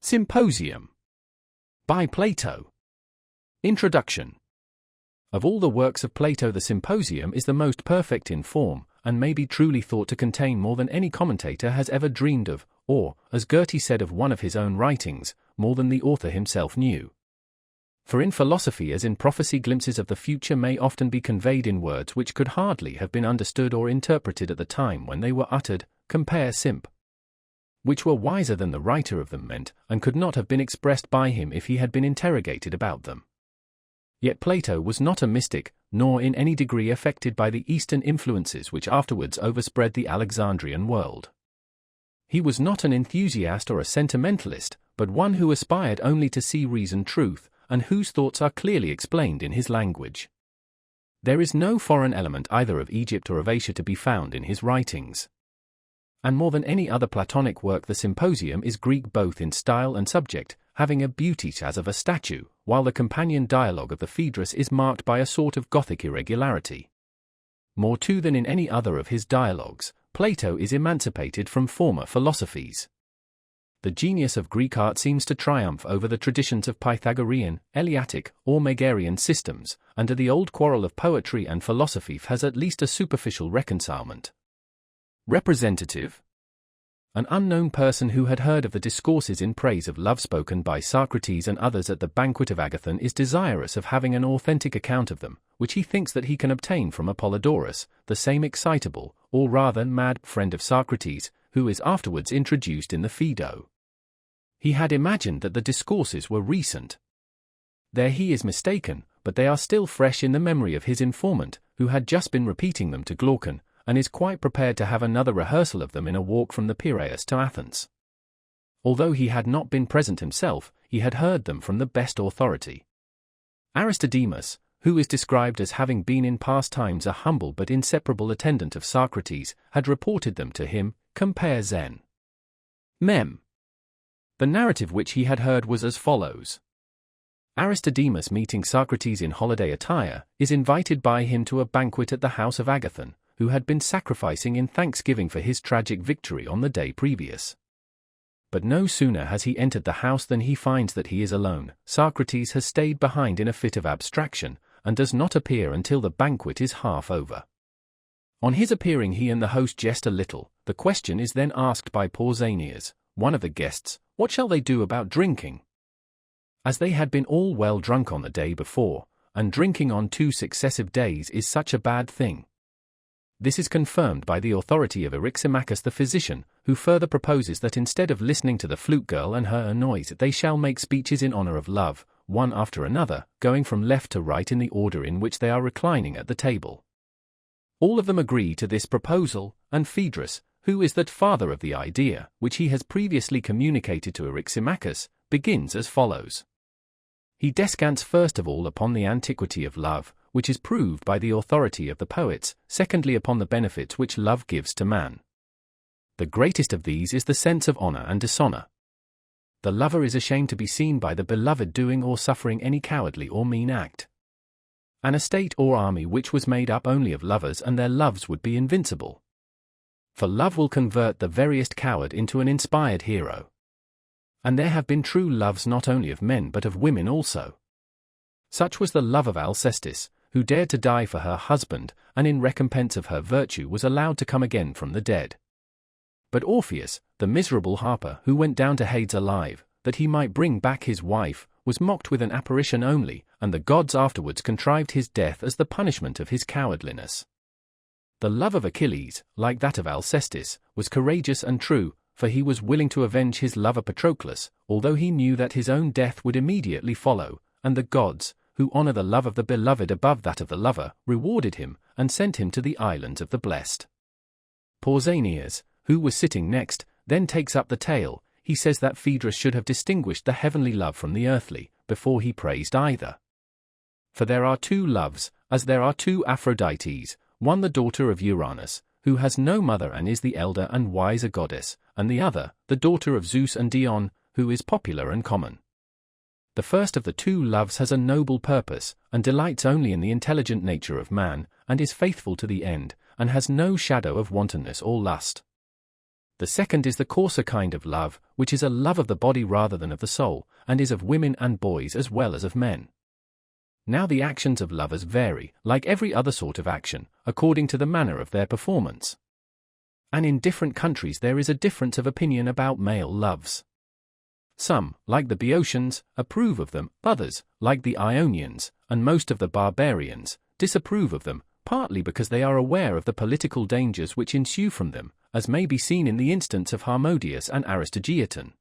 Symposium by Plato. Introduction. Of all the works of Plato, the Symposium is the most perfect in form, and may be truly thought to contain more than any commentator has ever dreamed of, or, as Goethe said of one of his own writings, more than the author himself knew. For in philosophy as in prophecy, glimpses of the future may often be conveyed in words which could hardly have been understood or interpreted at the time when they were uttered, compare Symp. Which were wiser than the writer of them meant, and could not have been expressed by him if he had been interrogated about them. Yet Plato was not a mystic, nor in any degree affected by the Eastern influences which afterwards overspread the Alexandrian world. He was not an enthusiast or a sentimentalist, but one who aspired only to see reason, truth, and whose thoughts are clearly explained in his language. There is no foreign element either of Egypt or of Asia to be found in his writings. And more than any other Platonic work, the Symposium is Greek both in style and subject, having a beauty as of a statue, while the companion dialogue of the Phaedrus is marked by a sort of Gothic irregularity. More too than in any other of his dialogues, Plato is emancipated from former philosophies. The genius of Greek art seems to triumph over the traditions of Pythagorean, Eleatic, or Megarian systems, and the old quarrel of poetry and philosophy has at least a superficial reconcilement. Representative. An unknown person who had heard of the discourses in praise of love spoken by Socrates and others at the banquet of Agathon is desirous of having an authentic account of them, which he thinks that he can obtain from Apollodorus, the same excitable, or rather mad, friend of Socrates, who is afterwards introduced in the Phaedo. He had imagined that the discourses were recent. There he is mistaken, but they are still fresh in the memory of his informant, who had just been repeating them to Glaucon, and is quite prepared to have another rehearsal of them in a walk from the Piraeus to Athens. Although he had not been present himself, he had heard them from the best authority. Aristodemus, who is described as having been in past times a humble but inseparable attendant of Socrates, had reported them to him, compare Zen. Mem. The narrative which he had heard was as follows. Aristodemus, meeting Socrates in holiday attire, is invited by him to a banquet at the house of Agathon, who had been sacrificing in thanksgiving for his tragic victory on the day previous. But no sooner has he entered the house than he finds that he is alone. Socrates has stayed behind in a fit of abstraction, and does not appear until the banquet is half over. On his appearing, he and the host jest a little. The question is then asked by Pausanias, one of the guests, what shall they do about drinking? As they had been all well drunk on the day before, and drinking on 2 successive days is such a bad thing. This is confirmed by the authority of Eryximachus the physician, who further proposes that instead of listening to the flute girl and her noise, they shall make speeches in honor of love, one after another, going from left to right in the order in which they are reclining at the table. All of them agree to this proposal, and Phaedrus, who is the father of the idea, which he has previously communicated to Eryximachus, begins as follows. He descants first of all upon the antiquity of love, which is proved by the authority of the poets, secondly upon the benefits which love gives to man. The greatest of these is the sense of honor and dishonor. The lover is ashamed to be seen by the beloved doing or suffering any cowardly or mean act. An estate or army which was made up only of lovers and their loves would be invincible. For love will convert the veriest coward into an inspired hero. And there have been true loves not only of men but of women also. Such was the love of Alcestis, who dared to die for her husband, and in recompense of her virtue was allowed to come again from the dead. But Orpheus, the miserable harper who went down to Hades alive, that he might bring back his wife, was mocked with an apparition only, and the gods afterwards contrived his death as the punishment of his cowardliness. The love of Achilles, like that of Alcestis, was courageous and true, for he was willing to avenge his lover Patroclus, although he knew that his own death would immediately follow, and the gods, who honor the love of the beloved above that of the lover, rewarded him, and sent him to the islands of the blessed. Pausanias, who was sitting next, then takes up the tale. He says that Phaedrus should have distinguished the heavenly love from the earthly, before he praised either. For there are 2 loves, as there are 2 Aphrodites, one the daughter of Uranus, who has no mother and is the elder and wiser goddess, and the other, the daughter of Zeus and Dion, who is popular and common. The first of the 2 loves has a noble purpose, and delights only in the intelligent nature of man, and is faithful to the end, and has no shadow of wantonness or lust. The second is the coarser kind of love, which is a love of the body rather than of the soul, and is of women and boys as well as of men. Now the actions of lovers vary, like every other sort of action, according to the manner of their performance. And in different countries there is a difference of opinion about male loves. Some, like the Boeotians, approve of them, others, like the Ionians, and most of the barbarians, disapprove of them, partly because they are aware of the political dangers which ensue from them, as may be seen in the instance of Harmodius and Aristogiton.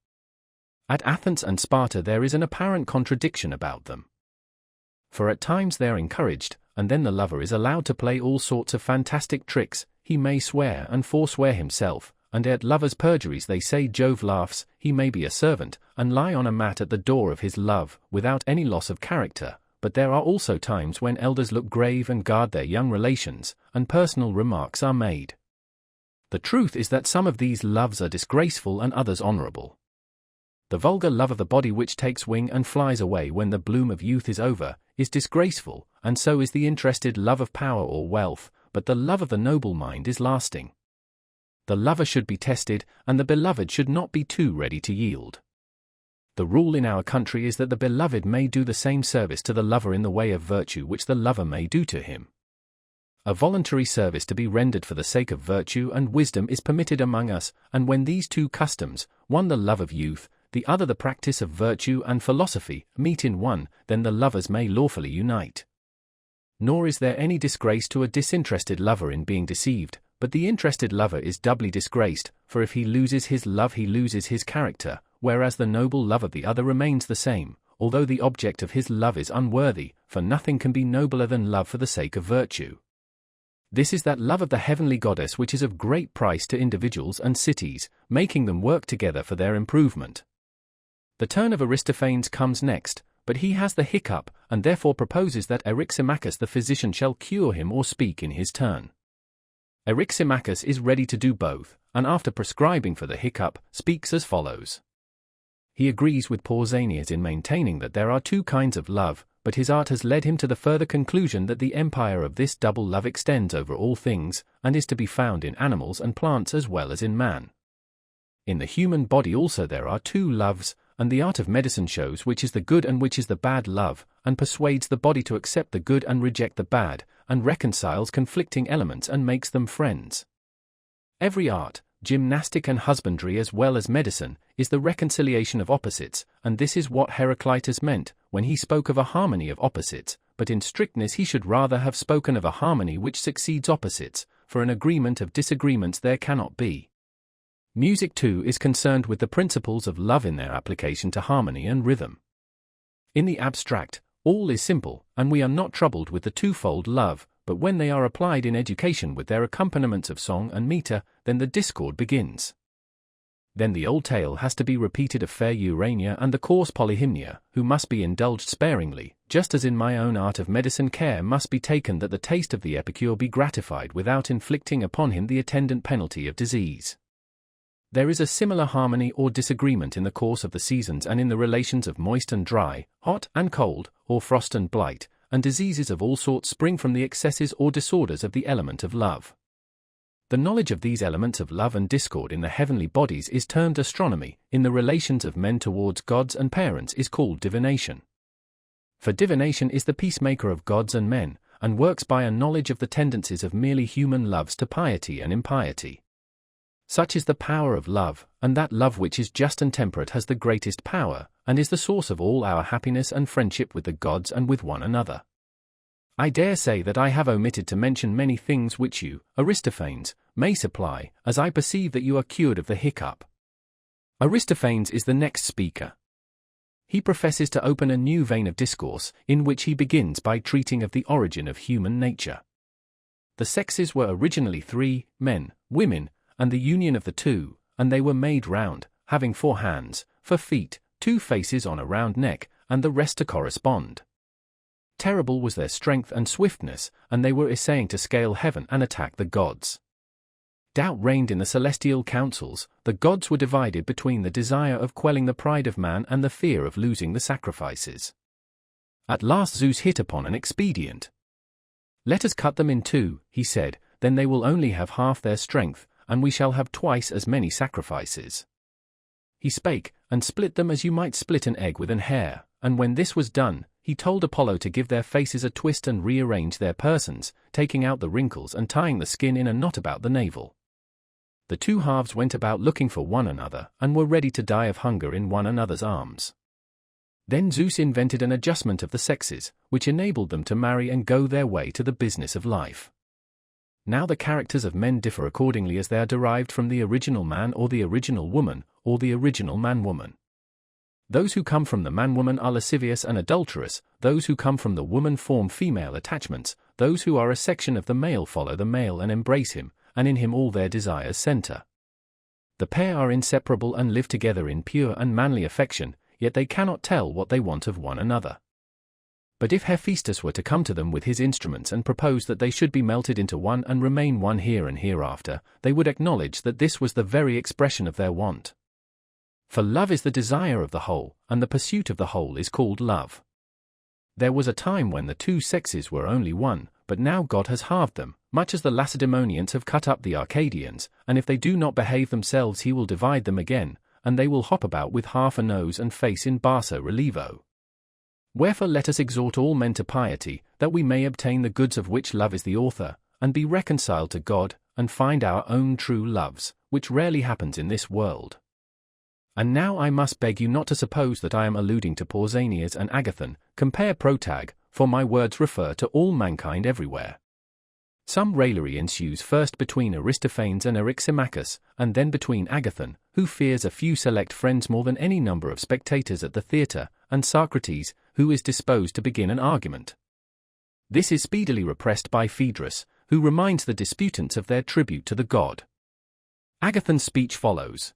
At Athens and Sparta there is an apparent contradiction about them. For at times they are encouraged, and then the lover is allowed to play all sorts of fantastic tricks. He may swear and forswear himself, and at lovers' perjuries they say Jove laughs. He may be a servant, and lie on a mat at the door of his love, without any loss of character. But there are also times when elders look grave and guard their young relations, and personal remarks are made. The truth is that some of these loves are disgraceful and others honorable. The vulgar love of the body which takes wing and flies away when the bloom of youth is over, is disgraceful, and so is the interested love of power or wealth, but the love of the noble mind is lasting. The lover should be tested, and the beloved should not be too ready to yield. The rule in our country is that the beloved may do the same service to the lover in the way of virtue which the lover may do to him. A voluntary service to be rendered for the sake of virtue and wisdom is permitted among us, and when these two customs, one the love of youth, the other the practice of virtue and philosophy, meet in one, then the lovers may lawfully unite. Nor is there any disgrace to a disinterested lover in being deceived, but the interested lover is doubly disgraced, for if he loses his love he loses his character, whereas the noble love of the other remains the same, although the object of his love is unworthy, for nothing can be nobler than love for the sake of virtue. This is that love of the heavenly goddess which is of great price to individuals and cities, making them work together for their improvement. The turn of Aristophanes comes next, but he has the hiccup, and therefore proposes that Eryximachus the physician shall cure him or speak in his turn. Eryximachus is ready to do both, and after prescribing for the hiccup, speaks as follows. He agrees with Pausanias in maintaining that there are two kinds of love, but his art has led him to the further conclusion that the empire of this double love extends over all things, and is to be found in animals and plants as well as in man. In the human body also there are two loves, and the art of medicine shows which is the good and which is the bad love, and persuades the body to accept the good and reject the bad, and reconciles conflicting elements and makes them friends. Every art, gymnastic and husbandry as well as medicine, is the reconciliation of opposites, and this is what Heraclitus meant when he spoke of a harmony of opposites, but in strictness he should rather have spoken of a harmony which succeeds opposites, for an agreement of disagreements there cannot be. Music too is concerned with the principles of love in their application to harmony and rhythm. In the abstract, all is simple, and we are not troubled with the twofold love, but when they are applied in education with their accompaniments of song and meter, then the discord begins. Then the old tale has to be repeated of fair Urania and the coarse Polyhymnia, who must be indulged sparingly, just as in my own art of medicine care must be taken that the taste of the epicure be gratified without inflicting upon him the attendant penalty of disease. There is a similar harmony or disagreement in the course of the seasons and in the relations of moist and dry, hot and cold, or frost and blight, and diseases of all sorts spring from the excesses or disorders of the element of love. The knowledge of these elements of love and discord in the heavenly bodies is termed astronomy, in the relations of men towards gods and parents is called divination. For divination is the peacemaker of gods and men, and works by a knowledge of the tendencies of merely human loves to piety and impiety. Such is the power of love, and that love which is just and temperate has the greatest power, and is the source of all our happiness and friendship with the gods and with one another. I dare say that I have omitted to mention many things which you, Aristophanes, may supply, as I perceive that you are cured of the hiccup. Aristophanes is the next speaker. He professes to open a new vein of discourse, in which he begins by treating of the origin of human nature. The sexes were originally three, men, women, and the union of the two, and they were made round, having 4 hands, 4 feet, 2 faces on a round neck, and the rest to correspond. Terrible was their strength and swiftness, and they were essaying to scale heaven and attack the gods. Doubt reigned in the celestial councils, the gods were divided between the desire of quelling the pride of man and the fear of losing the sacrifices. At last Zeus hit upon an expedient. "Let us cut them in 2, he said, then they will only have half their strength, and we shall have twice as many sacrifices. He spake, and split them as you might split an egg with an hair, and when this was done, he told Apollo to give their faces a twist and rearrange their persons, taking out the wrinkles and tying the skin in a knot about the navel. The two halves went about looking for one another, and were ready to die of hunger in one another's arms. Then Zeus invented an adjustment of the sexes, which enabled them to marry and go their way to the business of life. Now the characters of men differ accordingly as they are derived from the original man or the original woman, or the original man-woman. Those who come from the man-woman are lascivious and adulterous, those who come from the woman form female attachments, those who are a section of the male follow the male and embrace him, and in him all their desires center. The pair are inseparable and live together in pure and manly affection, yet they cannot tell what they want of one another. But if Hephaestus were to come to them with his instruments and propose that they should be melted into one and remain one here and hereafter, they would acknowledge that this was the very expression of their want. For love is the desire of the whole, and the pursuit of the whole is called love. There was a time when the two sexes were only one, but now God has halved them, much as the Lacedaemonians have cut up the Arcadians, and if they do not behave themselves he will divide them again, and they will hop about with half a nose and face in basso relievo. Wherefore let us exhort all men to piety, that we may obtain the goods of which love is the author, and be reconciled to God, and find our own true loves, which rarely happens in this world. And now I must beg you not to suppose that I am alluding to Pausanias and Agathon, compare Protag, for my words refer to all mankind everywhere. Some raillery ensues first between Aristophanes and Eryximachus, and then between Agathon, who fears a few select friends more than any number of spectators at the theatre, and Socrates, who is disposed to begin an argument. This is speedily repressed by Phaedrus, who reminds the disputants of their tribute to the god. Agathon's speech follows.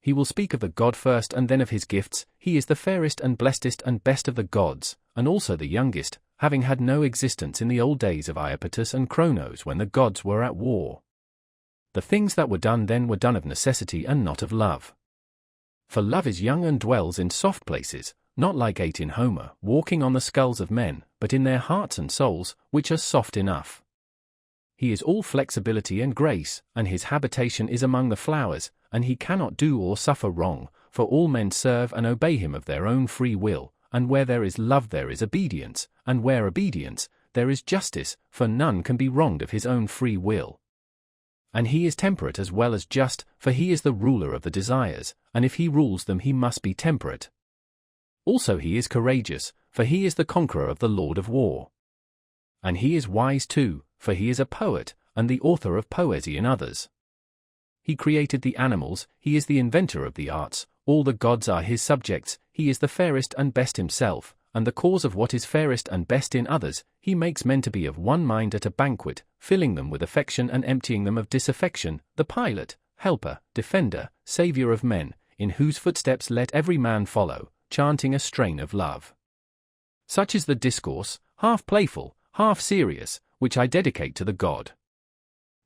He will speak of the god first and then of his gifts. He is the fairest and blessedest and best of the gods, and also the youngest, having had no existence in the old days of Iapetus and Cronos when the gods were at war. The things that were done then were done of necessity and not of love. For love is young and dwells in soft places, not like Ate in Homer, walking on the skulls of men, but in their hearts and souls, which are soft enough. He is all flexibility and grace, and his habitation is among the flowers, and he cannot do or suffer wrong, for all men serve and obey him of their own free will, and where there is love there is obedience, and where obedience, there is justice, for none can be wronged of his own free will. And he is temperate as well as just, for he is the ruler of the desires, and if he rules them he must be temperate. Also he is courageous, for he is the conqueror of the Lord of War. And he is wise too, for he is a poet, and the author of poesy in others. He created the animals, he is the inventor of the arts, all the gods are his subjects, he is the fairest and best himself, and the cause of what is fairest and best in others, he makes men to be of one mind at a banquet, filling them with affection and emptying them of disaffection, the pilot, helper, defender, saviour of men, in whose footsteps let every man follow, chanting a strain of love. Such is the discourse, half playful, half serious, which I dedicate to the god.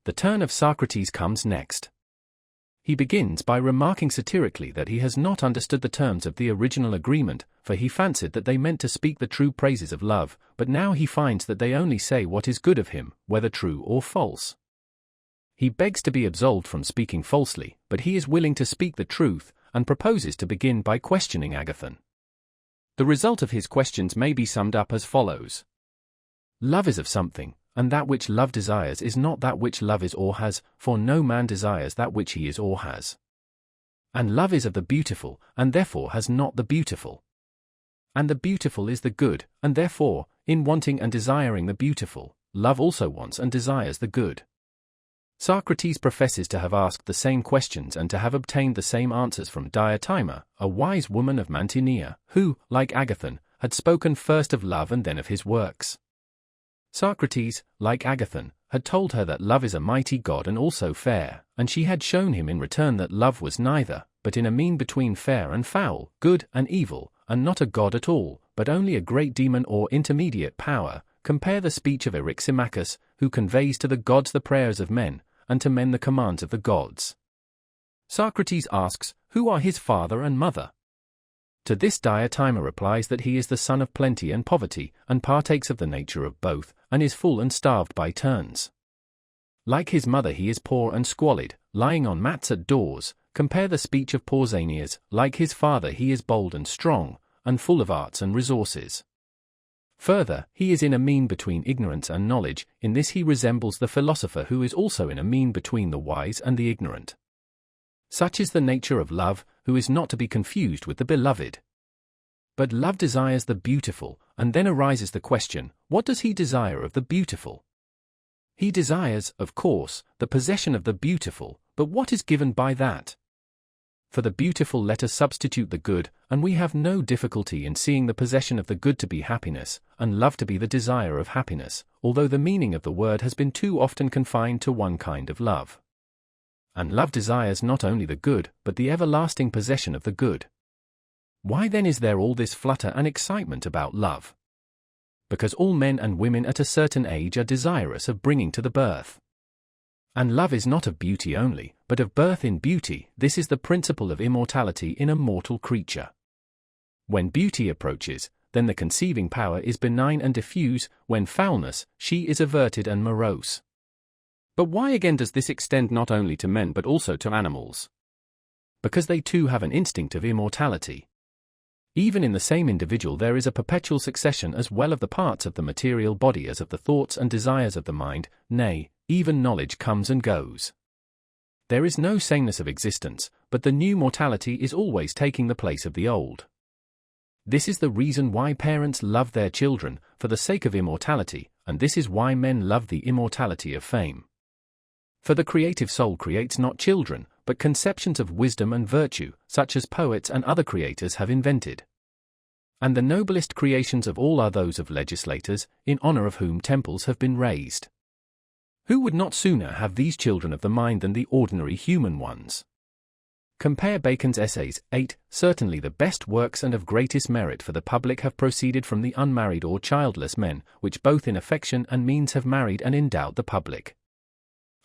The turn of Socrates comes next. He begins by remarking satirically that he has not understood the terms of the original agreement, for he fancied that they meant to speak the true praises of love, but now he finds that they only say what is good of him, whether true or false. He begs to be absolved from speaking falsely, but he is willing to speak the truth, and proposes to begin by questioning Agathon. The result of his questions may be summed up as follows. Love is of something, and that which love desires is not that which love is or has, for no man desires that which he is or has. And love is of the beautiful, and therefore has not the beautiful. And the beautiful is the good, and therefore, in wanting and desiring the beautiful, love also wants and desires the good. Socrates professes to have asked the same questions and to have obtained the same answers from Diotima, a wise woman of Mantinea, who, like Agathon, had spoken first of love and then of his works. Socrates, like Agathon, had told her that love is a mighty god and also fair, and she had shown him in return that love was neither, but in a mean between fair and foul, good and evil, and not a god at all, but only a great demon or intermediate power. Compare the speech of Eryximachus, who conveys to the gods the prayers of men, and to men the commands of the gods. Socrates asks, who are his father and mother? To this Diotima replies that he is the son of plenty and poverty, and partakes of the nature of both, and is full and starved by turns. Like his mother he is poor and squalid, lying on mats at doors. Compare the speech of Pausanias. Like his father he is bold and strong, and full of arts and resources. Further, he is in a mean between ignorance and knowledge. In this he resembles the philosopher who is also in a mean between the wise and the ignorant. Such is the nature of love, who is not to be confused with the beloved. But love desires the beautiful, and then arises the question, what does he desire of the beautiful? He desires, of course, the possession of the beautiful, but what is given by that? For the beautiful let us substitute the good, and we have no difficulty in seeing the possession of the good to be happiness, and love to be the desire of happiness, although the meaning of the word has been too often confined to one kind of love. And love desires not only the good, but the everlasting possession of the good. Why then is there all this flutter and excitement about love? Because all men and women at a certain age are desirous of bringing to the birth. And love is not of beauty only, but of birth in beauty. This is the principle of immortality in a mortal creature. When beauty approaches, then the conceiving power is benign and diffuse. When foulness, she is averted and morose. But why again does this extend not only to men but also to animals? Because they too have an instinct of immortality. Even in the same individual there is a perpetual succession as well of the parts of the material body as of the thoughts and desires of the mind, nay, even knowledge comes and goes. There is no sameness of existence, but the new mortality is always taking the place of the old. This is the reason why parents love their children, for the sake of immortality, and this is why men love the immortality of fame. For the creative soul creates not children, but conceptions of wisdom and virtue, such as poets and other creators have invented. And the noblest creations of all are those of legislators, in honor of whom temples have been raised. Who would not sooner have these children of the mind than the ordinary human ones? Compare Bacon's Essays. 8. Certainly the best works and of greatest merit for the public have proceeded from the unmarried or childless men, which both in affection and means have married and endowed the public.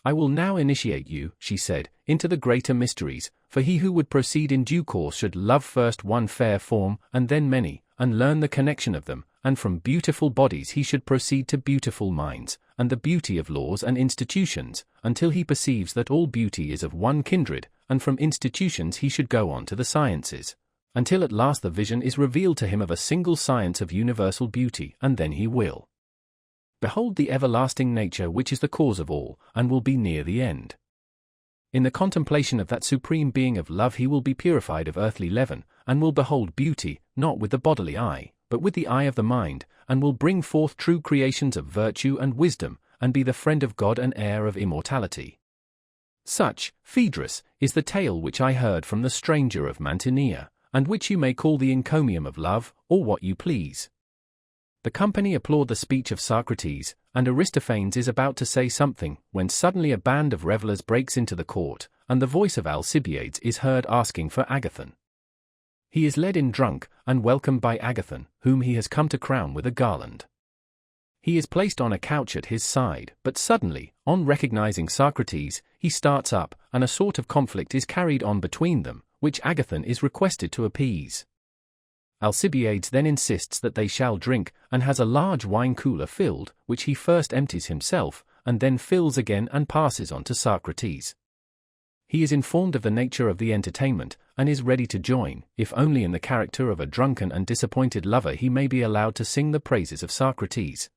I will now initiate you, she said, into the greater mysteries, for he who would proceed in due course should love first one fair form, and then many, and learn the connection of them, and from beautiful bodies he should proceed to beautiful minds, and the beauty of laws and institutions, until he perceives that all beauty is of one kindred, and from institutions he should go on to the sciences, until at last the vision is revealed to him of a single science of universal beauty, and then he will behold the everlasting nature which is the cause of all, and will be near the end. In the contemplation of that supreme being of love he will be purified of earthly leaven, and will behold beauty, not with the bodily eye, but with the eye of the mind, and will bring forth true creations of virtue and wisdom, and be the friend of God and heir of immortality. Such, Phaedrus, is the tale which I heard from the stranger of Mantinea, and which you may call the encomium of love, or what you please. The company applaud the speech of Socrates, and Aristophanes is about to say something, when suddenly a band of revellers breaks into the court, and the voice of Alcibiades is heard asking for Agathon. He is led in drunk, and welcomed by Agathon, whom he has come to crown with a garland. He is placed on a couch at his side, but suddenly, on recognizing Socrates, he starts up, and a sort of conflict is carried on between them, which Agathon is requested to appease. Alcibiades then insists that they shall drink, and has a large wine cooler filled, which he first empties himself, and then fills again and passes on to Socrates. He is informed of the nature of the entertainment, and is ready to join, if only in the character of a drunken and disappointed lover he may be allowed to sing the praises of Socrates.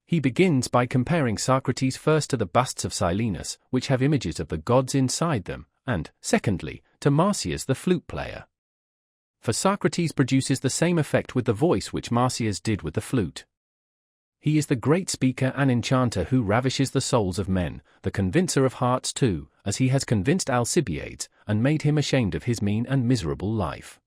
He begins by comparing Socrates first to the busts of Silenus, which have images of the gods inside them, and, secondly, to Marsyas the flute player. For Socrates produces the same effect with the voice which Marsyas did with the flute. He is the great speaker and enchanter who ravishes the souls of men, the convincer of hearts too, as he has convinced Alcibiades, and made him ashamed of his mean and miserable life.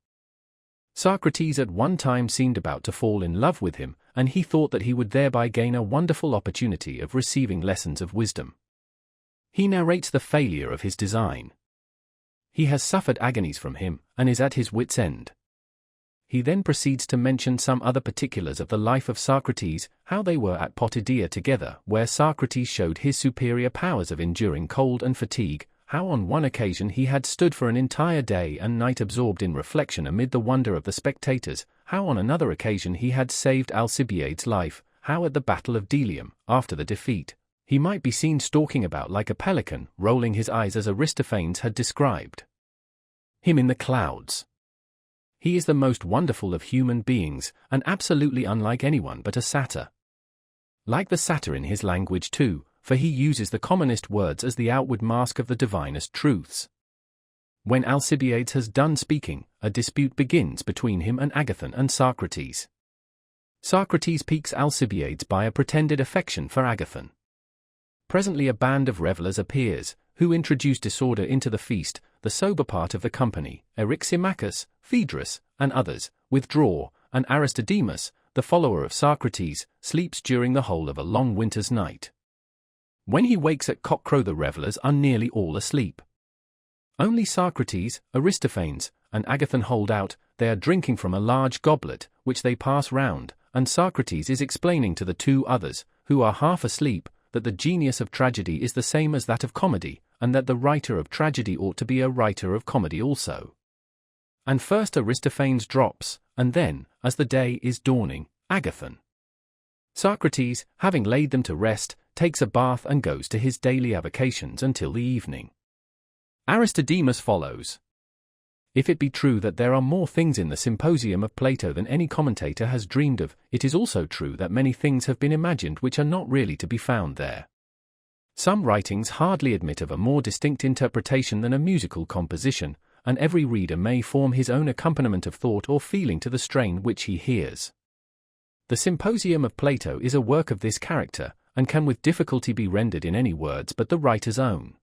Socrates at one time seemed about to fall in love with him, and he thought that he would thereby gain a wonderful opportunity of receiving lessons of wisdom. He narrates the failure of his design. He has suffered agonies from him, and is at his wit's end. He then proceeds to mention some other particulars of the life of Socrates, how they were at Potidaea together, where Socrates showed his superior powers of enduring cold and fatigue, how on one occasion he had stood for an entire day and night absorbed in reflection amid the wonder of the spectators, how on another occasion he had saved Alcibiades' life, how at the battle of Delium, after the defeat, He might be seen stalking about like a pelican, rolling his eyes as Aristophanes had described him in the clouds. He is the most wonderful of human beings, and absolutely unlike anyone but a satyr. Like the satyr in his language too, for he uses the commonest words as the outward mask of the divinest truths. When Alcibiades has done speaking, a dispute begins between him and Agathon and Socrates. Socrates piques Alcibiades by a pretended affection for Agathon. Presently a band of revelers appears, who introduce disorder into the feast. The sober part of the company, Eryximachus, Phaedrus, and others, withdraw, and Aristodemus, the follower of Socrates, sleeps during the whole of a long winter's night. When he wakes at cockcrow, the revelers are nearly all asleep. Only Socrates, Aristophanes, and Agathon hold out. They are drinking from a large goblet, which they pass round, and Socrates is explaining to the two others, who are half asleep, that the genius of tragedy is the same as that of comedy, and that the writer of tragedy ought to be a writer of comedy also. And first Aristophanes drops, and then, as the day is dawning, Agathon. Socrates, having laid them to rest, takes a bath and goes to his daily avocations until the evening. Aristodemus follows. If it be true that there are more things in the Symposium of Plato than any commentator has dreamed of, it is also true that many things have been imagined which are not really to be found there. Some writings hardly admit of a more distinct interpretation than a musical composition, and every reader may form his own accompaniment of thought or feeling to the strain which he hears. The Symposium of Plato is a work of this character, and can with difficulty be rendered in any words but the writer's own.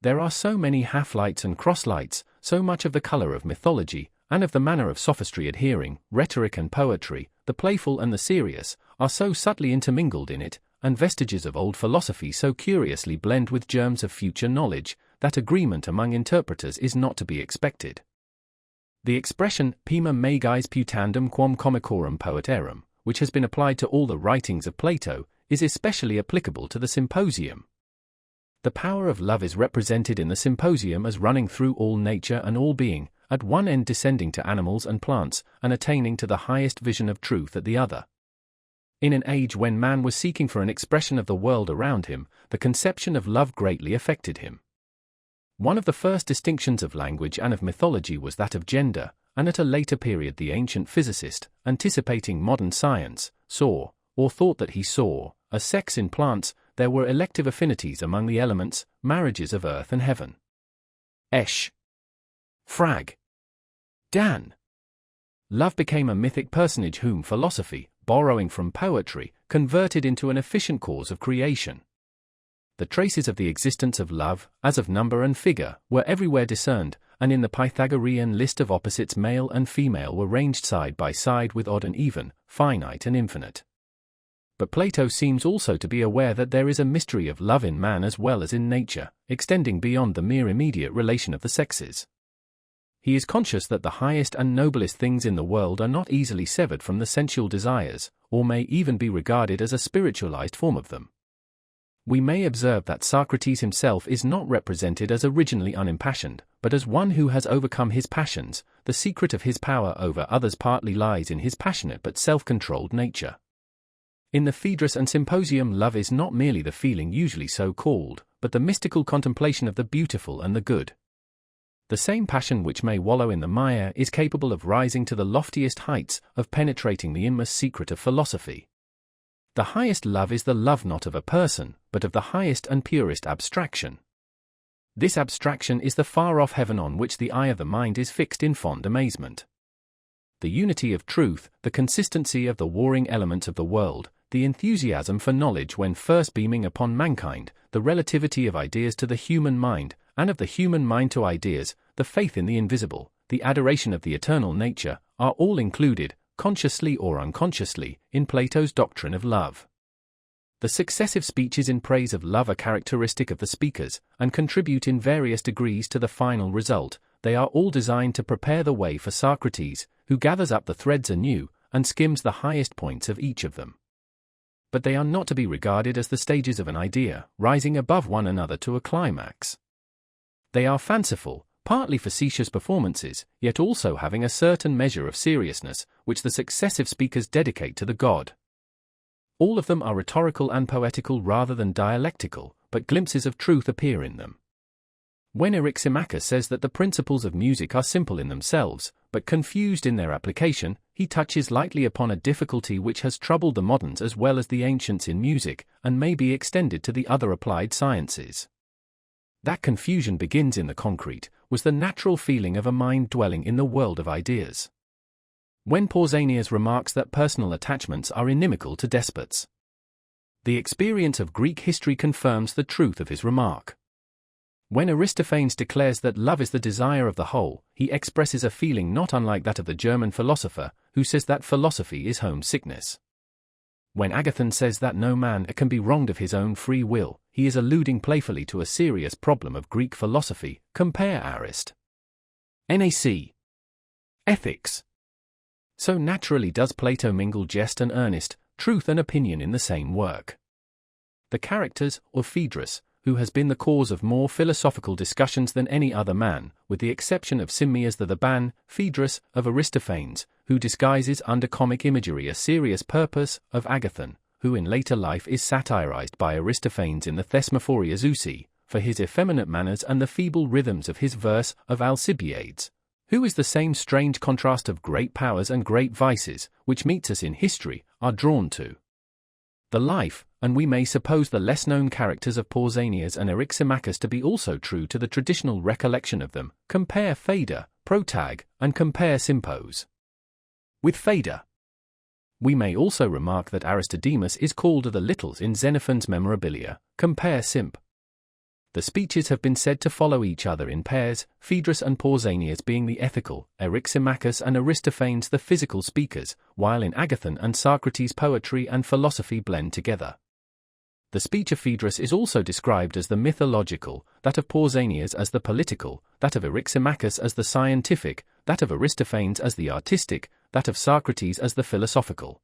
There are so many half-lights and cross-lights, so much of the colour of mythology, and of the manner of sophistry adhering, rhetoric and poetry, the playful and the serious, are so subtly intermingled in it, and vestiges of old philosophy so curiously blend with germs of future knowledge, that agreement among interpreters is not to be expected. The expression Pima magis putandum quam comicorum poeterum, which has been applied to all the writings of Plato, is especially applicable to the Symposium. The power of love is represented in the Symposium as running through all nature and all being, at one end descending to animals and plants, and attaining to the highest vision of truth at the other. In an age when man was seeking for an expression of the world around him, the conception of love greatly affected him. One of the first distinctions of language and of mythology was that of gender, and at a later period the ancient physicist, anticipating modern science, saw, or thought that he saw, as sex in plants. There were elective affinities among the elements, marriages of earth and heaven. Esh. Frag. Dan. Love became a mythic personage whom philosophy, borrowing from poetry, converted into an efficient cause of creation. The traces of the existence of love, as of number and figure, were everywhere discerned, and in the Pythagorean list of opposites male and female were ranged side by side with odd and even, finite and infinite. But Plato seems also to be aware that there is a mystery of love in man as well as in nature, extending beyond the mere immediate relation of the sexes. He is conscious that the highest and noblest things in the world are not easily severed from the sensual desires, or may even be regarded as a spiritualized form of them. We may observe that Socrates himself is not represented as originally unimpassioned, but as one who has overcome his passions. The secret of his power over others partly lies in his passionate but self-controlled nature. In the Phaedrus and Symposium, love is not merely the feeling usually so called, but the mystical contemplation of the beautiful and the good. The same passion which may wallow in the mire is capable of rising to the loftiest heights, of penetrating the inmost secret of philosophy. The highest love is the love not of a person, but of the highest and purest abstraction. This abstraction is the far-off heaven on which the eye of the mind is fixed in fond amazement. The unity of truth, the consistency of the warring elements of the world, the enthusiasm for knowledge when first beaming upon mankind, the relativity of ideas to the human mind, and of the human mind to ideas, the faith in the invisible, the adoration of the eternal nature, are all included, consciously or unconsciously, in Plato's doctrine of love. The successive speeches in praise of love are characteristic of the speakers, and contribute in various degrees to the final result. They are all designed to prepare the way for Socrates, who gathers up the threads anew, and skims the highest points of each of them. But they are not to be regarded as the stages of an idea, rising above one another to a climax. They are fanciful, partly facetious performances, yet also having a certain measure of seriousness, which the successive speakers dedicate to the god All of them are rhetorical and poetical rather than dialectical, but glimpses of truth appear in them. When Eryximachus says that the principles of music are simple in themselves, but confused in their application, he touches lightly upon a difficulty which has troubled the moderns as well as the ancients in music, and may be extended to the other applied sciences. That confusion begins in the concrete, was the natural feeling of a mind dwelling in the world of ideas. When Pausanias remarks that personal attachments are inimical to despots, the experience of Greek history confirms the truth of his remark. When Aristophanes declares that love is the desire of the whole, he expresses a feeling not unlike that of the German philosopher, who says that philosophy is homesickness. When Agathon says that no man can be wronged of his own free will, he is alluding playfully to a serious problem of Greek philosophy. Compare Arist. NAC. Ethics. So naturally does Plato mingle jest and earnest, truth and opinion in the same work. The characters, or Phaedrus, who has been the cause of more philosophical discussions than any other man, with the exception of Simmias the Theban, Phaedrus, of Aristophanes, who disguises under comic imagery a serious purpose, of Agathon, who in later life is satirized by Aristophanes in the Thesmophoria Zeusi, for his effeminate manners and the feeble rhythms of his verse, of Alcibiades, who is the same strange contrast of great powers and great vices, which meets us in history, are drawn to the life, and we may suppose the less-known characters of Pausanias and Eryximachus to be also true to the traditional recollection of them. Compare Phaedra, Protag, and compare Sympos. With Phaedra, we may also remark that Aristodemus is called the Littles in Xenophon's Memorabilia. Compare Symp. The speeches have been said to follow each other in pairs, Phaedrus and Pausanias being the ethical, Eryximachus and Aristophanes the physical speakers, while in Agathon and Socrates poetry and philosophy blend together. The speech of Phaedrus is also described as the mythological, that of Pausanias as the political, that of Eryximachus as the scientific, that of Aristophanes as the artistic, that of Socrates as the philosophical.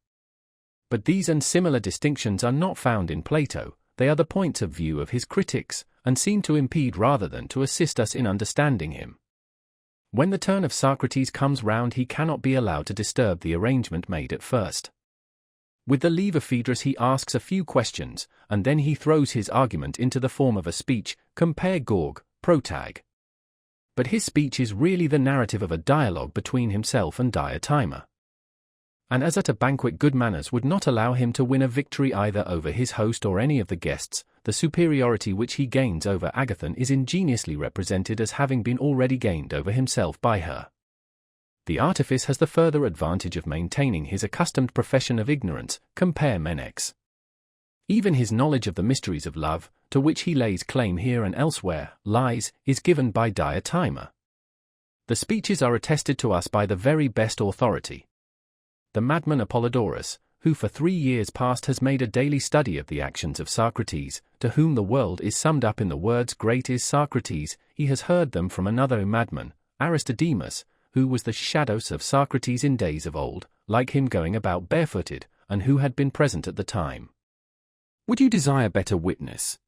But these and similar distinctions are not found in Plato. They are the points of view of his critics, and seem to impede rather than to assist us in understanding him. When the turn of Socrates comes round, he cannot be allowed to disturb the arrangement made at first. With the leave of Phaedrus he asks a few questions, and then he throws his argument into the form of a speech. Compare Gorg, Protag. But his speech is really the narrative of a dialogue between himself and Diotima. And as at a banquet good manners would not allow him to win a victory either over his host or any of the guests, the superiority which he gains over Agathon is ingeniously represented as having been already gained over himself by her. The artifice has the further advantage of maintaining his accustomed profession of ignorance. Compare Menex. Even his knowledge of the mysteries of love, to which he lays claim here and elsewhere, lies, is given by Diotima. The speeches are attested to us by the very best authority. The madman Apollodorus, who for 3 years past has made a daily study of the actions of Socrates, to whom the world is summed up in the words "Great is Socrates," he has heard them from another madman, Aristodemus, who was the shadows of Socrates in days of old, like him going about barefooted, and who had been present at the time. Would you desire better witness?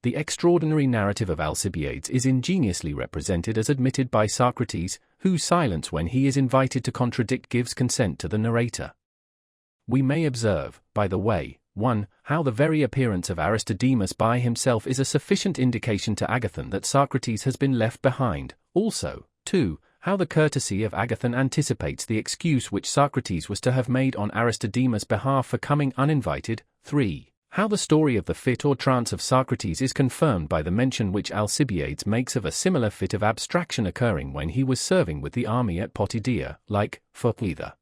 The extraordinary narrative of Alcibiades is ingeniously represented as admitted by Socrates, whose silence when he is invited to contradict gives consent to the narrator. We may observe, by the way, 1. How the very appearance of Aristodemus by himself is a sufficient indication to Agathon that Socrates has been left behind. Also, 2. How the courtesy of Agathon anticipates the excuse which Socrates was to have made on Aristodemus' behalf for coming uninvited. 3. How the story of the fit or trance of Socrates is confirmed by the mention which Alcibiades makes of a similar fit of abstraction occurring when he was serving with the army at Potidaea, like, for the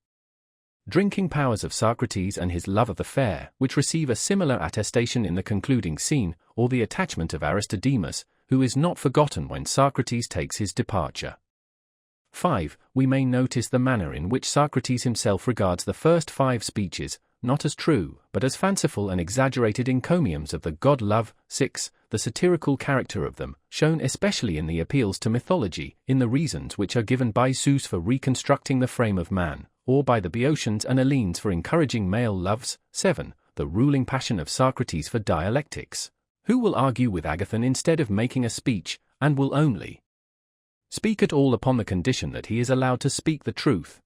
drinking powers of Socrates and his love of the fair, which receive a similar attestation in the concluding scene, or the attachment of Aristodemus, who is not forgotten when Socrates takes his departure. 5. We may notice the manner in which Socrates himself regards the first 5 speeches, not as true, but as fanciful and exaggerated encomiums of the god love. 6. The satirical character of them, shown especially in the appeals to mythology, in the reasons which are given by Zeus for reconstructing the frame of man, or by the Boeotians and Hellenes for encouraging male loves. 7. The ruling passion of Socrates for dialectics, who will argue with Agathon instead of making a speech, and will only speak at all upon the condition that he is allowed to speak the truth.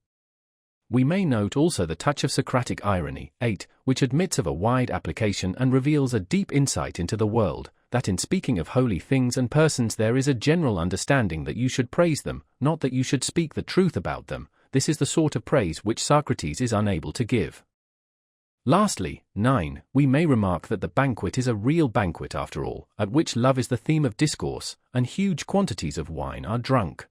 We may note also the touch of Socratic irony, 8, which admits of a wide application and reveals a deep insight into the world, that in speaking of holy things and persons there is a general understanding that you should praise them, not that you should speak the truth about them. This is the sort of praise which Socrates is unable to give. Lastly, 9, we may remark that the banquet is a real banquet after all, at which love is the theme of discourse, and huge quantities of wine are drunk.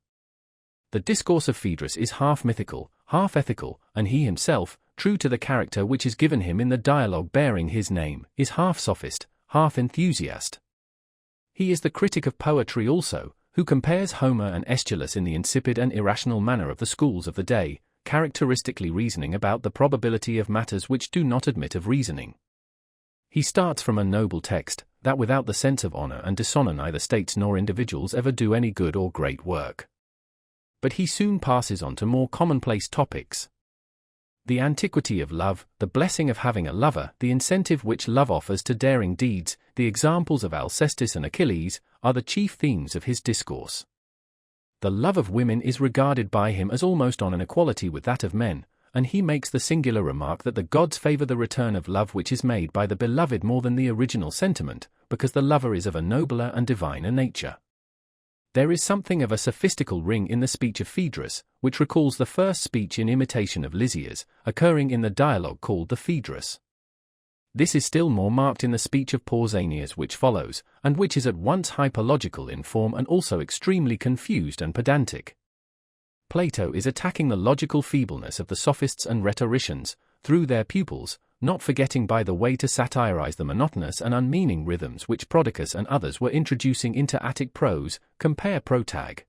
The discourse of Phaedrus is half mythical, half ethical, and he himself, true to the character which is given him in the dialogue bearing his name, is half sophist, half enthusiast. He is the critic of poetry also, who compares Homer and Aeschylus in the insipid and irrational manner of the schools of the day, characteristically reasoning about the probability of matters which do not admit of reasoning. He starts from a noble text, that without the sense of honor and dishonor neither states nor individuals ever do any good or great work. But he soon passes on to more commonplace topics. The antiquity of love, the blessing of having a lover, the incentive which love offers to daring deeds, the examples of Alcestis and Achilles, are the chief themes of his discourse. The love of women is regarded by him as almost on an equality with that of men, and he makes the singular remark that the gods favor the return of love which is made by the beloved more than the original sentiment, because the lover is of a nobler and diviner nature. There is something of a sophistical ring in the speech of Phaedrus, which recalls the first speech in imitation of Lysias, occurring in the dialogue called the Phaedrus. This is still more marked in the speech of Pausanias which follows, and which is at once hyperlogical in form and also extremely confused and pedantic. Plato is attacking the logical feebleness of the sophists and rhetoricians, through their pupils, not forgetting by the way to satirize the monotonous and unmeaning rhythms which Prodicus and others were introducing into Attic prose, compare Protag.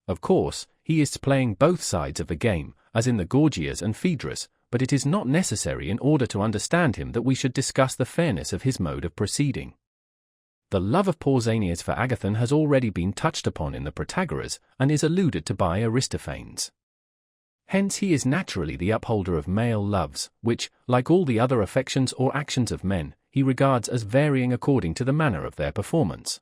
Of course, he is playing both sides of the game, as in the Gorgias and Phaedrus, but it is not necessary in order to understand him that we should discuss the fairness of his mode of proceeding. The love of Pausanias for Agathon has already been touched upon in the Protagoras, and is alluded to by Aristophanes. Hence he is naturally the upholder of male loves, which, like all the other affections or actions of men, he regards as varying according to the manner of their performance.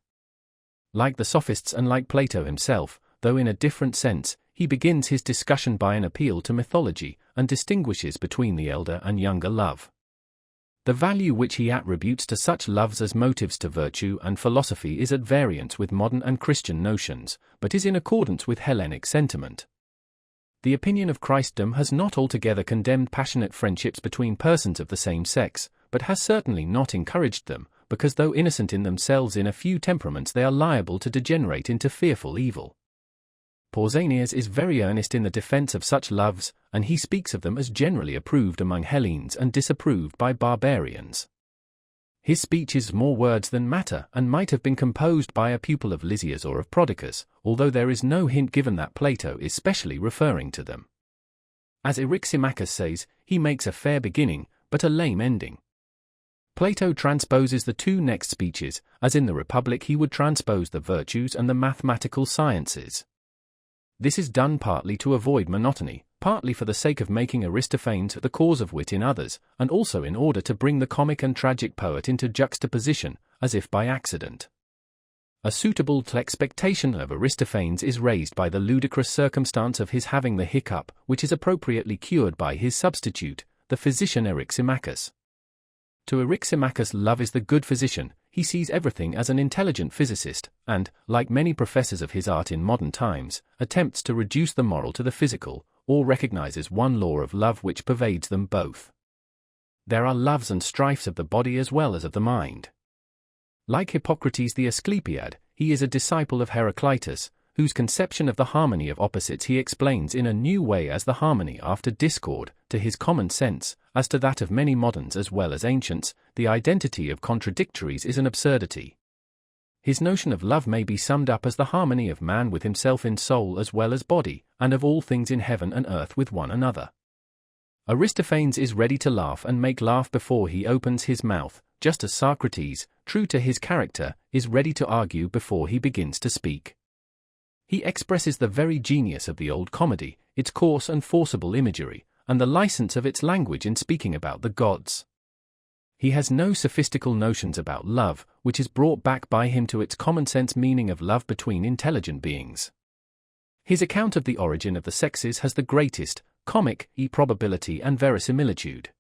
Like the sophists and like Plato himself, though in a different sense, he begins his discussion by an appeal to mythology, and distinguishes between the elder and younger love. The value which he attributes to such loves as motives to virtue and philosophy is at variance with modern and Christian notions, but is in accordance with Hellenic sentiment. The opinion of Christendom has not altogether condemned passionate friendships between persons of the same sex, but has certainly not encouraged them, because though innocent in themselves in a few temperaments they are liable to degenerate into fearful evil. Pausanias is very earnest in the defense of such loves, and he speaks of them as generally approved among Hellenes and disapproved by barbarians. His speech is more words than matter, and might have been composed by a pupil of Lysias or of Prodicus, although there is no hint given that Plato is specially referring to them. As Eryximachus says, he makes a fair beginning, but a lame ending. Plato transposes the two next speeches, as in the Republic he would transpose the virtues and the mathematical sciences. This is done partly to avoid monotony, partly for the sake of making Aristophanes the cause of wit in others, and also in order to bring the comic and tragic poet into juxtaposition, as if by accident. A suitable expectation of Aristophanes is raised by the ludicrous circumstance of his having the hiccup, which is appropriately cured by his substitute, the physician Eryximachus. To Eryximachus love is the good physician. He sees everything as an intelligent physicist, and, like many professors of his art in modern times, attempts to reduce the moral to the physical, or recognizes one law of love which pervades them both. There are loves and strifes of the body as well as of the mind. Like Hippocrates the Asclepiad, he is a disciple of Heraclitus, whose conception of the harmony of opposites he explains in a new way as the harmony after discord. To his common sense, as to that of many moderns as well as ancients, the identity of contradictories is an absurdity. His notion of love may be summed up as the harmony of man with himself in soul as well as body, and of all things in heaven and earth with one another. Aristophanes is ready to laugh and make laugh before he opens his mouth, just as Socrates, true to his character, is ready to argue before he begins to speak. He expresses the very genius of the old comedy, its coarse and forcible imagery, and the license of its language in speaking about the gods. He has no sophistical notions about love, which is brought back by him to its common-sense meaning of love between intelligent beings. His account of the origin of the sexes has the greatest, comic, probability and verisimilitude.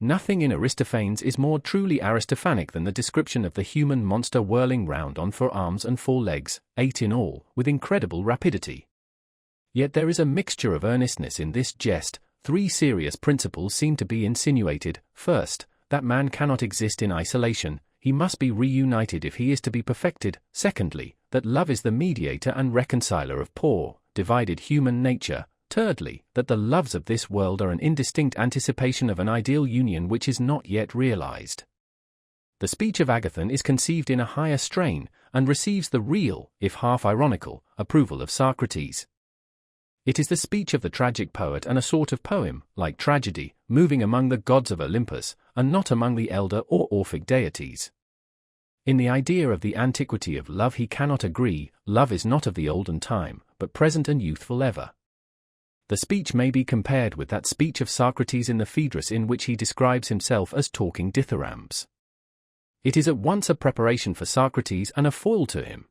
Nothing in Aristophanes is more truly Aristophanic than the description of the human monster whirling round on 4 arms and 4 legs, 8 in all, with incredible rapidity. Yet there is a mixture of earnestness in this jest. 3 serious principles seem to be insinuated. First, that man cannot exist in isolation, he must be reunited if he is to be perfected. Secondly, that love is the mediator and reconciler of poor, divided human nature. Thirdly, that the loves of this world are an indistinct anticipation of an ideal union which is not yet realized. The speech of Agathon is conceived in a higher strain, and receives the real, if half ironical, approval of Socrates. It is the speech of the tragic poet and a sort of poem, like tragedy, moving among the gods of Olympus, and not among the elder or Orphic deities. In the idea of the antiquity of love he cannot agree. Love is not of the olden time, but present and youthful ever. The speech may be compared with that speech of Socrates in the Phaedrus in which he describes himself as talking dithyrambs. It is at once a preparation for Socrates and a foil to him.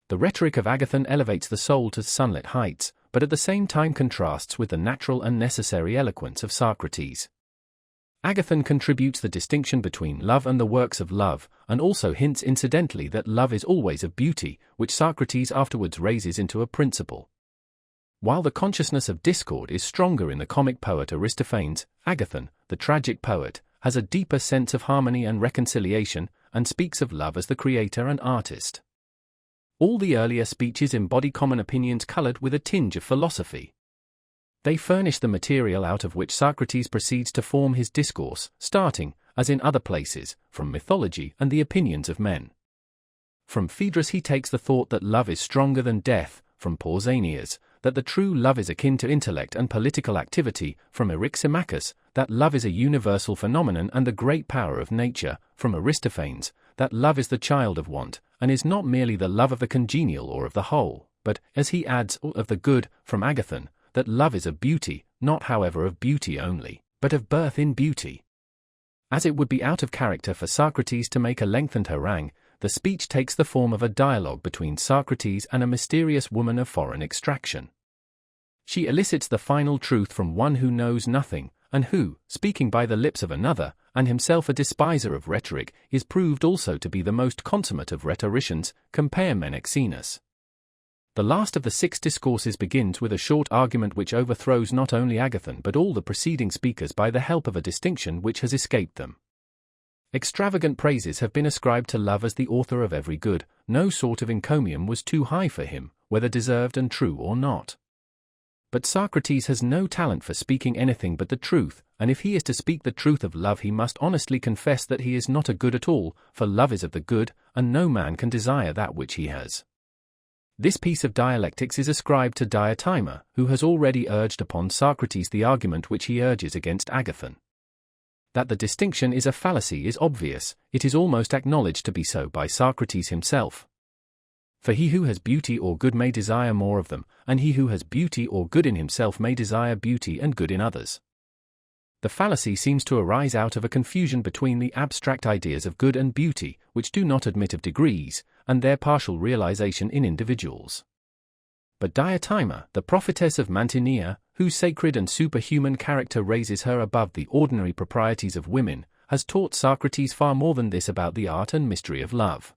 The rhetoric of Agathon elevates the soul to sunlit heights, but at the same time contrasts with the natural and necessary eloquence of Socrates. Agathon contributes the distinction between love and the works of love, and also hints incidentally that love is always of beauty, which Socrates afterwards raises into a principle. While the consciousness of discord is stronger in the comic poet Aristophanes, Agathon, the tragic poet, has a deeper sense of harmony and reconciliation, and speaks of love as the creator and artist. All the earlier speeches embody common opinions colored with a tinge of philosophy. They furnish the material out of which Socrates proceeds to form his discourse, starting, as in other places, from mythology and the opinions of men. From Phaedrus he takes the thought that love is stronger than death, from Pausanias, that the true love is akin to intellect and political activity, from Eryximachus, that love is a universal phenomenon and the great power of nature, from Aristophanes, that love is the child of want, and is not merely the love of the congenial or of the whole, but, as he adds, of the good, from Agathon, that love is of beauty, not however of beauty only, but of birth in beauty. As it would be out of character for Socrates to make a lengthened harangue, the speech takes the form of a dialogue between Socrates and a mysterious woman of foreign extraction. She elicits the final truth from one who knows nothing, and who, speaking by the lips of another, and himself a despiser of rhetoric, is proved also to be the most consummate of rhetoricians. Compare Menexenus. The last of the 6 discourses begins with a short argument which overthrows not only Agathon but all the preceding speakers by the help of a distinction which has escaped them. Extravagant praises have been ascribed to love as the author of every good. No sort of encomium was too high for him, whether deserved and true or not. But Socrates has no talent for speaking anything but the truth, and if he is to speak the truth of love he must honestly confess that he is not a good at all, for love is of the good, and no man can desire that which he has. This piece of dialectics is ascribed to Diotima, who has already urged upon Socrates the argument which he urges against Agathon. That the distinction is a fallacy is obvious, it is almost acknowledged to be so by Socrates himself. For he who has beauty or good may desire more of them, and he who has beauty or good in himself may desire beauty and good in others. The fallacy seems to arise out of a confusion between the abstract ideas of good and beauty, which do not admit of degrees, and their partial realization in individuals. But Diotima, the prophetess of Mantinea, whose sacred and superhuman character raises her above the ordinary proprieties of women, has taught Socrates far more than this about the art and mystery of love.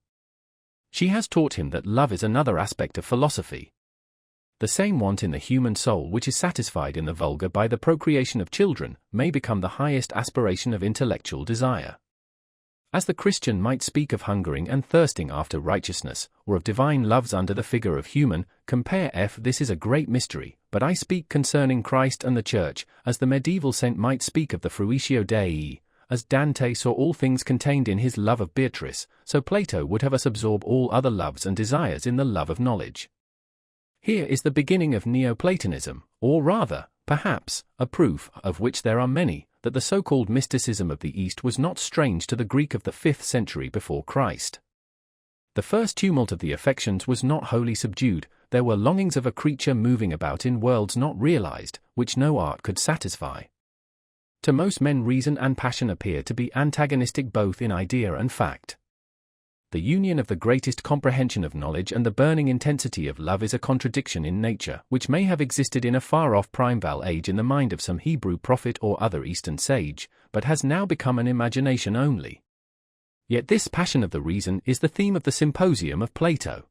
She has taught him that love is another aspect of philosophy. The same want in the human soul which is satisfied in the vulgar by the procreation of children may become the highest aspiration of intellectual desire. As the Christian might speak of hungering and thirsting after righteousness, or of divine loves under the figure of human, compare f. This is a great mystery, but I speak concerning Christ and the Church, as the medieval saint might speak of the Fruitio Dei. As Dante saw all things contained in his love of Beatrice, so Plato would have us absorb all other loves and desires in the love of knowledge. Here is the beginning of Neoplatonism, or rather, perhaps, a proof, of which there are many, that the so-called mysticism of the East was not strange to the Greek of the 5th century before Christ. The first tumult of the affections was not wholly subdued, there were longings of a creature moving about in worlds not realized, which no art could satisfy. To most men reason and passion appear to be antagonistic both in idea and fact. the union of the greatest comprehension of knowledge and the burning intensity of love is a contradiction in nature, which may have existed in a far-off primeval age in the mind of some Hebrew prophet or other Eastern sage, but has now become an imagination only. Yet this passion of the reason is the theme of the Symposium of Plato.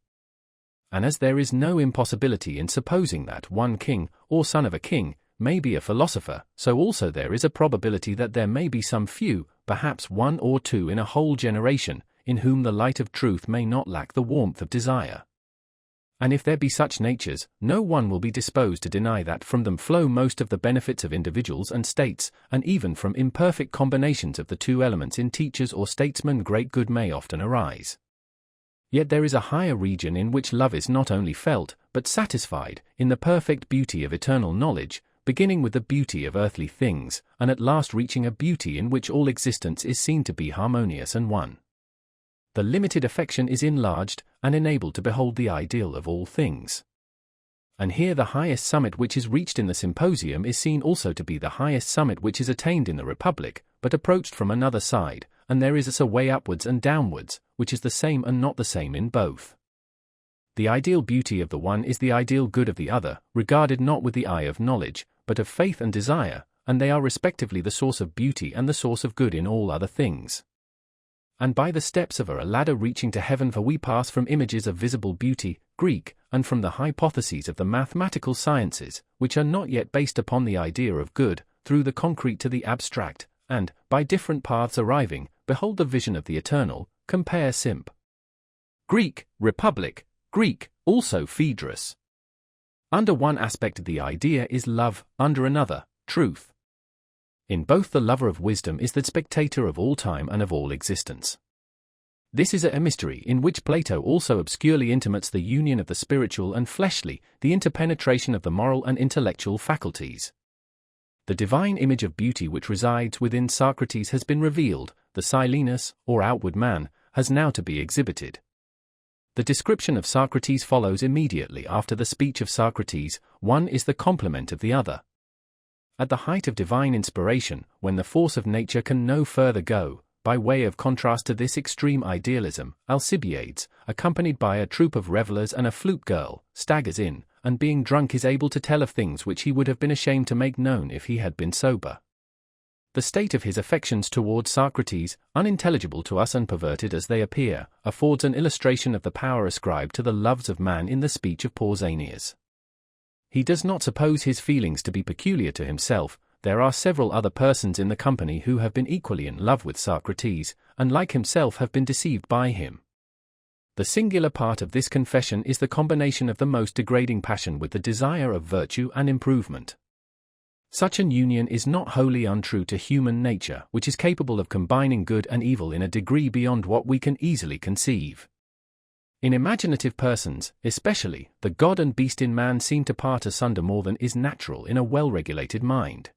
And as there is no impossibility in supposing that one king, or son of a king, may be a philosopher, so also there is a probability that there may be some few, perhaps one or two in a whole generation, in whom the light of truth may not lack the warmth of desire. And if there be such natures, no one will be disposed to deny that from them flow most of the benefits of individuals and states, and even from imperfect combinations of the two elements in teachers or statesmen great good may often arise. Yet there is a higher region in which love is not only felt, but satisfied, in the perfect beauty of eternal knowledge, beginning with the beauty of earthly things, and at last reaching a beauty in which all existence is seen to be harmonious and one. The limited affection is enlarged, and enabled to behold the ideal of all things. And here the highest summit which is reached in the Symposium is seen also to be the highest summit which is attained in the Republic, but approached from another side, and there is a way upwards and downwards, which is the same and not the same in both. The ideal beauty of the one is the ideal good of the other, regarded not with the eye of knowledge, but of faith and desire, and they are respectively the source of beauty and the source of good in all other things. And by the steps of a ladder reaching to heaven, for we pass from images of visible beauty, Greek, and from the hypotheses of the mathematical sciences, which are not yet based upon the idea of good, through the concrete to the abstract, and, by different paths arriving, behold the vision of the eternal, compare Symp. Greek, Republic, Greek, also Phaedrus. Under one aspect the idea is love, under another, truth. In both the lover of wisdom is the spectator of all time and of all existence. This is a mystery in which Plato also obscurely intimates the union of the spiritual and fleshly, the interpenetration of the moral and intellectual faculties. The divine image of beauty which resides within Socrates has been revealed, the Silenus, or outward man, has now to be exhibited. The description of Socrates follows immediately after the speech of Socrates, one is the complement of the other. At the height of divine inspiration, when the force of nature can no further go, by way of contrast to this extreme idealism, Alcibiades, accompanied by a troop of revellers and a flute girl, staggers in, and being drunk is able to tell of things which he would have been ashamed to make known if he had been sober. The state of his affections towards Socrates, unintelligible to us and perverted as they appear, affords an illustration of the power ascribed to the loves of man in the speech of Pausanias. He does not suppose his feelings to be peculiar to himself. There are several other persons in the company who have been equally in love with Socrates, and like himself have been deceived by him. The singular part of this confession is the combination of the most degrading passion with the desire of virtue and improvement. Such an union is not wholly untrue to human nature, which is capable of combining good and evil in a degree beyond what we can easily conceive. In imaginative persons, especially, the god and beast in man seem to part asunder more than is natural in a well-regulated mind.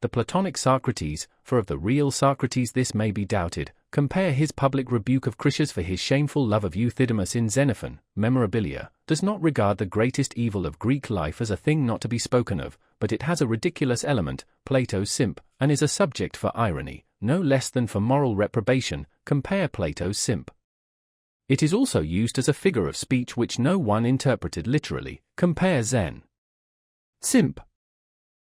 The Platonic Socrates, for of the real Socrates this may be doubted, compare his public rebuke of Critias for his shameful love of Euthydemus in Xenophon, Memorabilia, does not regard the greatest evil of Greek life as a thing not to be spoken of, but it has a ridiculous element, Plato's Symp, and is a subject for irony, no less than for moral reprobation, compare Plato's Symp. It is also used as a figure of speech which no one interpreted literally, compare Zen. Symp.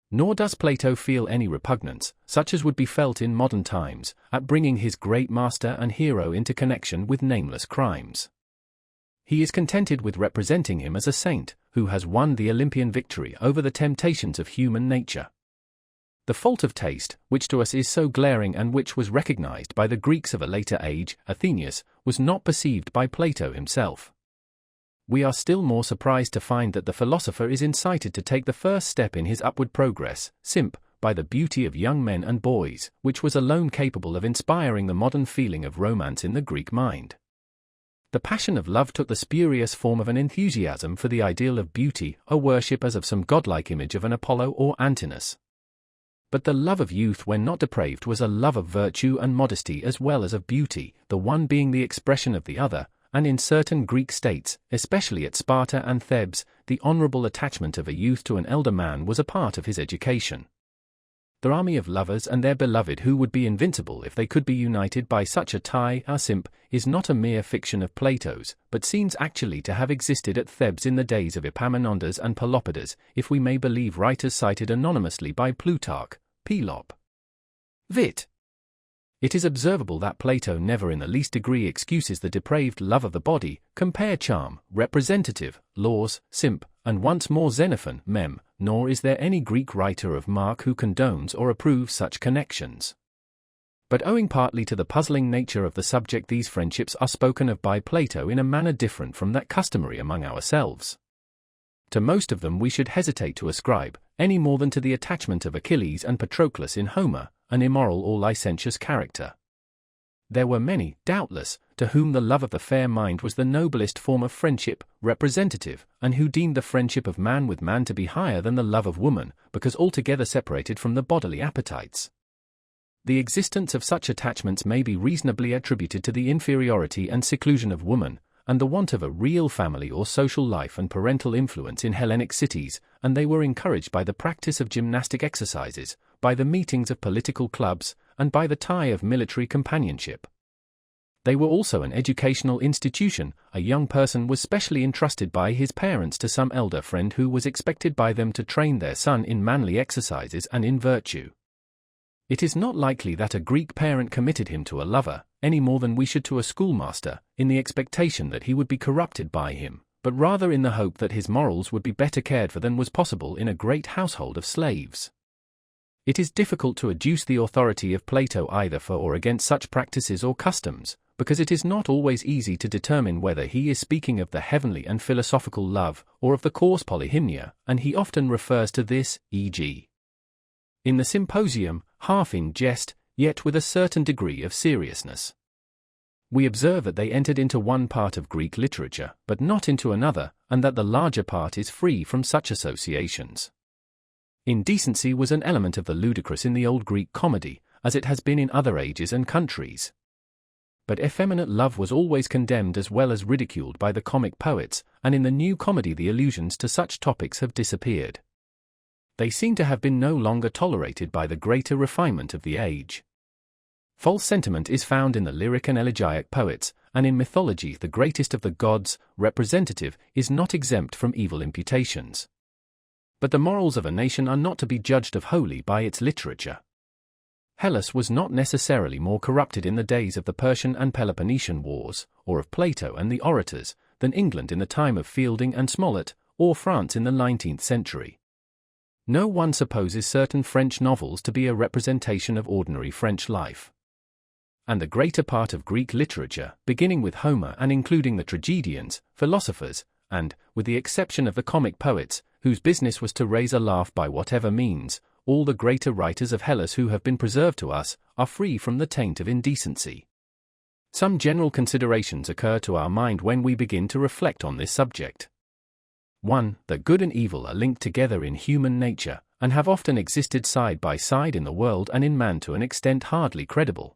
Nor does Plato feel any repugnance, such as would be felt in modern times, at bringing his great master and hero into connection with nameless crimes. He is contented with representing him as a saint, who has won the Olympian victory over the temptations of human nature. The fault of taste, which to us is so glaring and which was recognized by the Greeks of a later age, Athenian, was not perceived by Plato himself. We are still more surprised to find that the philosopher is incited to take the first step in his upward progress, Symp, by the beauty of young men and boys, which was alone capable of inspiring the modern feeling of romance in the Greek mind. The passion of love took the spurious form of an enthusiasm for the ideal of beauty, a worship as of some godlike image of an Apollo or Antinous. But the love of youth when not depraved was a love of virtue and modesty as well as of beauty, the one being the expression of the other, and in certain Greek states, especially at Sparta and Thebes, the honorable attachment of a youth to an elder man was a part of his education. their army of lovers and their beloved who would be invincible if they could be united by such a tie. Our Symp is not a mere fiction of Plato's, but seems actually to have existed at Thebes in the days of Epaminondas and Pelopidas, if we may believe writers cited anonymously by Plutarch, Pelop. Vit. It is observable that Plato never in the least degree excuses the depraved love of the body. Compare charm, representative, laws, Symp, and once more Xenophon, Mem, nor is there any Greek writer of mark who condones or approves such connections. But owing partly to the puzzling nature of the subject, these friendships are spoken of by Plato in a manner different from that customary among ourselves. To most of them we should hesitate to ascribe, any more than to the attachment of Achilles and Patroclus in Homer, an immoral or licentious character. There were many, doubtless, to whom the love of the fair mind was the noblest form of friendship, representative, and who deemed the friendship of man with man to be higher than the love of woman, because altogether separated from the bodily appetites. The existence of such attachments may be reasonably attributed to the inferiority and seclusion of woman, and the want of a real family or social life and parental influence in Hellenic cities, and they were encouraged by the practice of gymnastic exercises, by the meetings of political clubs, and by the tie of military companionship. They were also an educational institution. A young person was specially entrusted by his parents to some elder friend who was expected by them to train their son in manly exercises and in virtue. It is not likely that a Greek parent committed him to a lover, any more than we should to a schoolmaster, in the expectation that he would be corrupted by him, but rather in the hope that his morals would be better cared for than was possible in a great household of slaves. It is difficult to adduce the authority of Plato either for or against such practices or customs, because it is not always easy to determine whether he is speaking of the heavenly and philosophical love, or of the coarse polyhymnia, and he often refers to this, e.g. in the Symposium, half in jest, yet with a certain degree of seriousness. We observe that they entered into one part of Greek literature, but not into another, and that the larger part is free from such associations. Indecency was an element of the ludicrous in the old Greek comedy, as it has been in other ages and countries. But effeminate love was always condemned as well as ridiculed by the comic poets, and in the new comedy the allusions to such topics have disappeared. They seem to have been no longer tolerated by the greater refinement of the age. False sentiment is found in the lyric and elegiac poets, and in mythology the greatest of the gods, representative, is not exempt from evil imputations. But the morals of a nation are not to be judged of wholly by its literature. Hellas was not necessarily more corrupted in the days of the Persian and Peloponnesian wars, or of Plato and the orators, than England in the time of Fielding and Smollett, or France in the 19th century. No one supposes certain French novels to be a representation of ordinary French life. And the greater part of Greek literature, beginning with Homer and including the tragedians, philosophers, and, with the exception of the comic poets, whose business was to raise a laugh by whatever means, all the greater writers of Hellas who have been preserved to us, are free from the taint of indecency. Some general considerations occur to our mind when we begin to reflect on this subject. 1. That good and evil are linked together in human nature, and have often existed side by side in the world and in man to an extent hardly credible.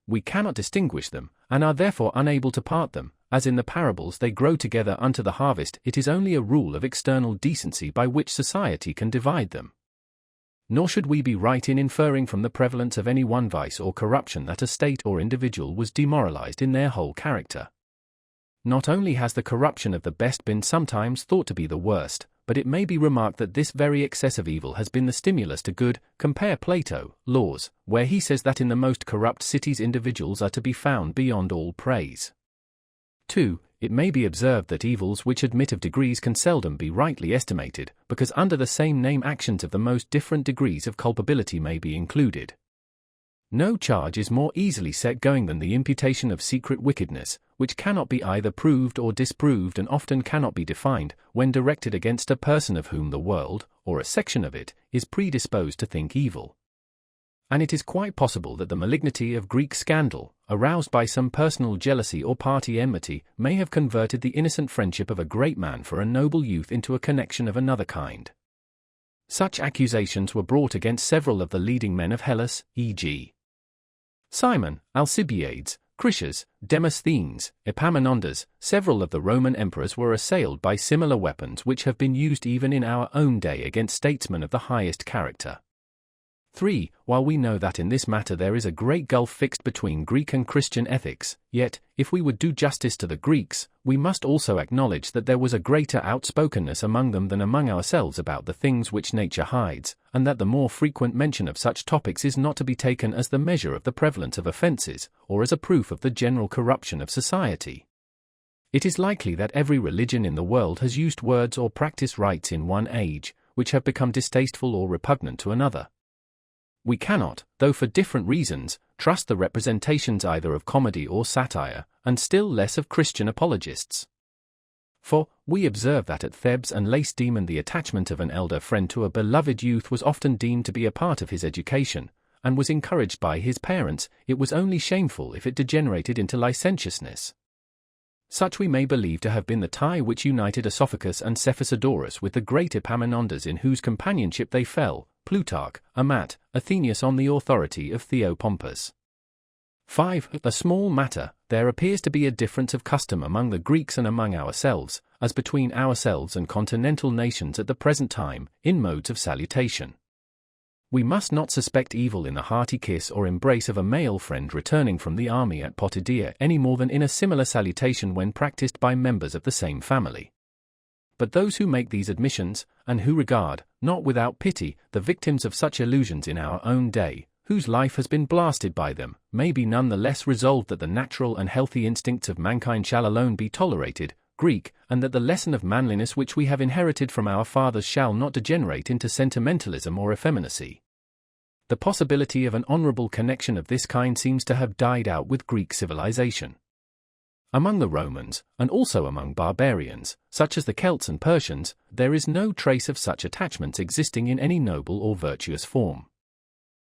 We cannot distinguish them, and are therefore unable to part them, as in the parables they grow together unto the harvest. It is only a rule of external decency by which society can divide them. Nor should we be right in inferring from the prevalence of any one vice or corruption that a state or individual was demoralized in their whole character. Not only has the corruption of the best been sometimes thought to be the worst, but it may be remarked that this very excess of evil has been the stimulus to good. Compare Plato, Laws, where he says that in the most corrupt cities individuals are to be found beyond all praise. 2. It may be observed that evils which admit of degrees can seldom be rightly estimated, because under the same name actions of the most different degrees of culpability may be included. No charge is more easily set going than the imputation of secret wickedness, which cannot be either proved or disproved and often cannot be defined, when directed against a person of whom the world, or a section of it, is predisposed to think evil. And it is quite possible that the malignity of Greek scandal, aroused by some personal jealousy or party enmity, may have converted the innocent friendship of a great man for a noble youth into a connection of another kind. Such accusations were brought against several of the leading men of Hellas, e.g. Simon, Alcibiades, Critias, Demosthenes, Epaminondas. Several of the Roman emperors were assailed by similar weapons which have been used even in our own day against statesmen of the highest character. 3. While we know that in this matter there is a great gulf fixed between Greek and Christian ethics, yet, if we would do justice to the Greeks, we must also acknowledge that there was a greater outspokenness among them than among ourselves about the things which nature hides, and that the more frequent mention of such topics is not to be taken as the measure of the prevalence of offences, or as a proof of the general corruption of society. It is likely that every religion in the world has used words or practiced rites in one age, which have become distasteful or repugnant to another. We cannot, though for different reasons, trust the representations either of comedy or satire, and still less of Christian apologists. For, we observe that at Thebes and Lacedaemon the attachment of an elder friend to a beloved youth was often deemed to be a part of his education, and was encouraged by his parents. It was only shameful if it degenerated into licentiousness. Such we may believe to have been the tie which united Sophocles and Cephisodorus with the great Epaminondas in whose companionship they fell, Plutarch, Amat, Athenius on the authority of Theopompus. 5. A small matter, there appears to be a difference of custom among the Greeks and among ourselves, as between ourselves and continental nations at the present time, in modes of salutation. We must not suspect evil in the hearty kiss or embrace of a male friend returning from the army at Potidaea any more than in a similar salutation when practiced by members of the same family. But those who make these admissions, and who regard, not without pity, the victims of such illusions in our own day, whose life has been blasted by them, may be none the less resolved that the natural and healthy instincts of mankind shall alone be tolerated, Greek, and that the lesson of manliness which we have inherited from our fathers shall not degenerate into sentimentalism or effeminacy. The possibility of an honorable connection of this kind seems to have died out with Greek civilization. Among the Romans, and also among barbarians, such as the Celts and Persians, there is no trace of such attachments existing in any noble or virtuous form.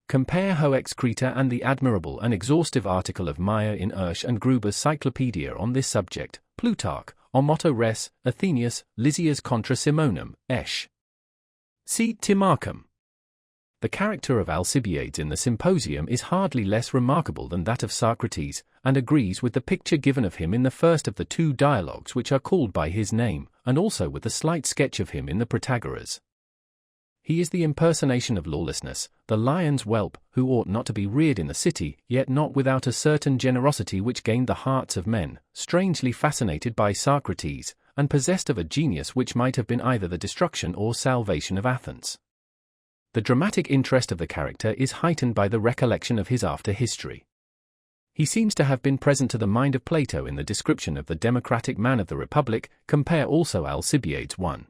Compare Hoex Creta and the admirable and exhaustive article of Meyer in Ursch and Gruber's Cyclopedia on this subject, Plutarch, Omoto Res, Athenius, Lysias contra Simonum, Esch. See Timarchum. The character of Alcibiades in the Symposium is hardly less remarkable than that of Socrates, and agrees with the picture given of him in the first of the two dialogues which are called by his name, and also with the slight sketch of him in the Protagoras. He is the impersonation of lawlessness, the lion's whelp, who ought not to be reared in the city, yet not without a certain generosity which gained the hearts of men, strangely fascinated by Socrates, and possessed of a genius which might have been either the destruction or salvation of Athens. The dramatic interest of the character is heightened by the recollection of his after history. He seems to have been present to the mind of Plato in the description of the democratic man of the Republic. Compare also Alcibiades 1.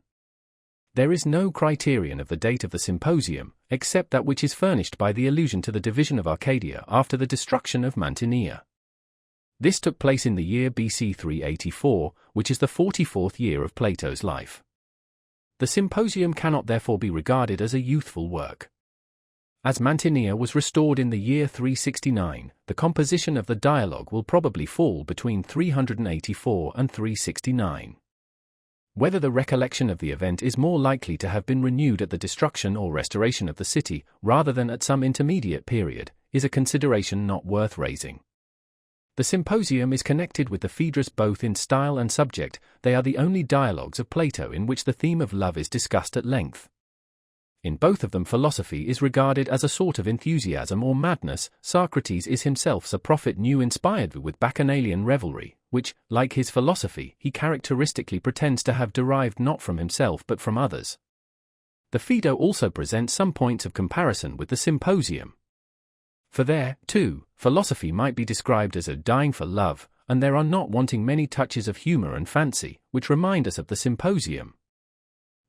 There is no criterion of the date of the Symposium, except that which is furnished by the allusion to the division of Arcadia after the destruction of Mantinea. This took place in the year BC 384, which is the 44th year of Plato's life. The Symposium cannot therefore be regarded as a youthful work. As Mantinea was restored in the year 369, the composition of the dialogue will probably fall between 384 and 369. Whether the recollection of the event is more likely to have been renewed at the destruction or restoration of the city, rather than at some intermediate period, is a consideration not worth raising. The Symposium is connected with the Phaedrus both in style and subject. They are the only dialogues of Plato in which the theme of love is discussed at length. In both of them philosophy is regarded as a sort of enthusiasm or madness. Socrates is himself a prophet new inspired with bacchanalian revelry, which, like his philosophy, he characteristically pretends to have derived not from himself but from others. The Phaedo also presents some points of comparison with the Symposium. For there, too, philosophy might be described as a dying for love, and there are not wanting many touches of humor and fancy, which remind us of the Symposium.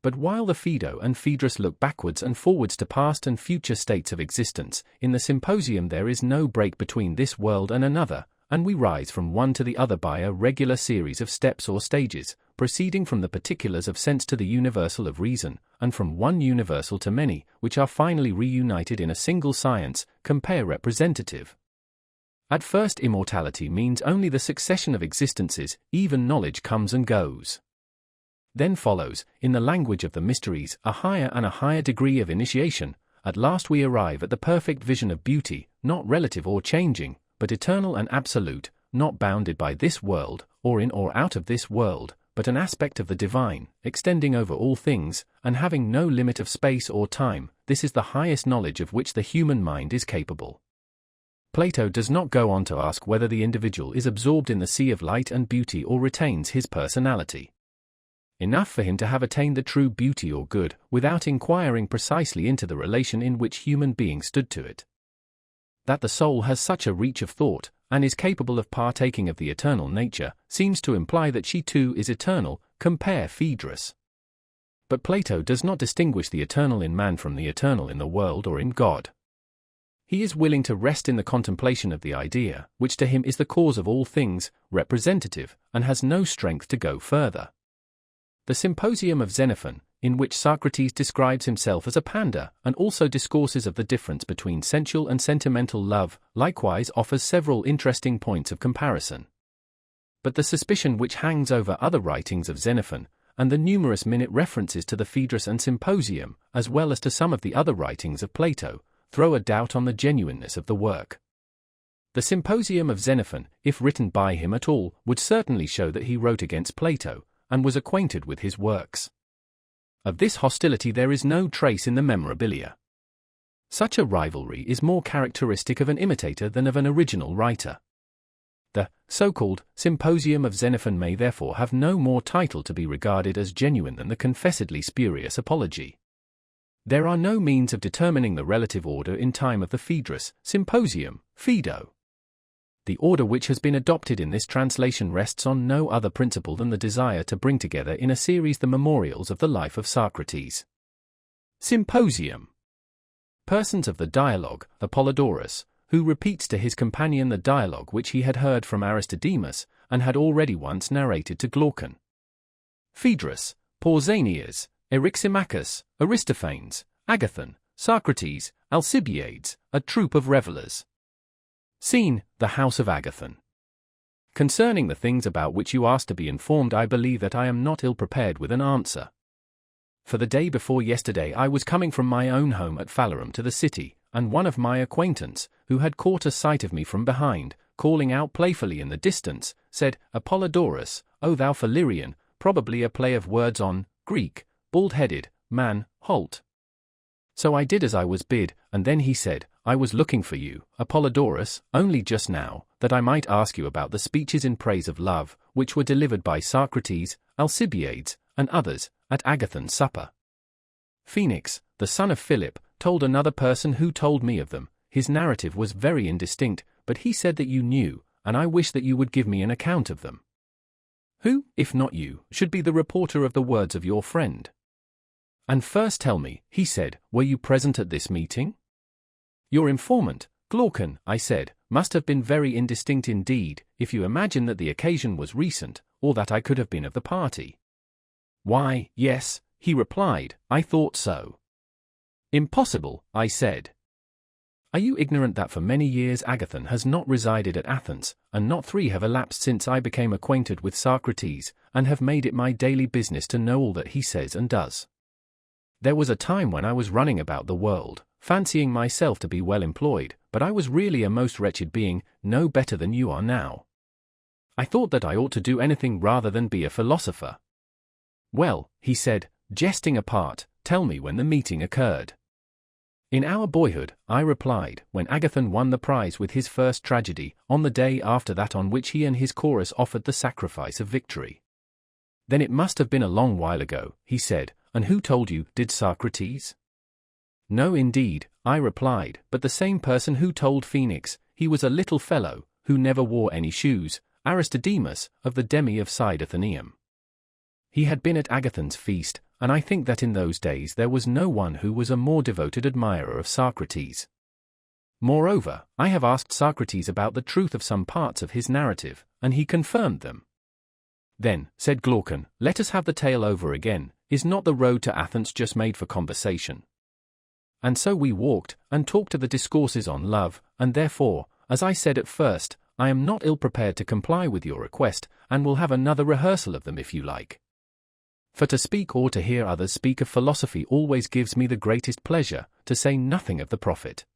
But while the Phaedo and Phaedrus look backwards and forwards to past and future states of existence, in the Symposium there is no break between this world and another, and we rise from one to the other by a regular series of steps or stages, proceeding from the particulars of sense to the universal of reason, and from one universal to many, which are finally reunited in a single science. Compare representative. At first immortality means only the succession of existences, even knowledge comes and goes. Then follows, in the language of the mysteries, a higher and a higher degree of initiation. At last we arrive at the perfect vision of beauty, not relative or changing, but eternal and absolute, not bounded by this world, or in or out of this world, but an aspect of the divine, extending over all things, and having no limit of space or time. This is the highest knowledge of which the human mind is capable. Plato does not go on to ask whether the individual is absorbed in the sea of light and beauty or retains his personality. Enough for him to have attained the true beauty or good, without inquiring precisely into the relation in which human beings stood to it. That the soul has such a reach of thought, and is capable of partaking of the eternal nature, seems to imply that she too is eternal, compare Phaedrus. But Plato does not distinguish the eternal in man from the eternal in the world or in God. He is willing to rest in the contemplation of the idea, which to him is the cause of all things, representative, and has no strength to go further. The Symposium of Xenophon, in which Socrates describes himself as a panda, and also discourses of the difference between sensual and sentimental love, likewise offers several interesting points of comparison. But the suspicion which hangs over other writings of Xenophon, and the numerous minute references to the Phaedrus and Symposium, as well as to some of the other writings of Plato, throw a doubt on the genuineness of the work. The Symposium of Xenophon, if written by him at all, would certainly show that he wrote against Plato, and was acquainted with his works. Of this hostility there is no trace in the memorabilia. Such a rivalry is more characteristic of an imitator than of an original writer. The so-called Symposium of Xenophon may therefore have no more title to be regarded as genuine than the confessedly spurious Apology. There are no means of determining the relative order in time of the Phaedrus, Symposium, Phaedo. The order which has been adopted in this translation rests on no other principle than the desire to bring together in a series the memorials of the life of Socrates. Symposium. Persons of the dialogue, Apollodorus, who repeats to his companion the dialogue which he had heard from Aristodemus, and had already once narrated to Glaucon. Phaedrus, Pausanias, Eryximachus, Aristophanes, Agathon, Socrates, Alcibiades, a troop of revellers. Scene, the house of Agathon. Concerning the things about which you ask to be informed, I believe that I am not ill prepared with an answer. For the day before yesterday I was coming from my own home at Phalerum to the city, and one of my acquaintance, who had caught a sight of me from behind, calling out playfully in the distance, said, Apollodorus, O thou Phalerean, probably a play of words on Greek, bald-headed, man, halt. So I did as I was bid, and then he said, I was looking for you, Apollodorus, only just now, that I might ask you about the speeches in praise of love, which were delivered by Socrates, Alcibiades, and others, at Agathon's supper. Phoenix, the son of Philip, told another person who told me of them. His narrative was very indistinct, but he said that you knew, and I wish that you would give me an account of them. Who, if not you, should be the reporter of the words of your friend? And first tell me, he said, were you present at this meeting? Your informant, Glaucon, I said, must have been very indistinct indeed, if you imagine that the occasion was recent, or that I could have been of the party. Why, yes, he replied, I thought so. Impossible, I said. Are you ignorant that for many years Agathon has not resided at Athens, and not 3 have elapsed since I became acquainted with Socrates, and have made it my daily business to know all that he says and does? There was a time when I was running about the world, fancying myself to be well employed, but I was really a most wretched being, no better than you are now. I thought that I ought to do anything rather than be a philosopher. Well, he said, jesting apart, tell me when the meeting occurred. In our boyhood, I replied, when Agathon won the prize with his first tragedy, on the day after that on which he and his chorus offered the sacrifice of victory. Then it must have been a long while ago, he said, and who told you, did Socrates? No indeed, I replied, but the same person who told Phoenix, he was a little fellow, who never wore any shoes, Aristodemus, of the Demi of Athenian. He had been at Agathon's feast, and I think that in those days there was no one who was a more devoted admirer of Socrates. Moreover, I have asked Socrates about the truth of some parts of his narrative, and he confirmed them. Then, said Glaucon, let us have the tale over again, is not the road to Athens just made for conversation? And so we walked, and talked of the discourses on love, and therefore, as I said at first, I am not ill prepared to comply with your request, and will have another rehearsal of them if you like. For to speak or to hear others speak of philosophy always gives me the greatest pleasure, to say nothing of the profit.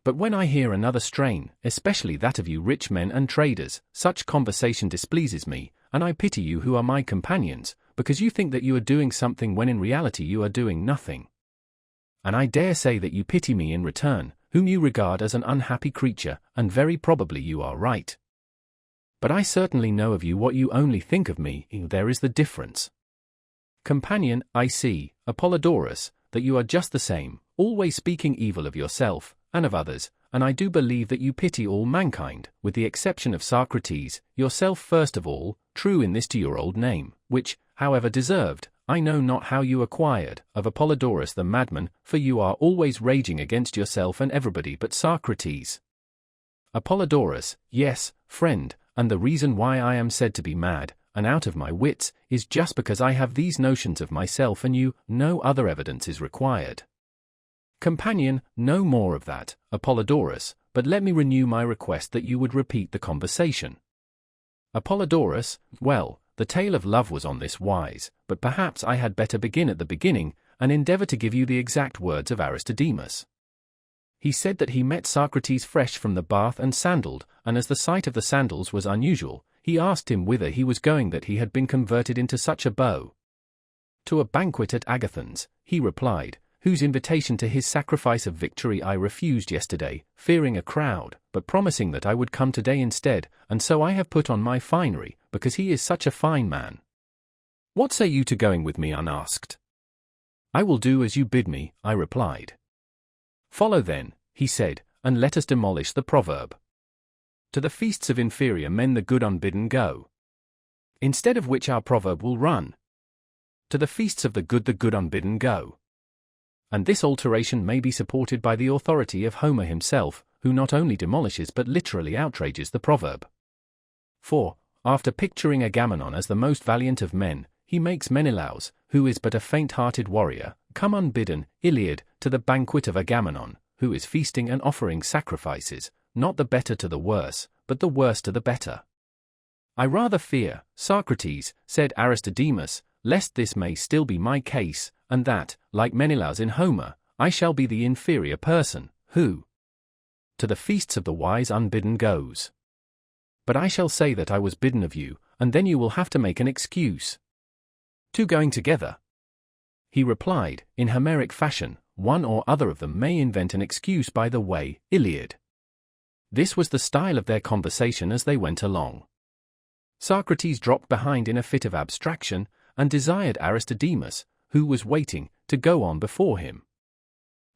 But when I hear another strain, especially that of you rich men and traders, such conversation displeases me, and I pity you who are my companions, because you think that you are doing something when in reality you are doing nothing. And I dare say that you pity me in return, whom you regard as an unhappy creature, and very probably you are right. But I certainly know of you what you only think of me, there is the difference. Companion, I see, Apollodorus, that you are just the same, always speaking evil of yourself, and of others, and I do believe that you pity all mankind, with the exception of Socrates, yourself first of all, true in this to your old name, which, however deserved, I know not how you acquired, of Apollodorus the madman, for you are always raging against yourself and everybody but Socrates. Apollodorus, yes, friend, and the reason why I am said to be mad, and out of my wits, is just because I have these notions of myself and you, no other evidence is required. Companion, no more of that, Apollodorus, but let me renew my request that you would repeat the conversation. Apollodorus, well, the tale of love was on this wise, but perhaps I had better begin at the beginning, and endeavor to give you the exact words of Aristodemus. He said that he met Socrates fresh from the bath and sandaled, and as the sight of the sandals was unusual, he asked him whither he was going that he had been converted into such a beau. To a banquet at Agathon's, he replied, whose invitation to his sacrifice of victory I refused yesterday, fearing a crowd, but promising that I would come today instead, and so I have put on my finery, because he is such a fine man. What say you to going with me unasked? I will do as you bid me, I replied. Follow then, he said, and let us demolish the proverb. To the feasts of inferior men the good unbidden go. Instead of which our proverb will run. To the feasts of the good unbidden go. And this alteration may be supported by the authority of Homer himself, who not only demolishes but literally outrages the proverb. For, after picturing Agamemnon as the most valiant of men, he makes Menelaus, who is but a faint-hearted warrior, come unbidden, Iliad, to the banquet of Agamemnon, who is feasting and offering sacrifices, not the better to the worse, but the worse to the better. I rather fear, Socrates, said Aristodemus, lest this may still be my case, and that, like Menelaus in Homer, I shall be the inferior person, who to the feasts of the wise unbidden goes. But I shall say that I was bidden of you, and then you will have to make an excuse. Two going together, he replied, in Homeric fashion, one or other of them may invent an excuse by the way, Iliad. This was the style of their conversation as they went along. Socrates dropped behind in a fit of abstraction, and desired Aristodemus, who was waiting, to go on before him.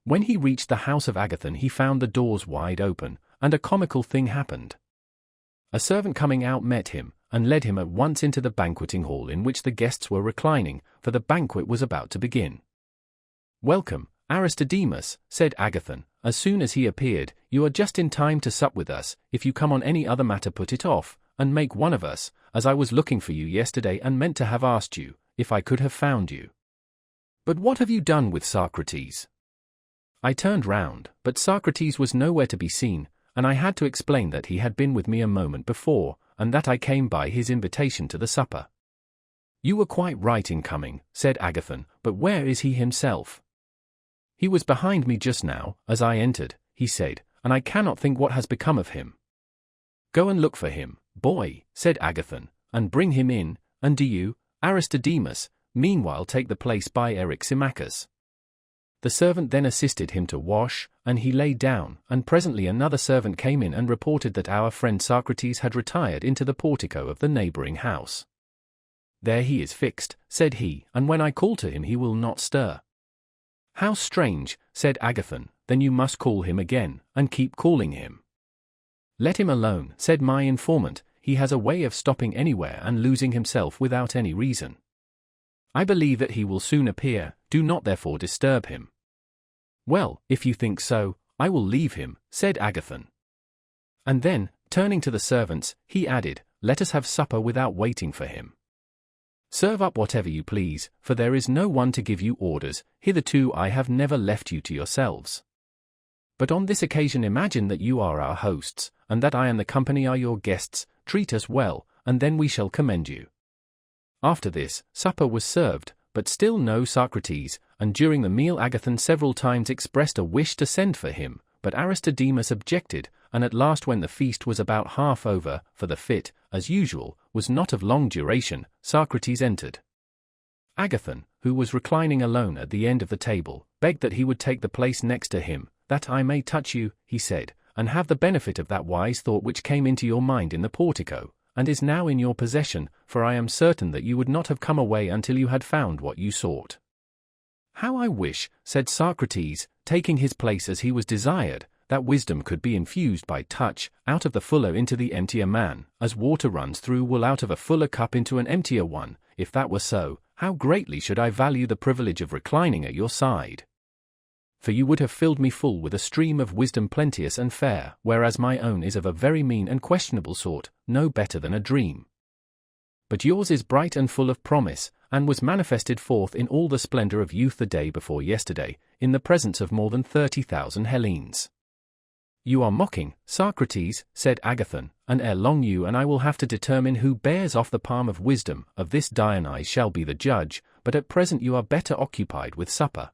When he reached the house of Agathon he found the doors wide open, and a comical thing happened. A servant coming out met him, and led him at once into the banqueting hall in which the guests were reclining, for the banquet was about to begin. Welcome, Aristodemus, said Agathon, as soon as he appeared, you are just in time to sup with us, if you come on any other matter put it off, and make one of us, as I was looking for you yesterday and meant to have asked you, if I could have found you. But what have you done with Socrates? I turned round, but Socrates was nowhere to be seen, and I had to explain that he had been with me a moment before, and that I came by his invitation to the supper. You were quite right in coming, said Agathon, but where is he himself? He was behind me just now, as I entered, he said, and I cannot think what has become of him. Go and look for him, boy, said Agathon, and bring him in, and do you, Aristodemus, meanwhile take the place by Eryximachus. The servant then assisted him to wash, and he lay down, and presently another servant came in and reported that our friend Socrates had retired into the portico of the neighboring house. There he is fixed, said he, and when I call to him he will not stir. How strange, said Agathon, then you must call him again, and keep calling him. Let him alone, said my informant, he has a way of stopping anywhere and losing himself without any reason. I believe that he will soon appear, do not therefore disturb him. Well, if you think so, I will leave him, said Agathon. And then, turning to the servants, he added, let us have supper without waiting for him. Serve up whatever you please, for there is no one to give you orders, hitherto I have never left you to yourselves. But on this occasion imagine that you are our hosts, and that I and the company are your guests, treat us well, and then we shall commend you. After this, supper was served, but still no Socrates, and during the meal Agathon several times expressed a wish to send for him, but Aristodemus objected, and at last when the feast was about half over, for the fit, as usual, was not of long duration, Socrates entered. Agathon, who was reclining alone at the end of the table, begged that he would take the place next to him. "That I may touch you," he said, "and have the benefit of that wise thought which came into your mind in the portico, and is now in your possession, for I am certain that you would not have come away until you had found what you sought." "How I wish," said Socrates, taking his place as he was desired, "that wisdom could be infused by touch, out of the fuller into the emptier man, as water runs through wool out of a fuller cup into an emptier one. If that were so, how greatly should I value the privilege of reclining at your side! For you would have filled me full with a stream of wisdom plenteous and fair, whereas my own is of a very mean and questionable sort, no better than a dream. But yours is bright and full of promise, and was manifested forth in all the splendor of youth the day before yesterday, in the presence of more than 30,000 Hellenes." "You are mocking, Socrates," said Agathon, "and ere long you and I will have to determine who bears off the palm of wisdom. Of this Dionysus shall be the judge, but at present you are better occupied with supper."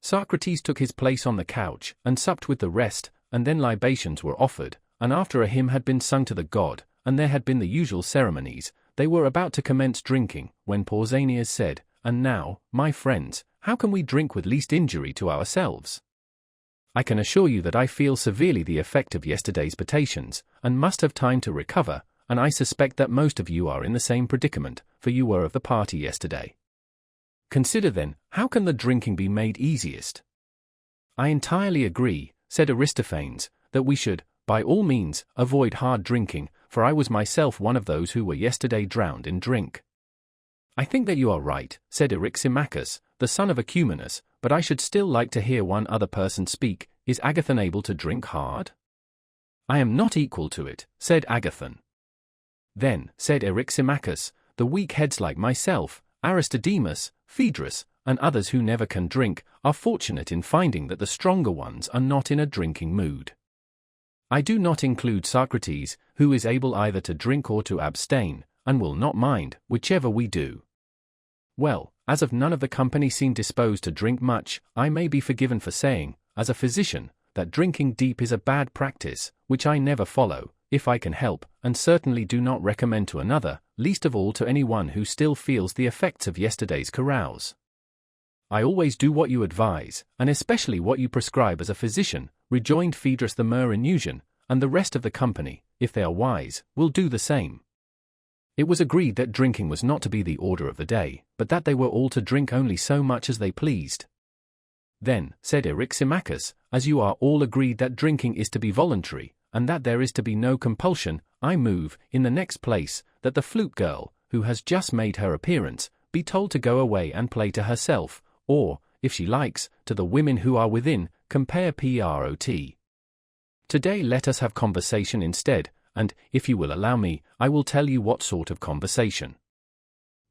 Socrates took his place on the couch, and supped with the rest, and then libations were offered, and after a hymn had been sung to the god, and there had been the usual ceremonies, they were about to commence drinking, when Pausanias said, "And now, my friends, how can we drink with least injury to ourselves? I can assure you that I feel severely the effect of yesterday's potations, and must have time to recover, and I suspect that most of you are in the same predicament, for you were of the party yesterday. Consider then, how can the drinking be made easiest?" "I entirely agree," said Aristophanes, "that we should, by all means, avoid hard drinking, for I was myself one of those who were yesterday drowned in drink." "I think that you are right," said Eryximachus, the son of Ecumenus, "but I should still like to hear one other person speak. Is Agathon able to drink hard?" "I am not equal to it," said Agathon. "Then," said Eryximachus, "the weak heads like myself, Aristodemus, Phaedrus, and others who never can drink, are fortunate in finding that the stronger ones are not in a drinking mood. I do not include Socrates, who is able either to drink or to abstain, and will not mind, whichever we do. Well, as of none of the company seem disposed to drink much, I may be forgiven for saying, as a physician, that drinking deep is a bad practice, which I never follow, if I can help, and certainly do not recommend to another, least of all to any one who still feels the effects of yesterday's carouse. I always do what you advise, and especially what you prescribe as a physician," rejoined Phaedrus the Maurinousian, "and the rest of the company, if they are wise, will do the same." It was agreed that drinking was not to be the order of the day, but that they were all to drink only so much as they pleased. "Then," said Eryximachus, "as you are all agreed that drinking is to be voluntary, and that there is to be no compulsion, I move, in the next place, that the flute girl, who has just made her appearance, be told to go away and play to herself, or, if she likes, to the women who are within, compare Prot. Today let us have conversation instead, and, if you will allow me, I will tell you what sort of conversation."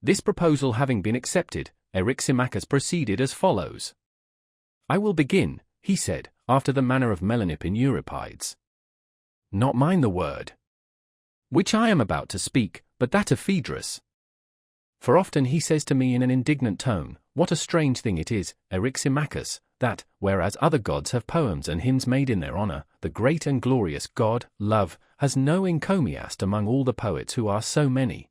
This proposal having been accepted, Eryximachus proceeded as follows. "I will begin," he said, after the manner of Melanippe in Euripides. "Not mine the word, which I am about to speak, but that of Phaedrus. For often he says to me in an indignant tone, what a strange thing it is, Eryximachus, that, whereas other gods have poems and hymns made in their honor, the great and glorious god, Love, has no encomiast among all the poets who are so many.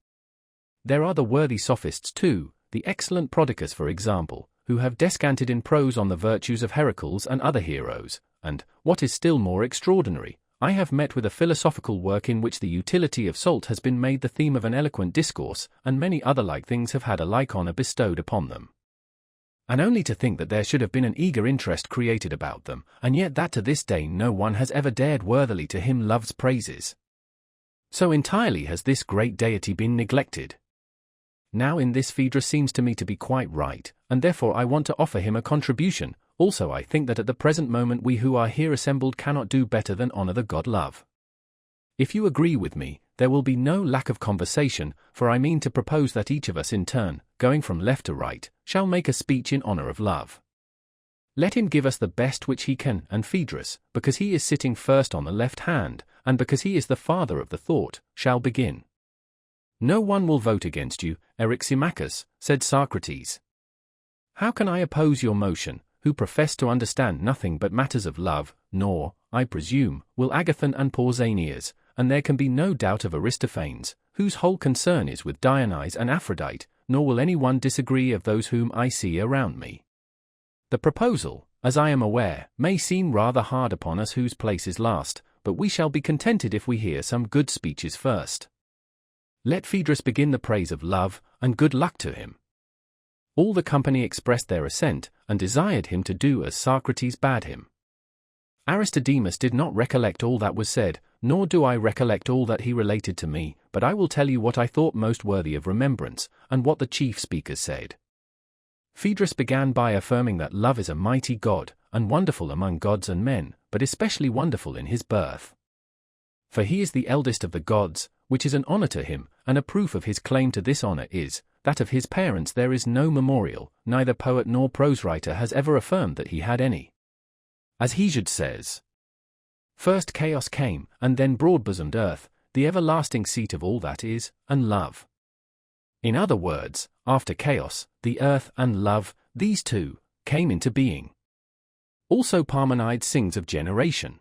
There are the worthy sophists too, the excellent Prodicus for example, who have descanted in prose on the virtues of Heracles and other heroes, and, what is still more extraordinary, I have met with a philosophical work in which the utility of salt has been made the theme of an eloquent discourse, and many other like things have had a like honor bestowed upon them. And only to think that there should have been an eager interest created about them, and yet that to this day no one has ever dared worthily to hymn Love's praises. So entirely has this great deity been neglected. Now in this Phaedrus seems to me to be quite right, and therefore I want to offer him a contribution. Also I think that at the present moment we who are here assembled cannot do better than honor the god Love. If you agree with me, there will be no lack of conversation, for I mean to propose that each of us in turn, going from left to right, shall make a speech in honor of Love. Let him give us the best which he can, and Phaedrus, because he is sitting first on the left hand, and because he is the father of the thought, shall begin. No one will vote against you, Eryximachus, said Socrates. How can I oppose your motion, who profess to understand nothing but matters of love, nor, I presume, will Agathon and Pausanias, and there can be no doubt of Aristophanes, whose whole concern is with Dionysus and Aphrodite, nor will anyone disagree of those whom I see around me. The proposal, as I am aware, may seem rather hard upon us whose place is last, but we shall be contented if we hear some good speeches first. Let Phaedrus begin the praise of love, and good luck to him. All the company expressed their assent, and desired him to do as Socrates bade him. Aristodemus did not recollect all that was said, nor do I recollect all that he related to me, but I will tell you what I thought most worthy of remembrance, and what the chief speakers said. Phaedrus began by affirming that love is a mighty god, and wonderful among gods and men, but especially wonderful in his birth. For he is the eldest of the gods, which is an honor to him, and a proof of his claim to this honor is, that of his parents there is no memorial, neither poet nor prose writer has ever affirmed that he had any. As Hesiod says, "First chaos came, and then broad-bosomed earth, the everlasting seat of all that is, and love." In other words, after chaos, the earth and love, these two, came into being. Also Parmenides sings of generation.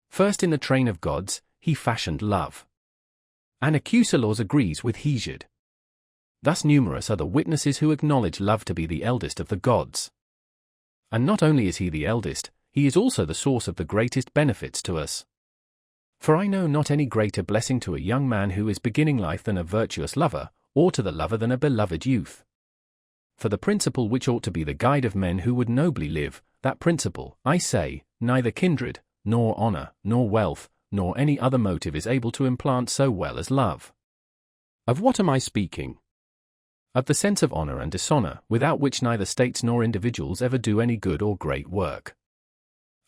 First in the train of gods, he fashioned love. And Acusilaus agrees with Hesiod. Thus numerous are the witnesses who acknowledge love to be the eldest of the gods. And not only is he the eldest, he is also the source of the greatest benefits to us. For I know not any greater blessing to a young man who is beginning life than a virtuous lover, or to the lover than a beloved youth. For the principle which ought to be the guide of men who would nobly live, that principle, I say, neither kindred, nor honor, nor wealth, nor any other motive is able to implant so well as love. Of what am I speaking? Of the sense of honor and dishonor, without which neither states nor individuals ever do any good or great work.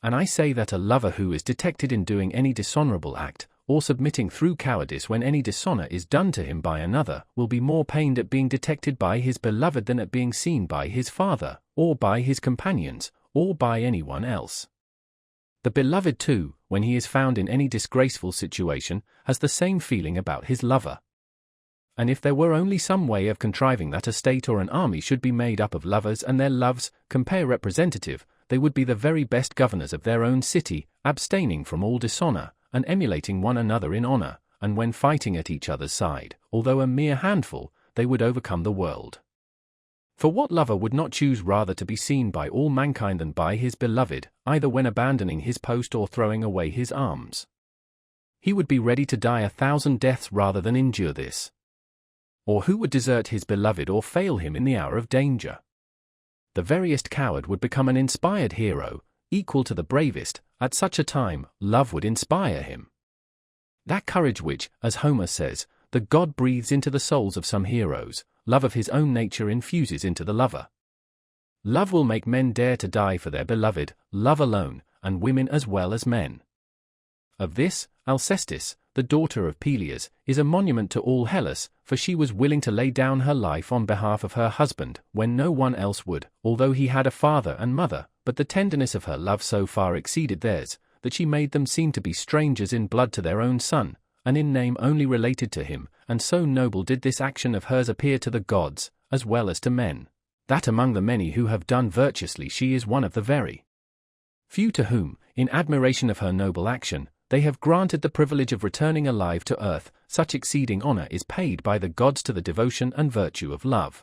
And I say that a lover who is detected in doing any dishonorable act, or submitting through cowardice when any dishonor is done to him by another, will be more pained at being detected by his beloved than at being seen by his father, or by his companions, or by anyone else. The beloved too, when he is found in any disgraceful situation, has the same feeling about his lover. And if there were only some way of contriving that a state or an army should be made up of lovers and their loves, compare representative, they would be the very best governors of their own city, abstaining from all dishonor, and emulating one another in honor, and when fighting at each other's side, although a mere handful, they would overcome the world. For what lover would not choose rather to be seen by all mankind than by his beloved, either when abandoning his post or throwing away his arms? He would be ready to die 1,000 deaths rather than endure this. Or who would desert his beloved or fail him in the hour of danger? The veriest coward would become an inspired hero, equal to the bravest. At such a time, love would inspire him. That courage which, as Homer says, the god breathes into the souls of some heroes, love of his own nature infuses into the lover. Love will make men dare to die for their beloved, love alone, and women as well as men. Of this, Alcestis, the daughter of Peleus, is a monument to all Hellas, for she was willing to lay down her life on behalf of her husband, when no one else would, although he had a father and mother, but the tenderness of her love so far exceeded theirs, that she made them seem to be strangers in blood to their own son, and in name only related to him, and so noble did this action of hers appear to the gods, as well as to men, that among the many who have done virtuously she is one of the very few to whom, in admiration of her noble action, they have granted the privilege of returning alive to earth. Such exceeding honor is paid by the gods to the devotion and virtue of love.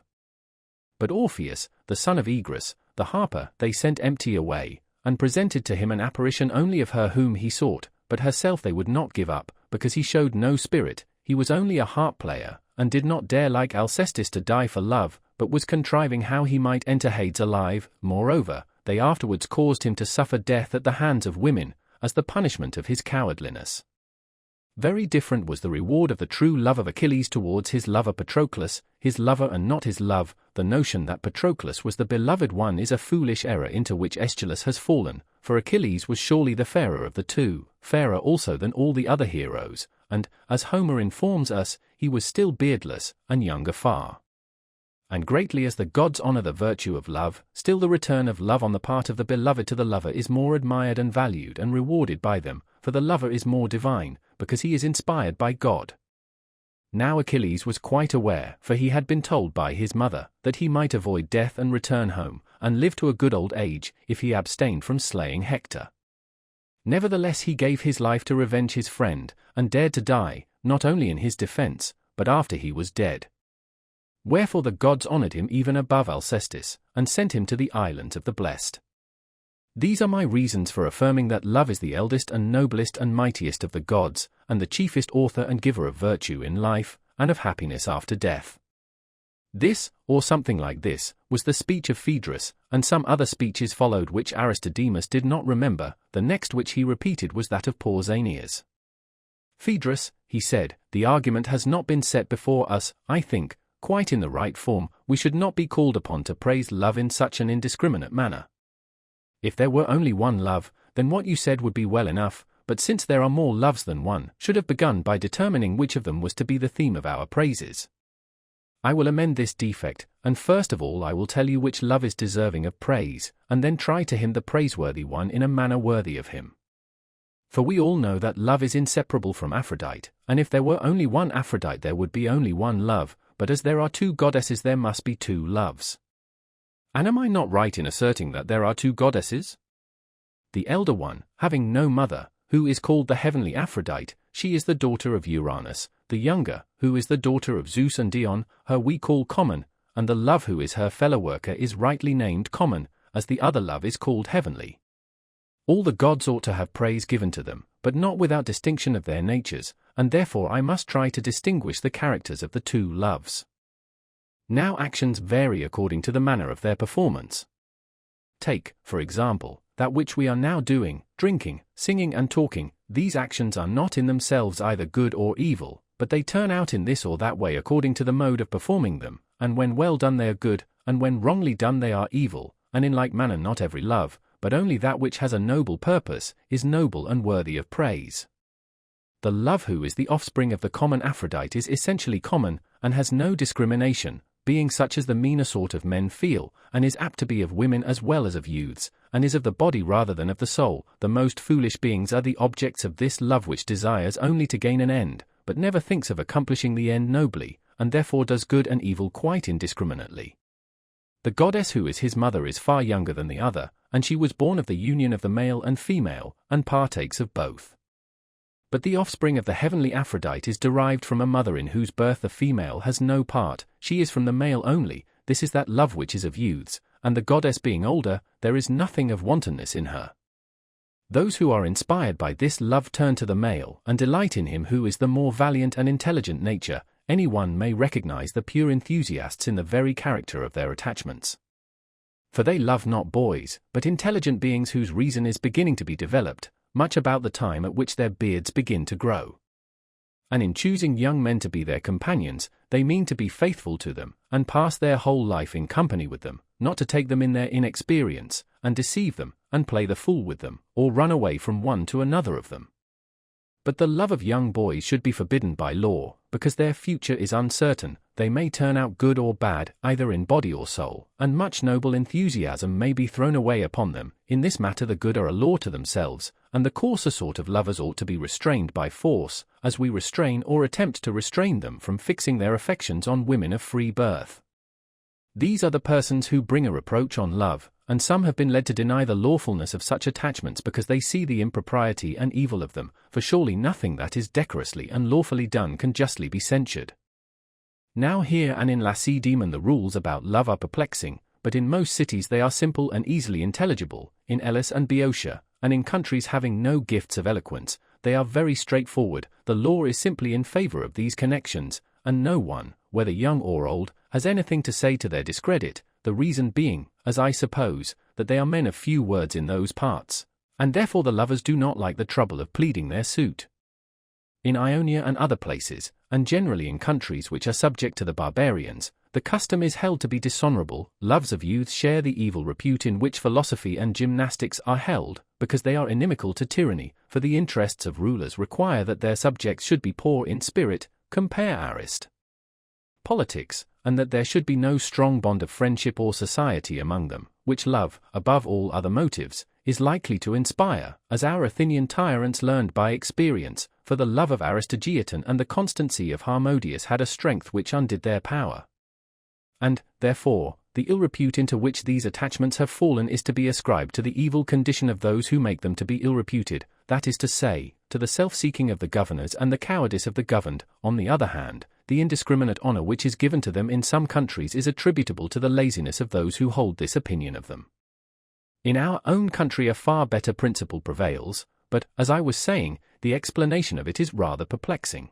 But Orpheus, the son of Aegrus, the harper, they sent empty away, and presented to him an apparition only of her whom he sought, but herself they would not give up, because he showed no spirit, he was only a harp player, and did not dare like Alcestis to die for love, but was contriving how he might enter Hades alive. Moreover, they afterwards caused him to suffer death at the hands of women, as the punishment of his cowardliness. Very different was the reward of the true love of Achilles towards his lover Patroclus, his lover and not his love. The notion that Patroclus was the beloved one is a foolish error into which Aeschylus has fallen, for Achilles was surely the fairer of the two, fairer also than all the other heroes, and, as Homer informs us, he was still beardless, and younger far. And greatly as the gods honor the virtue of love, still the return of love on the part of the beloved to the lover is more admired and valued and rewarded by them, for the lover is more divine, because he is inspired by God. Now Achilles was quite aware, for he had been told by his mother, that he might avoid death and return home, and live to a good old age, if he abstained from slaying Hector. Nevertheless he gave his life to revenge his friend, and dared to die, not only in his defense, but after he was dead. Wherefore the gods honored him even above Alcestis, and sent him to the islands of the blessed. These are my reasons for affirming that love is the eldest and noblest and mightiest of the gods, and the chiefest author and giver of virtue in life, and of happiness after death. This, or something like this, was the speech of Phaedrus, and some other speeches followed which Aristodemus did not remember. The next which he repeated was that of Pausanias. Phaedrus, he said, the argument has not been set before us, I think, quite in the right form. We should not be called upon to praise love in such an indiscriminate manner. If there were only one love, then what you said would be well enough, but since there are more loves than one, should have begun by determining which of them was to be the theme of our praises. I will amend this defect, and first of all I will tell you which love is deserving of praise, and then try to him the praiseworthy one in a manner worthy of him. For we all know that love is inseparable from Aphrodite, and if there were only one Aphrodite there would be only one love, but as there are two goddesses there must be two loves. And am I not right in asserting that there are two goddesses? The elder one, having no mother, who is called the heavenly Aphrodite, she is the daughter of Uranus. The younger, who is the daughter of Zeus and Dion, her we call common, and the love who is her fellow-worker is rightly named common, as the other love is called heavenly. All the gods ought to have praise given to them, but not without distinction of their natures, and therefore I must try to distinguish the characters of the two loves. Now actions vary according to the manner of their performance. Take, for example, that which we are now doing, drinking, singing and talking. These actions are not in themselves either good or evil, but they turn out in this or that way according to the mode of performing them, and when well done they are good, and when wrongly done they are evil, and in like manner not every love, but only that which has a noble purpose, is noble and worthy of praise. The love who is the offspring of the common Aphrodite is essentially common, and has no discrimination, being such as the meaner sort of men feel, and is apt to be of women as well as of youths, and is of the body rather than of the soul. The most foolish beings are the objects of this love which desires only to gain an end, but never thinks of accomplishing the end nobly, and therefore does good and evil quite indiscriminately. The goddess who is his mother is far younger than the other, and she was born of the union of the male and female, and partakes of both. But the offspring of the heavenly Aphrodite is derived from a mother in whose birth the female has no part, she is from the male only. This is that love which is of youths, and the goddess being older, there is nothing of wantonness in her. Those who are inspired by this love turn to the male, and delight in him who is the more valiant and intelligent nature. Any one may recognize the pure enthusiasts in the very character of their attachments. For they love not boys, but intelligent beings whose reason is beginning to be developed, much about the time at which their beards begin to grow. And in choosing young men to be their companions, they mean to be faithful to them, and pass their whole life in company with them, not to take them in their inexperience, and deceive them, and play the fool with them, or run away from one to another of them. But the love of young boys should be forbidden by law, because their future is uncertain. They may turn out good or bad, either in body or soul, and much noble enthusiasm may be thrown away upon them. In this matter the good are a law to themselves, and the coarser sort of lovers ought to be restrained by force, as we restrain or attempt to restrain them from fixing their affections on women of free birth. These are the persons who bring a reproach on love, and some have been led to deny the lawfulness of such attachments because they see the impropriety and evil of them, for surely nothing that is decorously and lawfully done can justly be censured. Now here and in Lacedaemon the rules about love are perplexing, but in most cities they are simple and easily intelligible. In Elis and Boeotia, and in countries having no gifts of eloquence, they are very straightforward. The law is simply in favor of these connections, and no one, whether young or old, has anything to say to their discredit, the reason being, as I suppose, that they are men of few words in those parts, and therefore the lovers do not like the trouble of pleading their suit. In Ionia and other places, and generally in countries which are subject to the barbarians, the custom is held to be dishonorable. Loves of youths share the evil repute in which philosophy and gymnastics are held, because they are inimical to tyranny, for the interests of rulers require that their subjects should be poor in spirit, compare Arist. Politics, and that there should be no strong bond of friendship or society among them, which love, above all other motives, is likely to inspire, as our Athenian tyrants learned by experience, for the love of Aristogiton and the constancy of Harmodius had a strength which undid their power. And, therefore, the ill repute into which these attachments have fallen is to be ascribed to the evil condition of those who make them to be ill reputed. that is to say, to the self-seeking of the governors and the cowardice of the governed. On the other hand, the indiscriminate honor which is given to them in some countries is attributable to the laziness of those who hold this opinion of them. In our own country a far better principle prevails, but, as I was saying, the explanation of it is rather perplexing.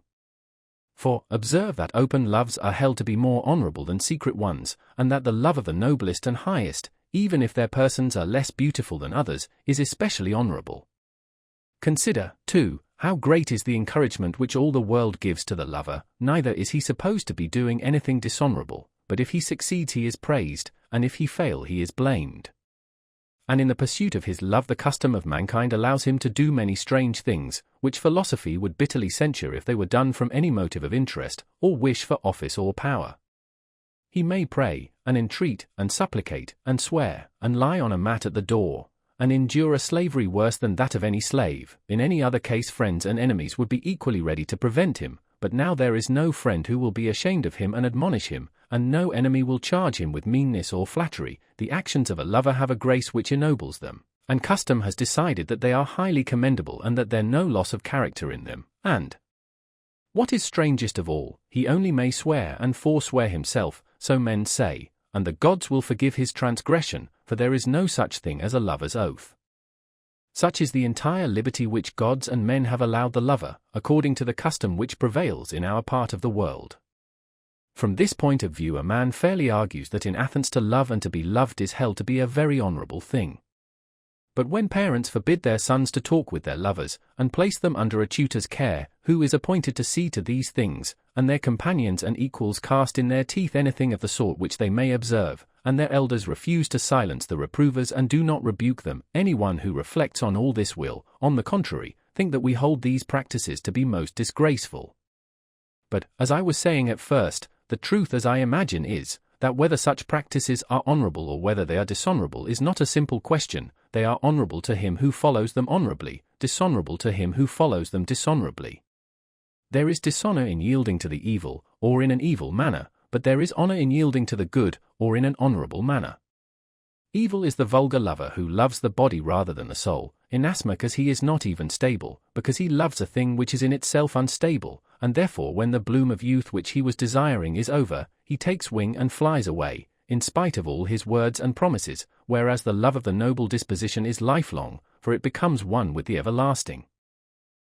For, observe that open loves are held to be more honorable than secret ones, and that the love of the noblest and highest, even if their persons are less beautiful than others, is especially honorable. Consider, too, how great is the encouragement which all the world gives to the lover. Neither is he supposed to be doing anything dishonorable, but if he succeeds he is praised, and if he fail he is blamed. And in the pursuit of his love the custom of mankind allows him to do many strange things, which philosophy would bitterly censure if they were done from any motive of interest, or wish for office or power. He may pray, and entreat, and supplicate, and swear, and lie on a mat at the door, and endure a slavery worse than that of any slave. In any other case friends and enemies would be equally ready to prevent him, but now there is no friend who will be ashamed of him and admonish him, and no enemy will charge him with meanness or flattery. The actions of a lover have a grace which ennobles them, and custom has decided that they are highly commendable and that there is no loss of character in them, and, what is strangest of all, he only may swear and forswear himself, so men say, and the gods will forgive his transgression, for there is no such thing as a lover's oath. Such is the entire liberty which gods and men have allowed the lover, according to the custom which prevails in our part of the world. From this point of view a man fairly argues that in Athens to love and to be loved is held to be a very honorable thing. But when parents forbid their sons to talk with their lovers, and place them under a tutor's care, who is appointed to see to these things, and their companions and equals cast in their teeth anything of the sort which they may observe, and their elders refuse to silence the reprovers and do not rebuke them, anyone who reflects on all this will, on the contrary, think that we hold these practices to be most disgraceful. But, as I was saying at first, the truth as I imagine is, that whether such practices are honorable or whether they are dishonorable is not a simple question. They are honorable to him who follows them honorably, dishonorable to him who follows them dishonorably. There is dishonor in yielding to the evil, or in an evil manner, but there is honor in yielding to the good, or in an honorable manner. Evil is the vulgar lover who loves the body rather than the soul, inasmuch as he is not even stable, because he loves a thing which is in itself unstable, and therefore when the bloom of youth which he was desiring is over, he takes wing and flies away, in spite of all his words and promises, whereas the love of the noble disposition is lifelong, for it becomes one with the everlasting.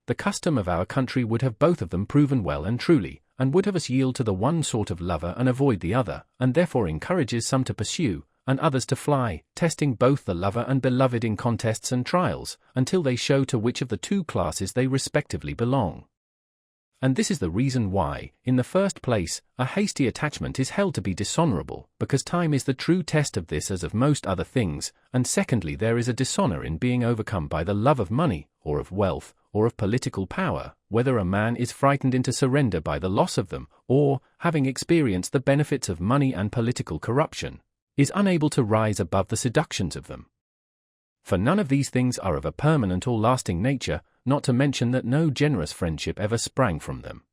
The custom of our country would have both of them proven well and truly, and would have us yield to the one sort of lover and avoid the other, and therefore encourages some to pursue, and others to fly, testing both the lover and beloved in contests and trials, until they show to which of the two classes they respectively belong. And this is the reason why, in the first place, a hasty attachment is held to be dishonorable, because time is the true test of this as of most other things, and secondly there is a dishonor in being overcome by the love of money, or of wealth, or of political power, whether a man is frightened into surrender by the loss of them, or, having experienced the benefits of money and political corruption, is unable to rise above the seductions of them. For none of these things are of a permanent or lasting nature, not to mention that no generous friendship ever sprang from them.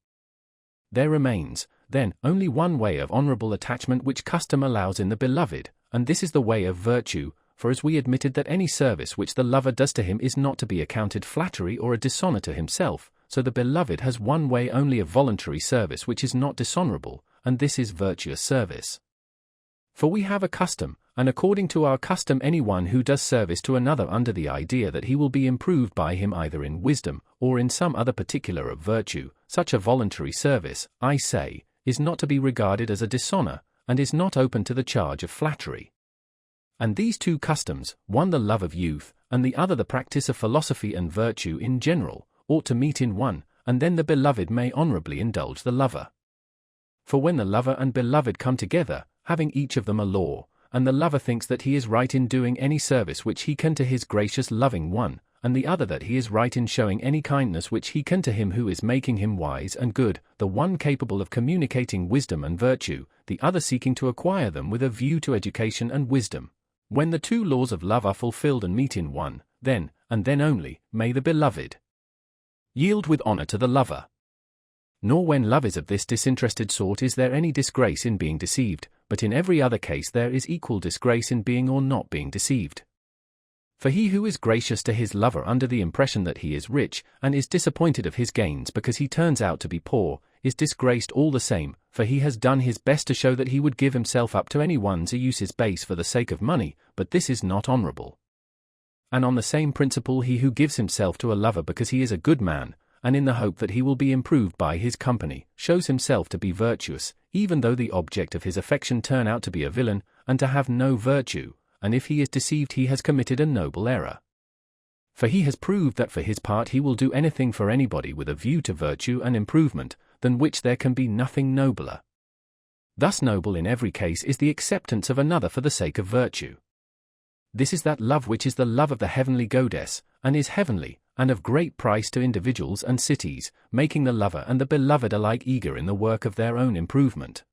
There remains, then, only one way of honorable attachment which custom allows in the beloved, and this is the way of virtue, for as we admitted that any service which the lover does to him is not to be accounted flattery or a dishonor to himself, so the beloved has one way only of voluntary service which is not dishonorable, and this is virtuous service. For we have a custom, and according to our custom anyone who does service to another under the idea that he will be improved by him either in wisdom, or in some other particular of virtue, such a voluntary service, I say, is not to be regarded as a dishonor, and is not open to the charge of flattery. And these two customs, one the love of youth, and the other the practice of philosophy and virtue in general, ought to meet in one, and then the beloved may honorably indulge the lover. For when the lover and beloved come together, having each of them a law, and the lover thinks that he is right in doing any service which he can to his gracious loving one, and the other that he is right in showing any kindness which he can to him who is making him wise and good, the one capable of communicating wisdom and virtue, the other seeking to acquire them with a view to education and wisdom. When the two laws of love are fulfilled and meet in one, then, and then only, may the beloved yield with honor to the lover. Nor when love is of this disinterested sort is there any disgrace in being deceived, but in every other case there is equal disgrace in being or not being deceived. For he who is gracious to his lover under the impression that he is rich, and is disappointed of his gains because he turns out to be poor, is disgraced all the same, for he has done his best to show that he would give himself up to any one's use is base for the sake of money, but this is not honorable. And on the same principle he who gives himself to a lover because he is a good man, and in the hope that he will be improved by his company, shows himself to be virtuous, even though the object of his affection turn out to be a villain, and to have no virtue, and if he is deceived he has committed a noble error. For he has proved that for his part he will do anything for anybody with a view to virtue and improvement, than which there can be nothing nobler. Thus noble in every case is the acceptance of another for the sake of virtue. This is that love which is the love of the heavenly goddess, and is heavenly, and of great price to individuals and cities, making the lover and the beloved alike eager in the work of their own improvement.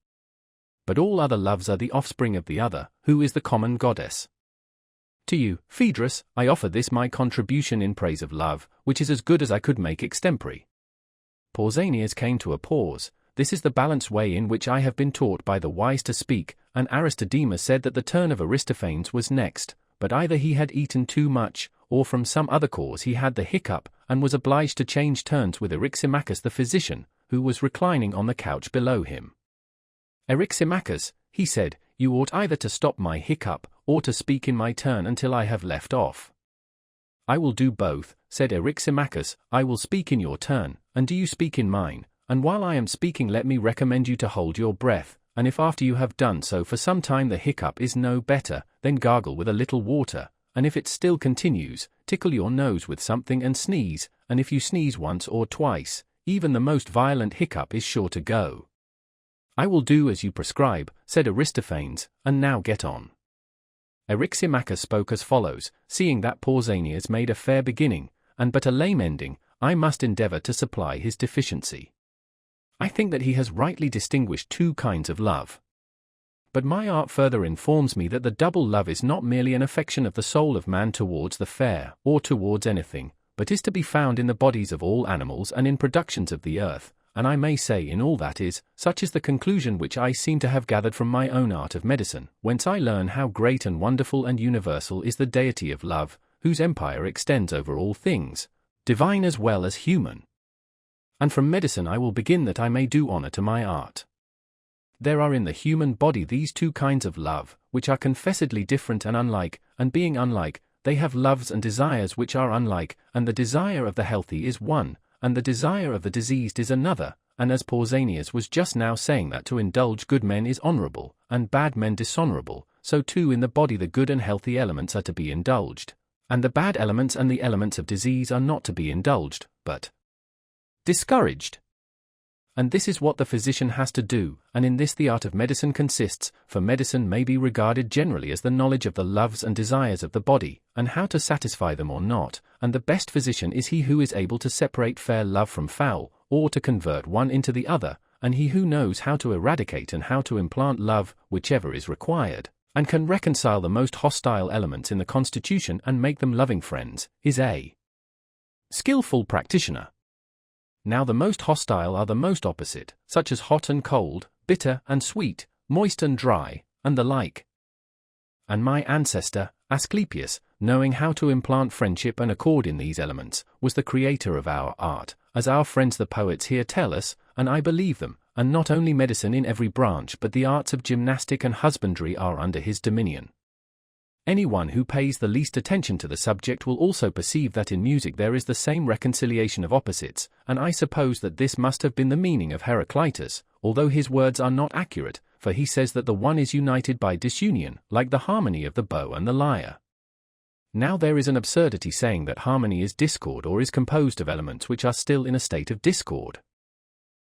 But all other loves are the offspring of the other, who is the common goddess. To you, Phaedrus, I offer this my contribution in praise of love, which is as good as I could make extempore. Pausanias came to a pause. This is the balanced way in which I have been taught by the wise to speak, and Aristodemus said that the turn of Aristophanes was next, but either he had eaten too much, or from some other cause he had the hiccup, and was obliged to change turns with Eryximachus the physician, who was reclining on the couch below him. Eryximachus, he said, you ought either to stop my hiccup, or to speak in my turn until I have left off. I will do both, said Eryximachus, I will speak in your turn, and do you speak in mine, and while I am speaking let me recommend you to hold your breath, and if after you have done so for some time the hiccup is no better, then gargle with a little water, and if it still continues, tickle your nose with something and sneeze, and if you sneeze once or twice, even the most violent hiccup is sure to go. I will do as you prescribe, said Aristophanes, and now get on. Eryximachus spoke as follows, seeing that Pausanias made a fair beginning, and but a lame ending, I must endeavor to supply his deficiency. I think that he has rightly distinguished two kinds of love. But my art further informs me that the double love is not merely an affection of the soul of man towards the fair, or towards anything, but is to be found in the bodies of all animals and in productions of the earth, and I may say in all that is, such is the conclusion which I seem to have gathered from my own art of medicine, whence I learn how great and wonderful and universal is the deity of love, whose empire extends over all things, divine as well as human. And from medicine I will begin that I may do honor to my art. There are in the human body these two kinds of love, which are confessedly different and unlike, and being unlike, they have loves and desires which are unlike, and the desire of the healthy is one, and the desire of the diseased is another, and as Pausanias was just now saying that to indulge good men is honorable, and bad men dishonorable, so too in the body the good and healthy elements are to be indulged, and the bad elements and the elements of disease are not to be indulged, but discouraged. And this is what the physician has to do, and in this the art of medicine consists, for medicine may be regarded generally as the knowledge of the loves and desires of the body, and how to satisfy them or not, and the best physician is he who is able to separate fair love from foul, or to convert one into the other, and he who knows how to eradicate and how to implant love, whichever is required, and can reconcile the most hostile elements in the constitution and make them loving friends, is a skillful practitioner. Now the most hostile are the most opposite, such as hot and cold, bitter and sweet, moist and dry, and the like. And my ancestor, Asclepius, knowing how to implant friendship and accord in these elements, was the creator of our art, as our friends the poets here tell us, and I believe them, and not only medicine in every branch but the arts of gymnastic and husbandry are under his dominion. Anyone who pays the least attention to the subject will also perceive that in music there is the same reconciliation of opposites, and I suppose that this must have been the meaning of Heraclitus, although his words are not accurate, for he says that the one is united by disunion, like the harmony of the bow and the lyre. Now there is an absurdity saying that harmony is discord or is composed of elements which are still in a state of discord.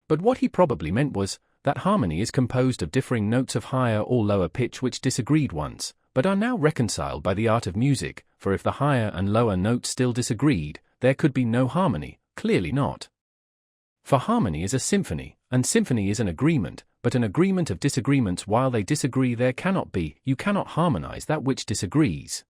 But what he probably meant was, that harmony is composed of differing notes of higher or lower pitch which disagreed once, but are now reconciled by the art of music, for if the higher and lower notes still disagreed, there could be no harmony, clearly not. For harmony is a symphony, and symphony is an agreement, but an agreement of disagreements while they disagree there cannot be, you cannot harmonize that which disagrees.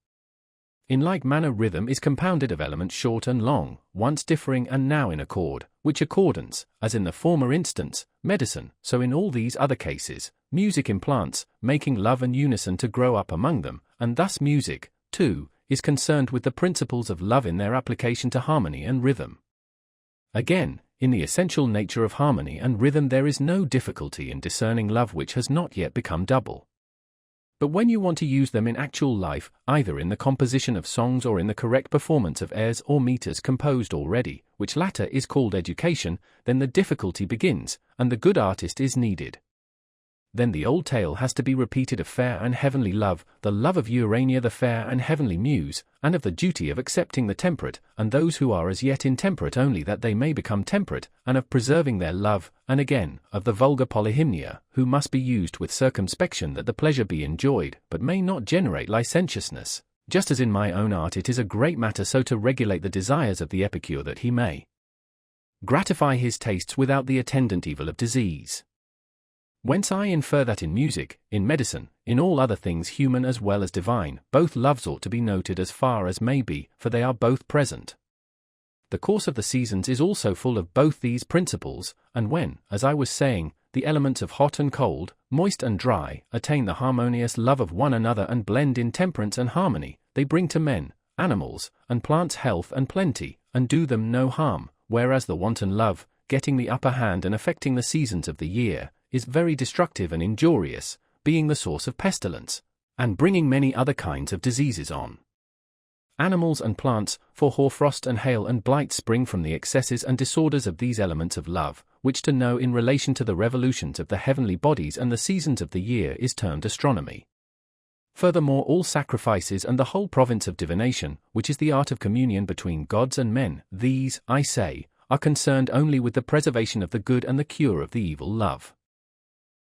In like manner rhythm is compounded of elements short and long, once differing and now in accord, which accordance, as in the former instance, medicine, so in all these other cases, music implants, making love and unison to grow up among them, and thus music, too, is concerned with the principles of love in their application to harmony and rhythm. Again, in the essential nature of harmony and rhythm there is no difficulty in discerning love which has not yet become double. But when you want to use them in actual life, either in the composition of songs or in the correct performance of airs or meters composed already, which latter is called education, then the difficulty begins, and the good artist is needed. Then the old tale has to be repeated of fair and heavenly love, the love of Urania the fair and heavenly muse, and of the duty of accepting the temperate, and those who are as yet intemperate only that they may become temperate, and of preserving their love, and again, of the vulgar polyhymnia, who must be used with circumspection that the pleasure be enjoyed, but may not generate licentiousness, just as in my own art it is a great matter so to regulate the desires of the epicure that he may gratify his tastes without the attendant evil of disease. Whence I infer that in music, in medicine, in all other things human as well as divine, both loves ought to be noted as far as may be, for they are both present. The course of the seasons is also full of both these principles, and when, as I was saying, the elements of hot and cold, moist and dry, attain the harmonious love of one another and blend in temperance and harmony, they bring to men, animals, and plants health and plenty, and do them no harm, whereas the wanton love, getting the upper hand and affecting the seasons of the year, is very destructive and injurious, being the source of pestilence, and bringing many other kinds of diseases on animals and plants, for hoarfrost and hail and blight spring from the excesses and disorders of these elements of love, which to know in relation to the revolutions of the heavenly bodies and the seasons of the year is termed astronomy. Furthermore, all sacrifices and the whole province of divination, which is the art of communion between gods and men, these, I say, are concerned only with the preservation of the good and the cure of the evil love.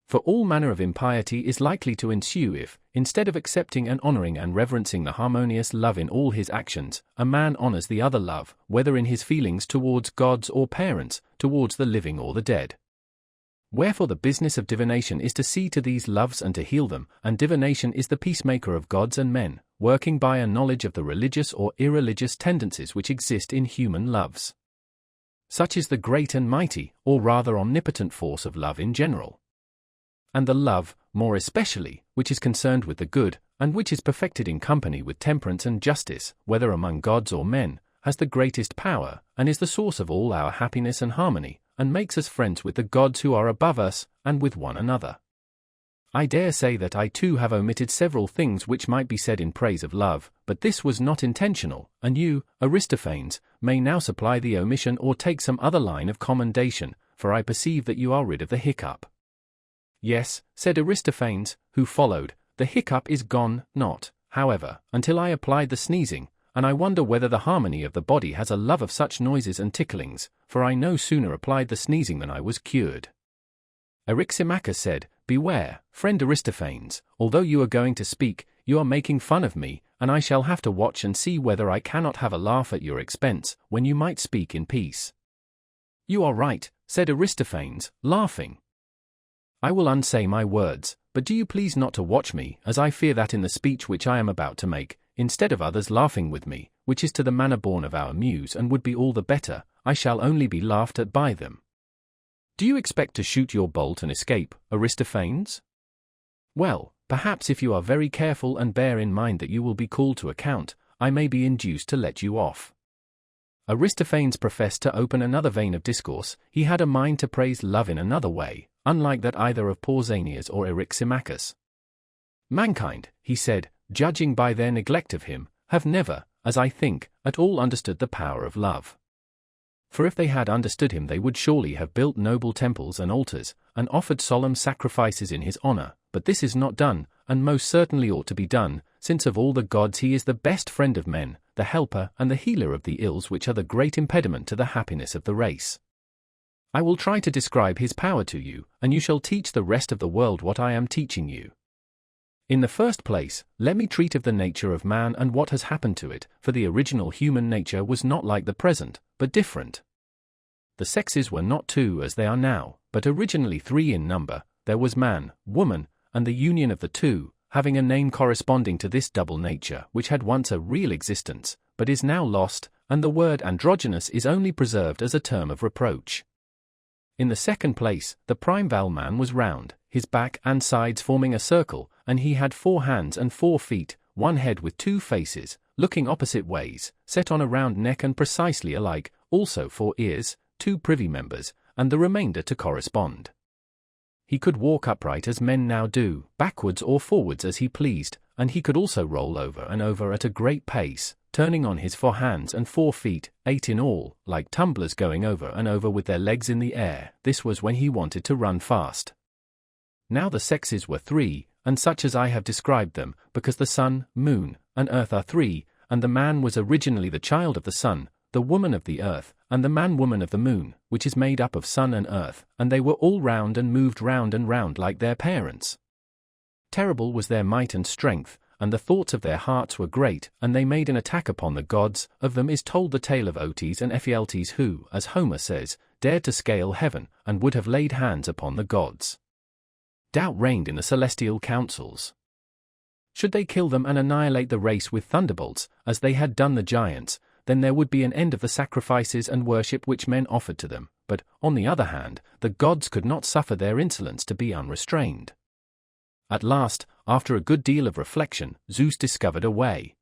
For all manner of impiety is likely to ensue if, instead of accepting and honoring and reverencing the harmonious love in all his actions, a man honors the other love, whether in his feelings towards gods or parents, towards the living or the dead. Wherefore the business of divination is to see to these loves and to heal them, and divination is the peacemaker of gods and men, working by a knowledge of the religious or irreligious tendencies which exist in human loves. Such is the great and mighty, or rather omnipotent force of love in general. And the love, more especially, which is concerned with the good, and which is perfected in company with temperance and justice, whether among gods or men, has the greatest power, and is the source of all our happiness and harmony, and makes us friends with the gods who are above us, and with one another. I dare say that I too have omitted several things which might be said in praise of love, but this was not intentional, and you, Aristophanes, may now supply the omission or take some other line of commendation, for I perceive that you are rid of the hiccup. Yes, said Aristophanes, who followed, the hiccup is gone, not, however, until I applied the sneezing, and I wonder whether the harmony of the body has a love of such noises and ticklings, for I no sooner applied the sneezing than I was cured. Eryximachus said, Beware, friend Aristophanes, although you are going to speak, you are making fun of me, and I shall have to watch and see whether I cannot have a laugh at your expense, when you might speak in peace. You are right, said Aristophanes, laughing. I will unsay my words, but do you please not to watch me, as I fear that in the speech which I am about to make, instead of others laughing with me, which is to the manner born of our muse and would be all the better, I shall only be laughed at by them. Do you expect to shoot your bolt and escape, Aristophanes? Well, perhaps if you are very careful and bear in mind that you will be called to account, I may be induced to let you off. Aristophanes professed to open another vein of discourse. He had a mind to praise love in another way, unlike that either of Pausanias or Eryximachus. Mankind, he said, judging by their neglect of him, have never, as I think, at all understood the power of love. For if they had understood him they would surely have built noble temples and altars, and offered solemn sacrifices in his honor, but this is not done, and most certainly ought to be done, since of all the gods he is the best friend of men, the helper and the healer of the ills which are the great impediment to the happiness of the race. I will try to describe his power to you, and you shall teach the rest of the world what I am teaching you. In the first place, let me treat of the nature of man and what has happened to it, for the original human nature was not like the present, but different. The sexes were not two as they are now, but originally three in number. There was man, woman, and the union of the two, having a name corresponding to this double nature which had once a real existence, but is now lost, and the word androgynous is only preserved as a term of reproach. In the second place, the primeval man was round, his back and sides forming a circle, and he had 4 hands and 4 feet, one head with 2 faces, looking opposite ways, set on a round neck and precisely alike, also 4 ears, 2 privy members, and the remainder to correspond. He could walk upright as men now do, backwards or forwards as he pleased, and he could also roll over and over at a great pace, turning on his 4 hands and 4 feet, 8 in all, like tumblers going over and over with their legs in the air. This was when he wanted to run fast. Now the sexes were 3, and such as I have described them, because the sun, moon, and earth are 3, and the man was originally the child of the sun, the woman of the earth, and the man-woman of the moon, which is made up of sun and earth, and they were all round and moved round and round like their parents. Terrible was their might and strength, and the thoughts of their hearts were great, and they made an attack upon the gods. Of them is told the tale of Otis and Ephialtes who, as Homer says, dared to scale heaven, and would have laid hands upon the gods. Doubt reigned in the celestial councils. Should they kill them and annihilate the race with thunderbolts, as they had done the giants, then there would be an end of the sacrifices and worship which men offered to them, but, on the other hand, the gods could not suffer their insolence to be unrestrained. At last, after a good deal of reflection, Zeus discovered a way.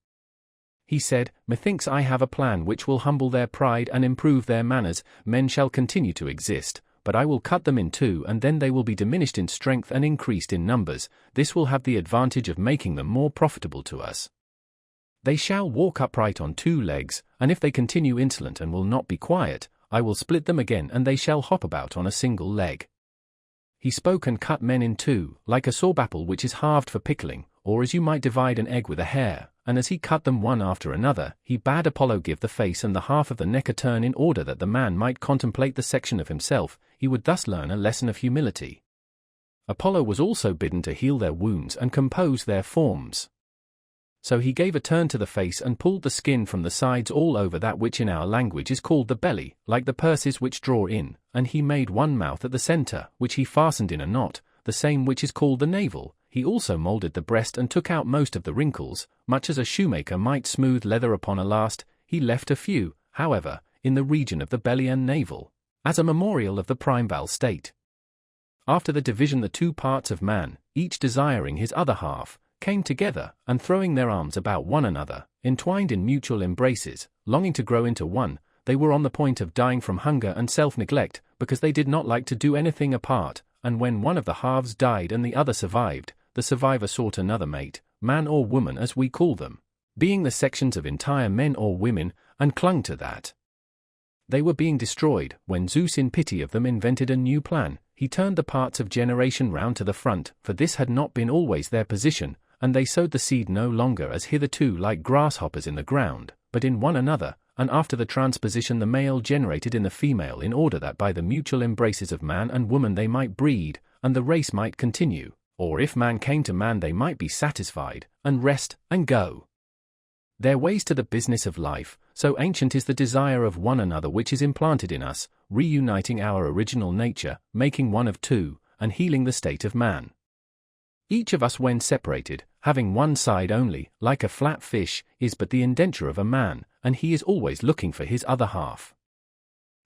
He said, "Methinks I have a plan which will humble their pride and improve their manners. Men shall continue to exist, but I will cut them in 2, and then they will be diminished in strength and increased in numbers. This will have the advantage of making them more profitable to us. They shall walk upright on 2 legs, and if they continue insolent and will not be quiet, I will split them again and they shall hop about on a single leg." He spoke and cut men in 2, like a sorb-apple which is halved for pickling, or as you might divide an egg with a hair, and as he cut them one after another, he bade Apollo give the face and the half of the neck a turn in order that the man might contemplate the section of himself. He would thus learn a lesson of humility. Apollo was also bidden to heal their wounds and compose their forms. So he gave a turn to the face and pulled the skin from the sides all over that which in our language is called the belly, like the purses which draw in, and he made one mouth at the center, which he fastened in a knot, the same which is called the navel. He also molded the breast and took out most of the wrinkles, much as a shoemaker might smooth leather upon a last. He left a few, however, in the region of the belly and navel, as a memorial of the primeval state. After the division, the 2 parts of man, each desiring his other half, came together, and throwing their arms about one another, entwined in mutual embraces, longing to grow into one, they were on the point of dying from hunger and self-neglect, because they did not like to do anything apart, and when one of the halves died and the other survived, the survivor sought another mate, man or woman as we call them, being the sections of entire men or women, and clung to that. They were being destroyed, when Zeus in pity of them invented a new plan. He turned the parts of generation round to the front, for this had not been always their position, and they sowed the seed no longer as hitherto like grasshoppers in the ground, but in one another, and after the transposition the male generated in the female in order that by the mutual embraces of man and woman they might breed, and the race might continue, or if man came to man they might be satisfied, and rest, and go their ways to the business of life. So ancient is the desire of one another which is implanted in us, reuniting our original nature, making one of 2, and healing the state of man. Each of us when separated, having one side only, like a flat fish, is but the indenture of a man, and he is always looking for his other half.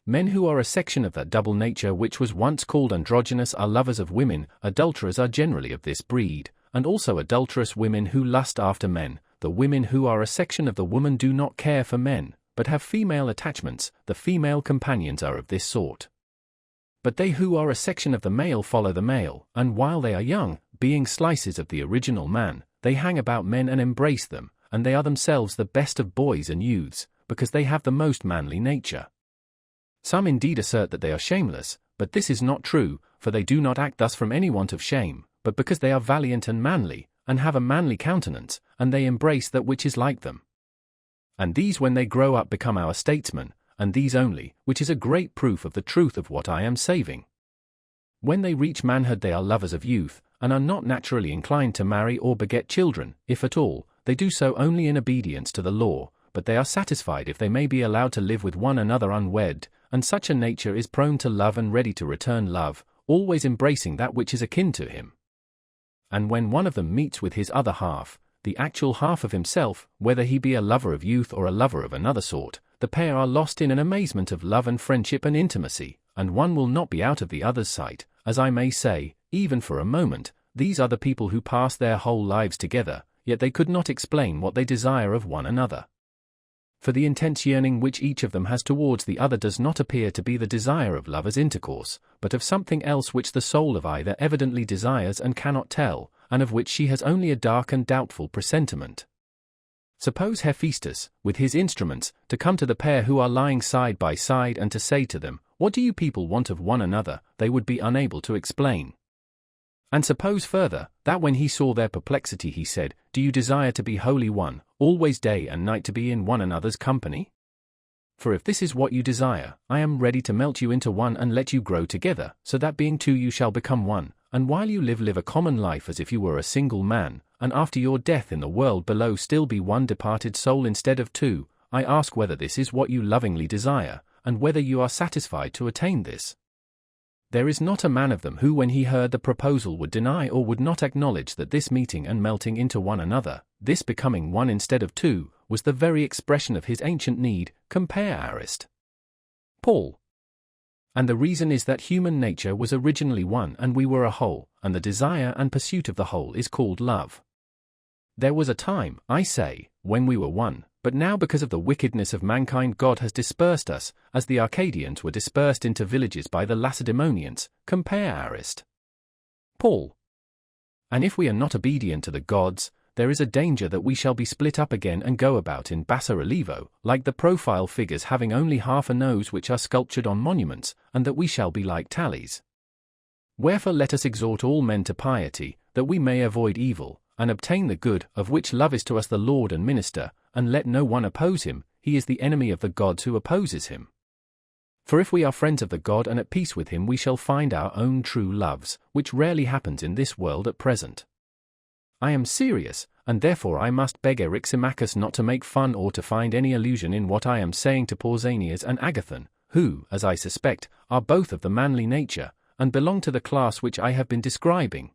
Men who are a section of that double nature which was once called androgynous are lovers of women. Adulterers are generally of this breed, and also adulterous women who lust after men. The women who are a section of the woman do not care for men, but have female attachments. The female companions are of this sort. But they who are a section of the male follow the male, and while they are young, being slices of the original man, they hang about men and embrace them, and they are themselves the best of boys and youths, because they have the most manly nature. Some indeed assert that they are shameless, but this is not true, for they do not act thus from any want of shame, but because they are valiant and manly, and have a manly countenance, and they embrace that which is like them. And these when they grow up become our statesmen, and these only, which is a great proof of the truth of what I am saying. When they reach manhood they are lovers of youth, and are not naturally inclined to marry or beget children. If at all, they do so only in obedience to the law, but they are satisfied if they may be allowed to live with one another unwed, and such a nature is prone to love and ready to return love, always embracing that which is akin to him. And when one of them meets with his other half, the actual half of himself, whether he be a lover of youth or a lover of another sort, the pair are lost in an amazement of love and friendship and intimacy, and one will not be out of the other's sight, as I may say, even for a moment. These are the people who pass their whole lives together, yet they could not explain what they desire of one another. For the intense yearning which each of them has towards the other does not appear to be the desire of lovers' intercourse, but of something else which the soul of either evidently desires and cannot tell, and of which she has only a dark and doubtful presentiment. Suppose Hephaestus, with his instruments, to come to the pair who are lying side by side and to say to them, "What do you people want of one another?" they would be unable to explain. And suppose further, that when he saw their perplexity he said, "Do you desire to be wholly one, always day and night to be in one another's company? For if this is what you desire, I am ready to melt you into one and let you grow together, so that being two you shall become one, and while you live a common life as if you were a single man, and after your death in the world below still be one departed soul instead of two. I ask whether this is what you lovingly desire, and whether you are satisfied to attain this." There is not a man of them who when he heard the proposal would deny or would not acknowledge that this meeting and melting into one another, this becoming one instead of two, was the very expression of his ancient need. Compare Arist. Paul. And the reason is that human nature was originally one and we were a whole, and the desire and pursuit of the whole is called love. There was a time, I say, when we were one, but now because of the wickedness of mankind God has dispersed us, as the Arcadians were dispersed into villages by the Lacedaemonians. Compare Arist. Paul. And if we are not obedient to the gods, there is a danger that we shall be split up again and go about in basso relievo, like the profile figures having only half a nose which are sculptured on monuments, and that we shall be like tallies. Wherefore let us exhort all men to piety, that we may avoid evil, and obtain the good, of which love is to us the Lord and Minister, and let no one oppose him, he is the enemy of the gods who opposes him. For if we are friends of the God and at peace with him we shall find our own true loves, which rarely happens in this world at present. I am serious, and therefore I must beg Eryximachus not to make fun or to find any allusion in what I am saying to Pausanias and Agathon, who, as I suspect, are both of the manly nature, and belong to the class which I have been describing.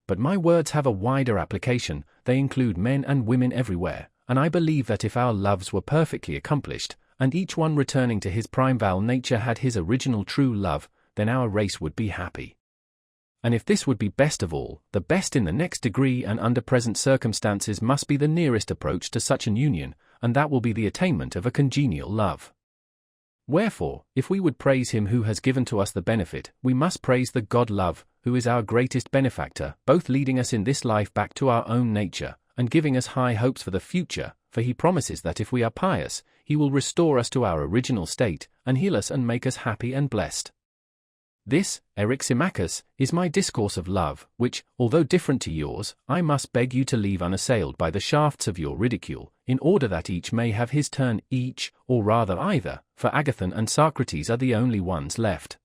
But my words have a wider application, they include men and women everywhere, and I believe that if our loves were perfectly accomplished, and each one returning to his primeval nature had his original true love, then our race would be happy. And if this would be best of all, the best in the next degree and under present circumstances must be the nearest approach to such an union, and that will be the attainment of a congenial love. Wherefore, if we would praise him who has given to us the benefit, we must praise the God Love, who is our greatest benefactor, both leading us in this life back to our own nature, and giving us high hopes for the future, for he promises that if we are pious, he will restore us to our original state, and heal us and make us happy and blessed. This, Eryximachus, is my discourse of love, which, although different to yours, I must beg you to leave unassailed by the shafts of your ridicule, in order that each may have his turn, each, or rather either, for Agathon and Socrates are the only ones left.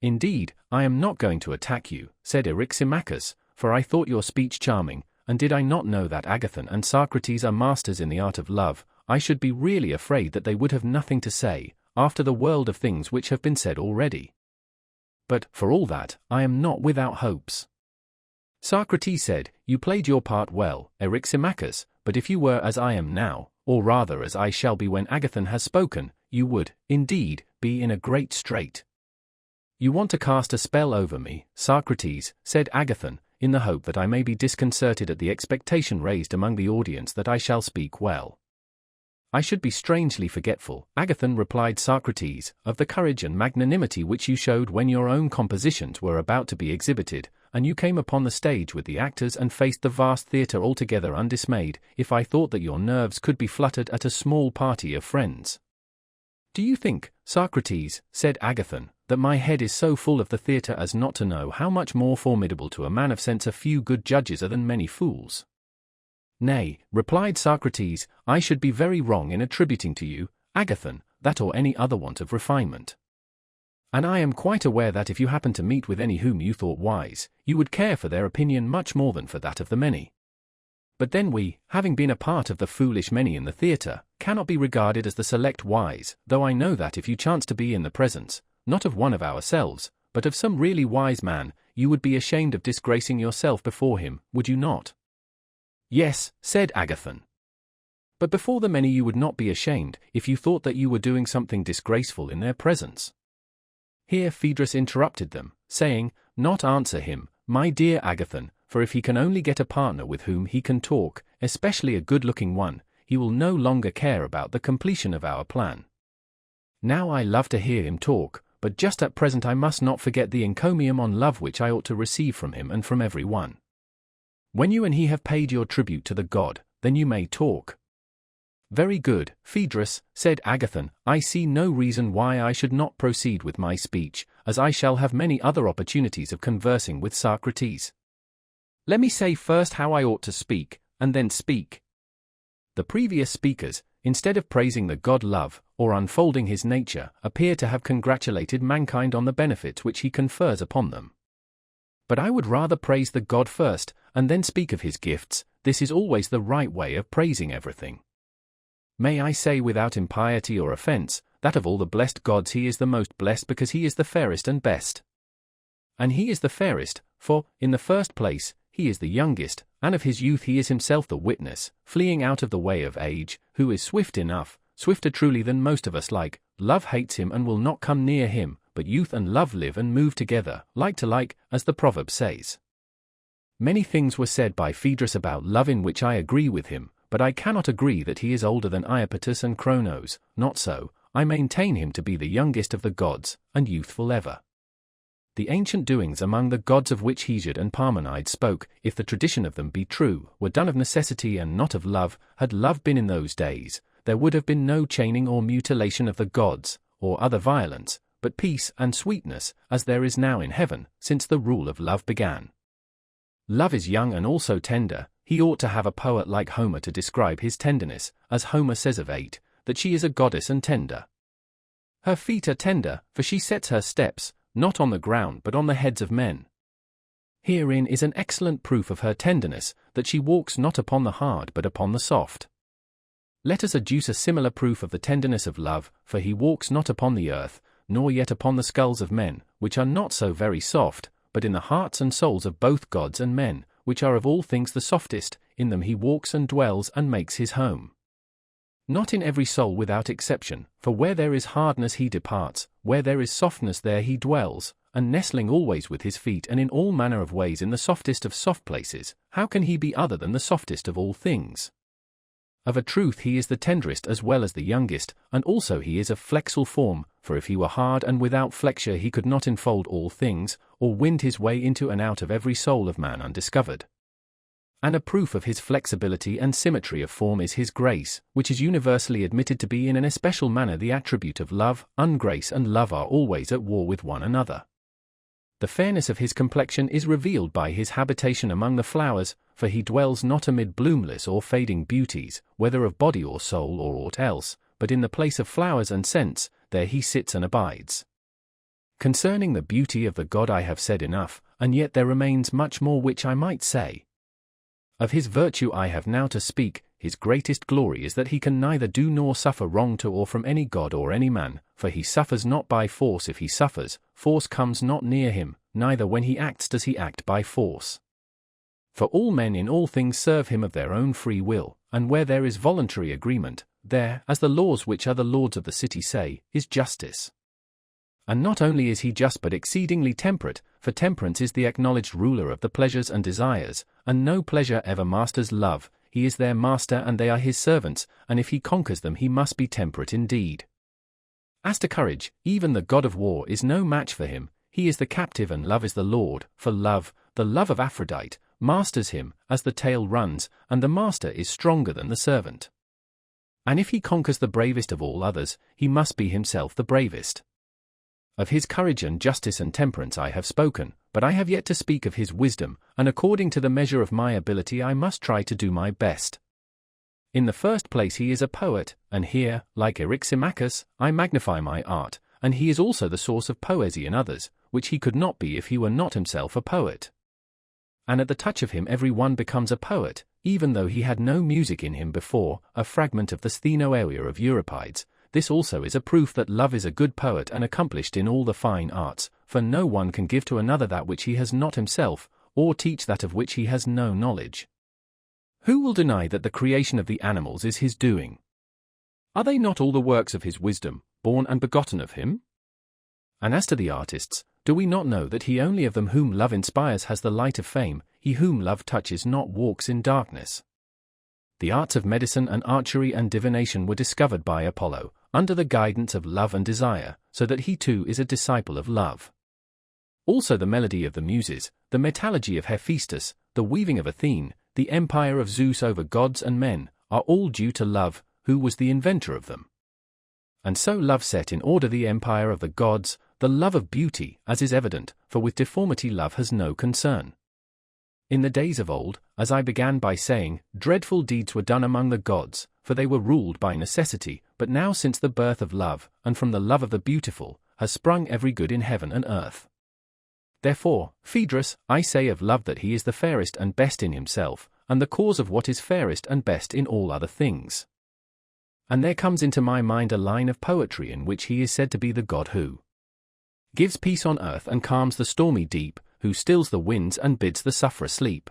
Indeed, I am not going to attack you, said Eryximachus, for I thought your speech charming, and did I not know that Agathon and Socrates are masters in the art of love, I should be really afraid that they would have nothing to say, after the world of things which have been said already. But, for all that, I am not without hopes. Socrates said, you played your part well, Eryximachus, but if you were as I am now, or rather as I shall be when Agathon has spoken, you would, indeed, be in a great strait. You want to cast a spell over me, Socrates, said Agathon, in the hope that I may be disconcerted at the expectation raised among the audience that I shall speak well. I should be strangely forgetful, Agathon, replied Socrates, of the courage and magnanimity which you showed when your own compositions were about to be exhibited, and you came upon the stage with the actors and faced the vast theatre altogether undismayed, if I thought that your nerves could be fluttered at a small party of friends. Do you think, Socrates, said Agathon, that my head is so full of the theatre as not to know how much more formidable to a man of sense a few good judges are than many fools? Nay, replied Socrates, I should be very wrong in attributing to you, Agathon, that or any other want of refinement. And I am quite aware that if you happened to meet with any whom you thought wise, you would care for their opinion much more than for that of the many. But then we, having been a part of the foolish many in the theatre, cannot be regarded as the select wise, though I know that if you chance to be in the presence, not of one of ourselves, but of some really wise man, you would be ashamed of disgracing yourself before him, would you not? Yes, said Agathon. But before the many you would not be ashamed, if you thought that you were doing something disgraceful in their presence. Here Phaedrus interrupted them, saying, not answer him, my dear Agathon, for if he can only get a partner with whom he can talk, especially a good-looking one, he will no longer care about the completion of our plan. Now I love to hear him talk, but just at present I must not forget the encomium on love which I ought to receive from him and from every one. When you and he have paid your tribute to the god, then you may talk. Very good, Phaedrus, said Agathon, I see no reason why I should not proceed with my speech, as I shall have many other opportunities of conversing with Socrates. Let me say first how I ought to speak, and then speak. The previous speakers, instead of praising the god love, or unfolding his nature, appear to have congratulated mankind on the benefits which he confers upon them. But I would rather praise the god first, and then speak of his gifts. This is always the right way of praising everything. May I say without impiety or offense, that of all the blessed gods he is the most blessed because he is the fairest and best. And he is the fairest, for, in the first place, he is the youngest, and of his youth he is himself the witness, fleeing out of the way of age, who is swift enough, swifter truly than most of us like. Love hates him and will not come near him, but youth and love live and move together, like to like, as the proverb says. Many things were said by Phaedrus about love in which I agree with him, but I cannot agree that he is older than Iapetus and Cronos. Not so, I maintain him to be the youngest of the gods, and youthful ever. The ancient doings among the gods of which Hesiod and Parmenide spoke, if the tradition of them be true, were done of necessity and not of love. Had love been in those days, there would have been no chaining or mutilation of the gods, or other violence, but peace and sweetness, as there is now in heaven, since the rule of love began. Love is young and also tender. He ought to have a poet like Homer to describe his tenderness, as Homer says of Ate, that she is a goddess and tender. Her feet are tender, for she sets her steps, not on the ground but on the heads of men. Herein is an excellent proof of her tenderness, that she walks not upon the hard but upon the soft. Let us adduce a similar proof of the tenderness of love, for he walks not upon the earth, nor yet upon the skulls of men, which are not so very soft, but in the hearts and souls of both gods and men, which are of all things the softest. In them he walks and dwells and makes his home. Not in every soul without exception, for where there is hardness he departs, where there is softness there he dwells, and nestling always with his feet and in all manner of ways in the softest of soft places, how can he be other than the softest of all things? Of a truth he is the tenderest as well as the youngest, and also he is of flexile form, for if he were hard and without flexure he could not enfold all things, or wind his way into and out of every soul of man undiscovered. And a proof of his flexibility and symmetry of form is his grace, which is universally admitted to be in an especial manner the attribute of love. Ungrace and love are always at war with one another. The fairness of his complexion is revealed by his habitation among the flowers, for he dwells not amid bloomless or fading beauties, whether of body or soul or aught else, but in the place of flowers and scents, there he sits and abides. Concerning the beauty of the god I have said enough, and yet there remains much more which I might say. Of his virtue I have now to speak. His greatest glory is that he can neither do nor suffer wrong to or from any god or any man, for he suffers not by force. If he suffers, force comes not near him, neither when he acts does he act by force. For all men in all things serve him of their own free will, and where there is voluntary agreement, there, as the laws which are the lords of the city say, is justice. And not only is he just but exceedingly temperate, for temperance is the acknowledged ruler of the pleasures and desires, and no pleasure ever masters love. He is their master and they are his servants, and if he conquers them he must be temperate indeed. As to courage, even the god of war is no match for him. He is the captive and love is the lord, for love, the love of Aphrodite, masters him, as the tale runs, and the master is stronger than the servant. And if he conquers the bravest of all others, he must be himself the bravest. Of his courage and justice and temperance I have spoken, but I have yet to speak of his wisdom, and according to the measure of my ability I must try to do my best. In the first place he is a poet, and here, like Eryximachus, I magnify my art, and he is also the source of poesy in others, which he could not be if he were not himself a poet. And at the touch of him every one becomes a poet, even though he had no music in him before. A fragment of the Sthenoeia of Euripides. This also is a proof that love is a good poet and accomplished in all the fine arts, for no one can give to another that which he has not himself, or teach that of which he has no knowledge. Who will deny that the creation of the animals is his doing? Are they not all the works of his wisdom, born and begotten of him? And as to the artists, Do we not know that he only of them whom love inspires has the light of fame, he whom love touches not walks in darkness? The arts of medicine and archery and divination were discovered by Apollo, under the guidance of love and desire, so that he too is a disciple of love. Also the melody of the Muses, the metallurgy of Hephaestus, the weaving of Athene, the empire of Zeus over gods and men, are all due to love, who was the inventor of them. And so love set in order the empire of the gods, the love of beauty, as is evident, for with deformity love has no concern. In the days of old, as I began by saying, dreadful deeds were done among the gods, for they were ruled by necessity, but now since the birth of love, and from the love of the beautiful, has sprung every good in heaven and earth. Therefore, Phaedrus, I say of love that he is the fairest and best in himself, and the cause of what is fairest and best in all other things. And there comes into my mind a line of poetry in which he is said to be the god who gives peace on earth and calms the stormy deep, who stills the winds and bids the sufferer sleep.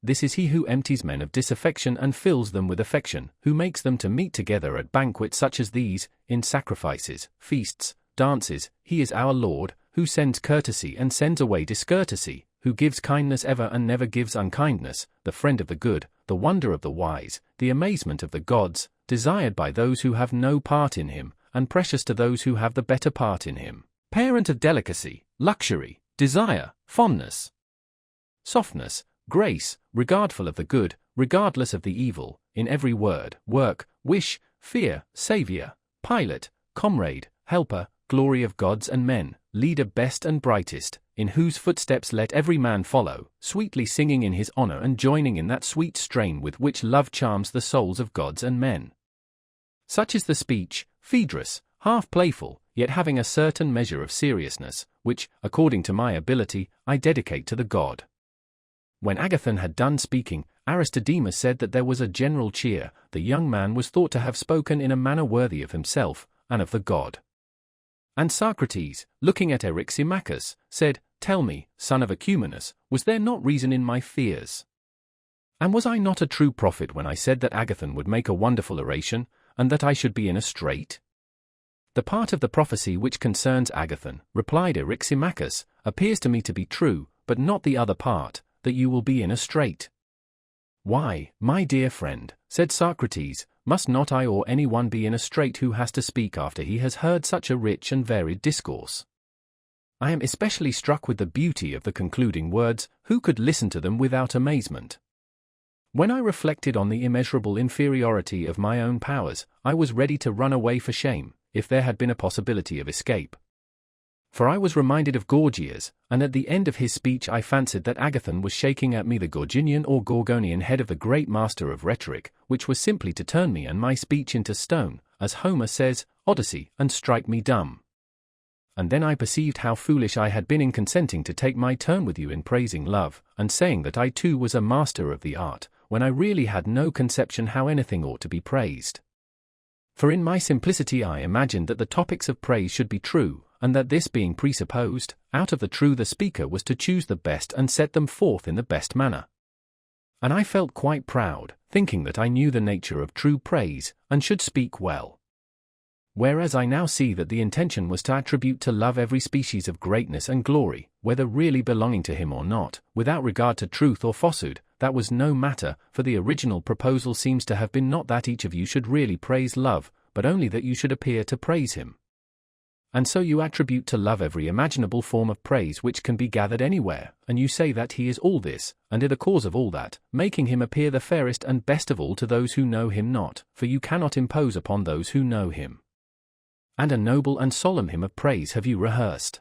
This is he who empties men of disaffection and fills them with affection, who makes them to meet together at banquets such as these, in sacrifices, feasts, dances. He is our Lord, who sends courtesy and sends away discourtesy, who gives kindness ever and never gives unkindness, the friend of the good, the wonder of the wise, the amazement of the gods, desired by those who have no part in him, and precious to those who have the better part in him, parent of delicacy, luxury, desire, fondness, softness, grace, regardful of the good, regardless of the evil, in every word, work, wish, fear, saviour, pilot, comrade, helper, glory of gods and men, leader best and brightest, in whose footsteps let every man follow, sweetly singing in his honour and joining in that sweet strain with which love charms the souls of gods and men. Such is the speech, Phaedrus, half playful, yet having a certain measure of seriousness, which, according to my ability, I dedicate to the god. When Agathon had done speaking, Aristodemus said that there was a general cheer. The young man was thought to have spoken in a manner worthy of himself, and of the god. And Socrates, looking at Eryximachus, said, Tell me, son of Ecumenus, was there not reason in my fears? And was I not a true prophet when I said that Agathon would make a wonderful oration, and that I should be in a strait? The part of the prophecy which concerns Agathon, replied Eryximachus, appears to me to be true, but not the other part, that you will be in a strait. Why, my dear friend, said Socrates, must not I or any one be in a strait who has to speak after he has heard such a rich and varied discourse? I am especially struck with the beauty of the concluding words, who could listen to them without amazement? When I reflected on the immeasurable inferiority of my own powers, I was ready to run away for shame, if there had been a possibility of escape. For I was reminded of Gorgias, and at the end of his speech I fancied that Agathon was shaking at me the Gorginian or Gorgonian head of the great master of rhetoric, which was simply to turn me and my speech into stone, as Homer says, Odyssey, and strike me dumb. And then I perceived how foolish I had been in consenting to take my turn with you in praising love, and saying that I too was a master of the art, when I really had no conception how anything ought to be praised. For in my simplicity I imagined that the topics of praise should be true, and that this being presupposed, out of the true the speaker was to choose the best and set them forth in the best manner. And I felt quite proud, thinking that I knew the nature of true praise, and should speak well. Whereas I now see that the intention was to attribute to love every species of greatness and glory, whether really belonging to him or not, without regard to truth or falsehood. That was no matter, for the original proposal seems to have been not that each of you should really praise love, but only that you should appear to praise him. And so you attribute to love every imaginable form of praise which can be gathered anywhere, and you say that he is all this, and is the cause of all that, making him appear the fairest and best of all to those who know him not, for you cannot impose upon those who know him. And a noble and solemn hymn of praise have you rehearsed.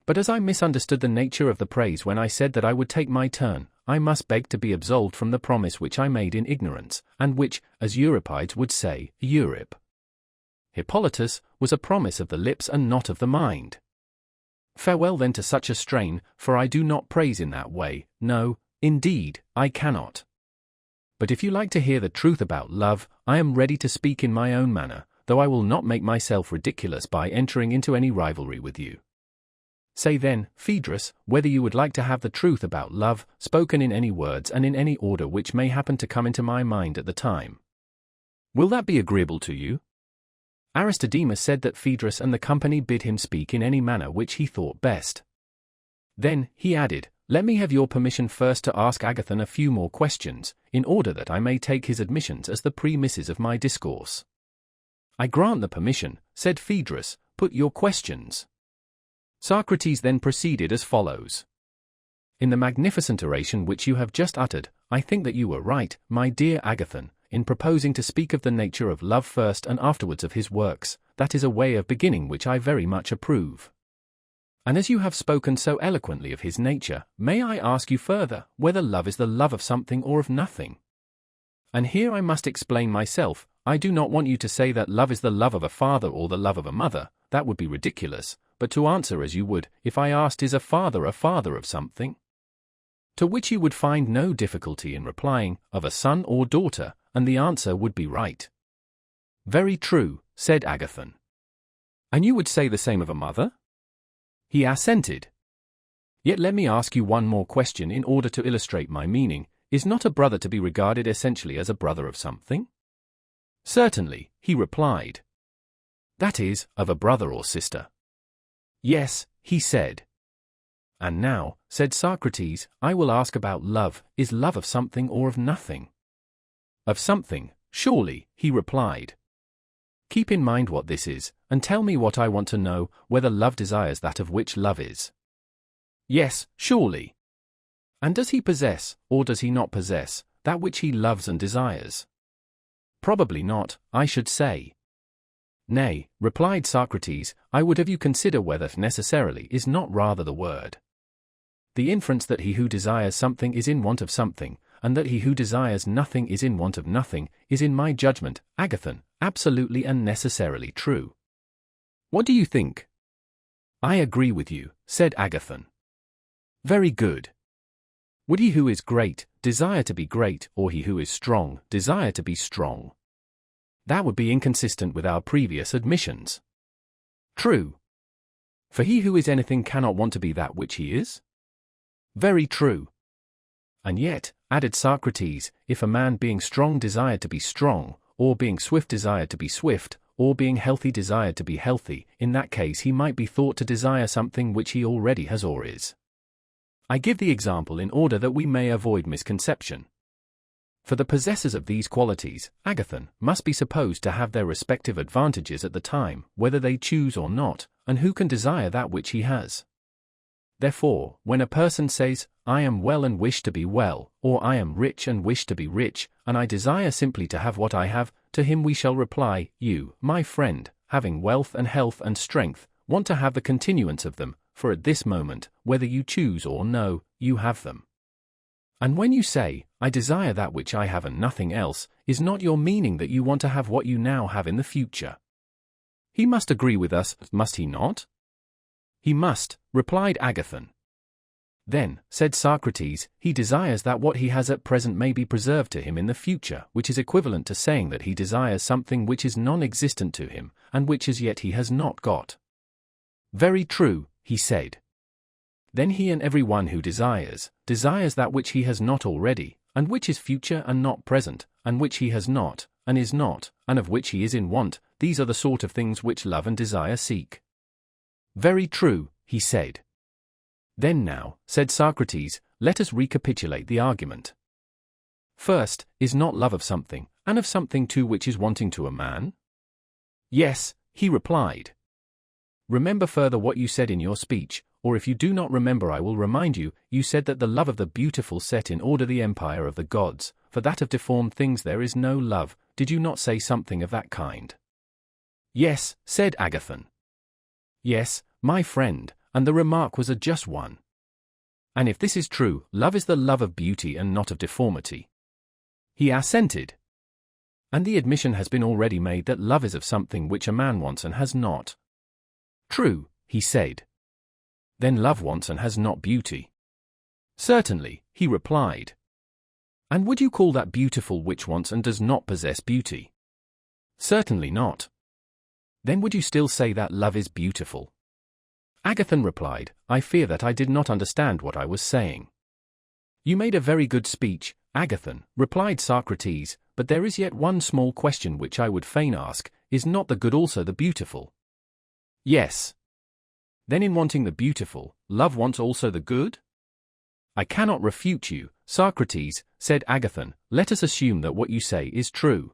But as I misunderstood the nature of the praise when I said that I would take my turn, I must beg to be absolved from the promise which I made in ignorance, and which, as Euripides would say, Eurip. Hippolytus, was a promise of the lips and not of the mind. Farewell then to such a strain, for I do not praise in that way, no, indeed, I cannot. But if you like to hear the truth about love, I am ready to speak in my own manner, though I will not make myself ridiculous by entering into any rivalry with you. Say then, Phaedrus, whether you would like to have the truth about love, spoken in any words and in any order which may happen to come into my mind at the time. Will that be agreeable to you? Aristodemus said that Phaedrus and the company bid him speak in any manner which he thought best. Then, he added, let me have your permission first to ask Agathon a few more questions, in order that I may take his admissions as the premises of my discourse. I grant the permission, said Phaedrus, put your questions. Socrates then proceeded as follows. In the magnificent oration which you have just uttered, I think that you were right, my dear Agathon, in proposing to speak of the nature of love first and afterwards of his works. That is a way of beginning which I very much approve. And as you have spoken so eloquently of his nature, may I ask you further, whether love is the love of something or of nothing? And here I must explain myself. I do not want you to say that love is the love of a father or the love of a mother, that would be ridiculous, but to answer as you would, if I asked is a father of something? To which you would find no difficulty in replying, of a son or daughter, and the answer would be right. Very true, said Agathon. And you would say the same of a mother? He assented. Yet let me ask you one more question in order to illustrate my meaning. Is not a brother to be regarded essentially as a brother of something? Certainly, he replied. That is, of a brother or sister. Yes, he said. And now, said Socrates, I will ask about love. Is love of something or of nothing? Of something, surely, he replied. Keep in mind what this is, and tell me what I want to know, whether love desires that of which love is. Yes, surely. And does he possess, or does he not possess, that which he loves and desires? Probably not, I should say. Nay, replied Socrates, I would have you consider whether necessarily is not rather the word. The inference that he who desires something is in want of something, and that he who desires nothing is in want of nothing, is in my judgment, Agathon, absolutely and necessarily true. What do you think? I agree with you, said Agathon. Very good. Would he who is great desire to be great, or he who is strong desire to be strong? That would be inconsistent with our previous admissions. True. For he who is anything cannot want to be that which he is? Very true. And yet, added Socrates, if a man being strong desired to be strong, or being swift desired to be swift, or being healthy desired to be healthy, in that case he might be thought to desire something which he already has or is. I give the example in order that we may avoid misconception. For the possessors of these qualities, Agathon, must be supposed to have their respective advantages at the time, whether they choose or not, and who can desire that which he has. Therefore, when a person says, I am well and wish to be well, or I am rich and wish to be rich, and I desire simply to have what I have, to him we shall reply, you, my friend, having wealth and health and strength, want to have the continuance of them, for at this moment, whether you choose or no, you have them. And when you say, I desire that which I have and nothing else, is not your meaning that you want to have what you now have in the future? He must agree with us, must he not? He must, replied Agathon. Then, said Socrates, he desires that what he has at present may be preserved to him in the future, which is equivalent to saying that he desires something which is non-existent to him, and which as yet he has not got. Very true, he said. Then he and every one who desires that which he has not already, and which is future and not present, and which he has not, and is not, and of which he is in want, these are the sort of things which love and desire seek. Very true, he said. Then now, said Socrates, let us recapitulate the argument. First, is not love of something, and of something too which is wanting to a man? Yes, he replied. Remember further what you said in your speech, or if you do not remember I will remind you, you said that the love of the beautiful set in order the empire of the gods, for that of deformed things there is no love, did you not say something of that kind? Yes, said Agathon. Yes, my friend, and the remark was a just one. And if this is true, love is the love of beauty and not of deformity. He assented. And the admission has been already made that love is of something which a man wants and has not. True, he said. Then love wants and has not beauty. Certainly, he replied. And would you call that beautiful which wants and does not possess beauty? Certainly not. Then would you still say that love is beautiful? Agathon replied, I fear that I did not understand what I was saying. You made a very good speech, Agathon, replied Socrates, but there is yet one small question which I would fain ask. is not the good also the beautiful? Yes. Then in wanting the beautiful, love wants also the good? I cannot refute you, Socrates, said Agathon. Let us assume that what you say is true.